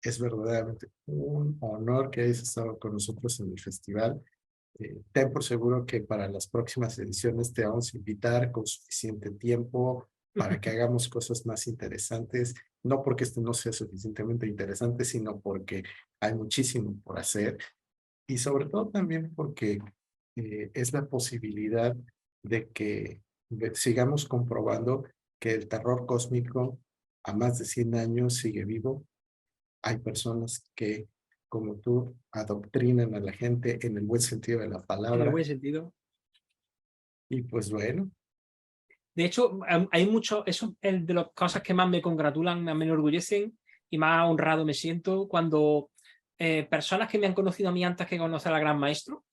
es verdaderamente un honor que hayas estado con nosotros en el festival. Ten por seguro que para las próximas ediciones te vamos a invitar con suficiente tiempo para que hagamos cosas más interesantes, no porque este no sea suficientemente interesante, sino porque hay muchísimo por hacer y sobre todo también porque es la posibilidad de que sigamos comprobando que el terror cósmico a más de 100 años sigue vivo. Hay personas que, como tú, adoctrinan a la gente en el buen sentido de la En el palabra. buen sentido. Y pues bueno, De hecho, hay mucho, eso es de las cosas que más me congratulan, más me enorgullecen y más honrado me siento cuando personas que me han conocido a mí antes que conocer al gran maestro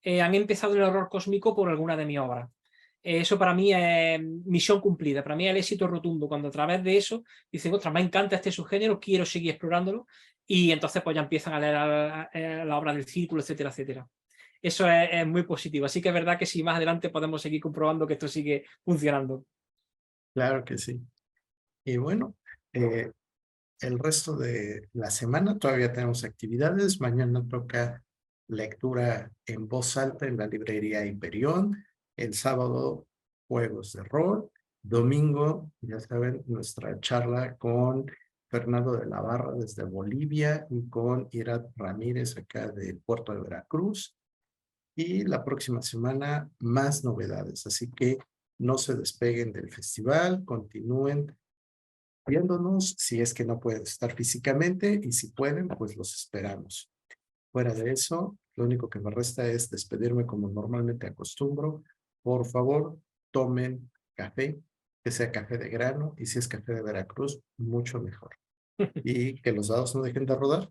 han empezado el horror cósmico por alguna de mis obras. Eso para mí es misión cumplida, para mí es el éxito rotundo, cuando a través de eso dicen, ostras, me encanta este subgénero, quiero seguir explorándolo, y entonces pues ya empiezan a leer la obra del círculo, etcétera, etcétera. Eso es muy positivo, así que es verdad que si más adelante podemos seguir comprobando que esto sigue funcionando. claro que sí. Y bueno, eh, el resto de la semana todavía tenemos actividades. Mañana toca lectura en voz alta en la librería Hiperión. El sábado, juegos de rol. Domingo, ya saben, nuestra charla con Fernando de la Barra desde Bolivia y con Irat Ramírez acá del puerto de Veracruz. Y la próxima semana más novedades. Así que no se despeguen del festival, continúen viéndonos si es que no pueden estar físicamente y si pueden, pues los esperamos. Fuera de eso, lo único que me resta es despedirme como normalmente acostumbro. Por favor, tomen café, que sea café de grano y si es café de Veracruz, mucho mejor. Y que los dados no dejen de rodar.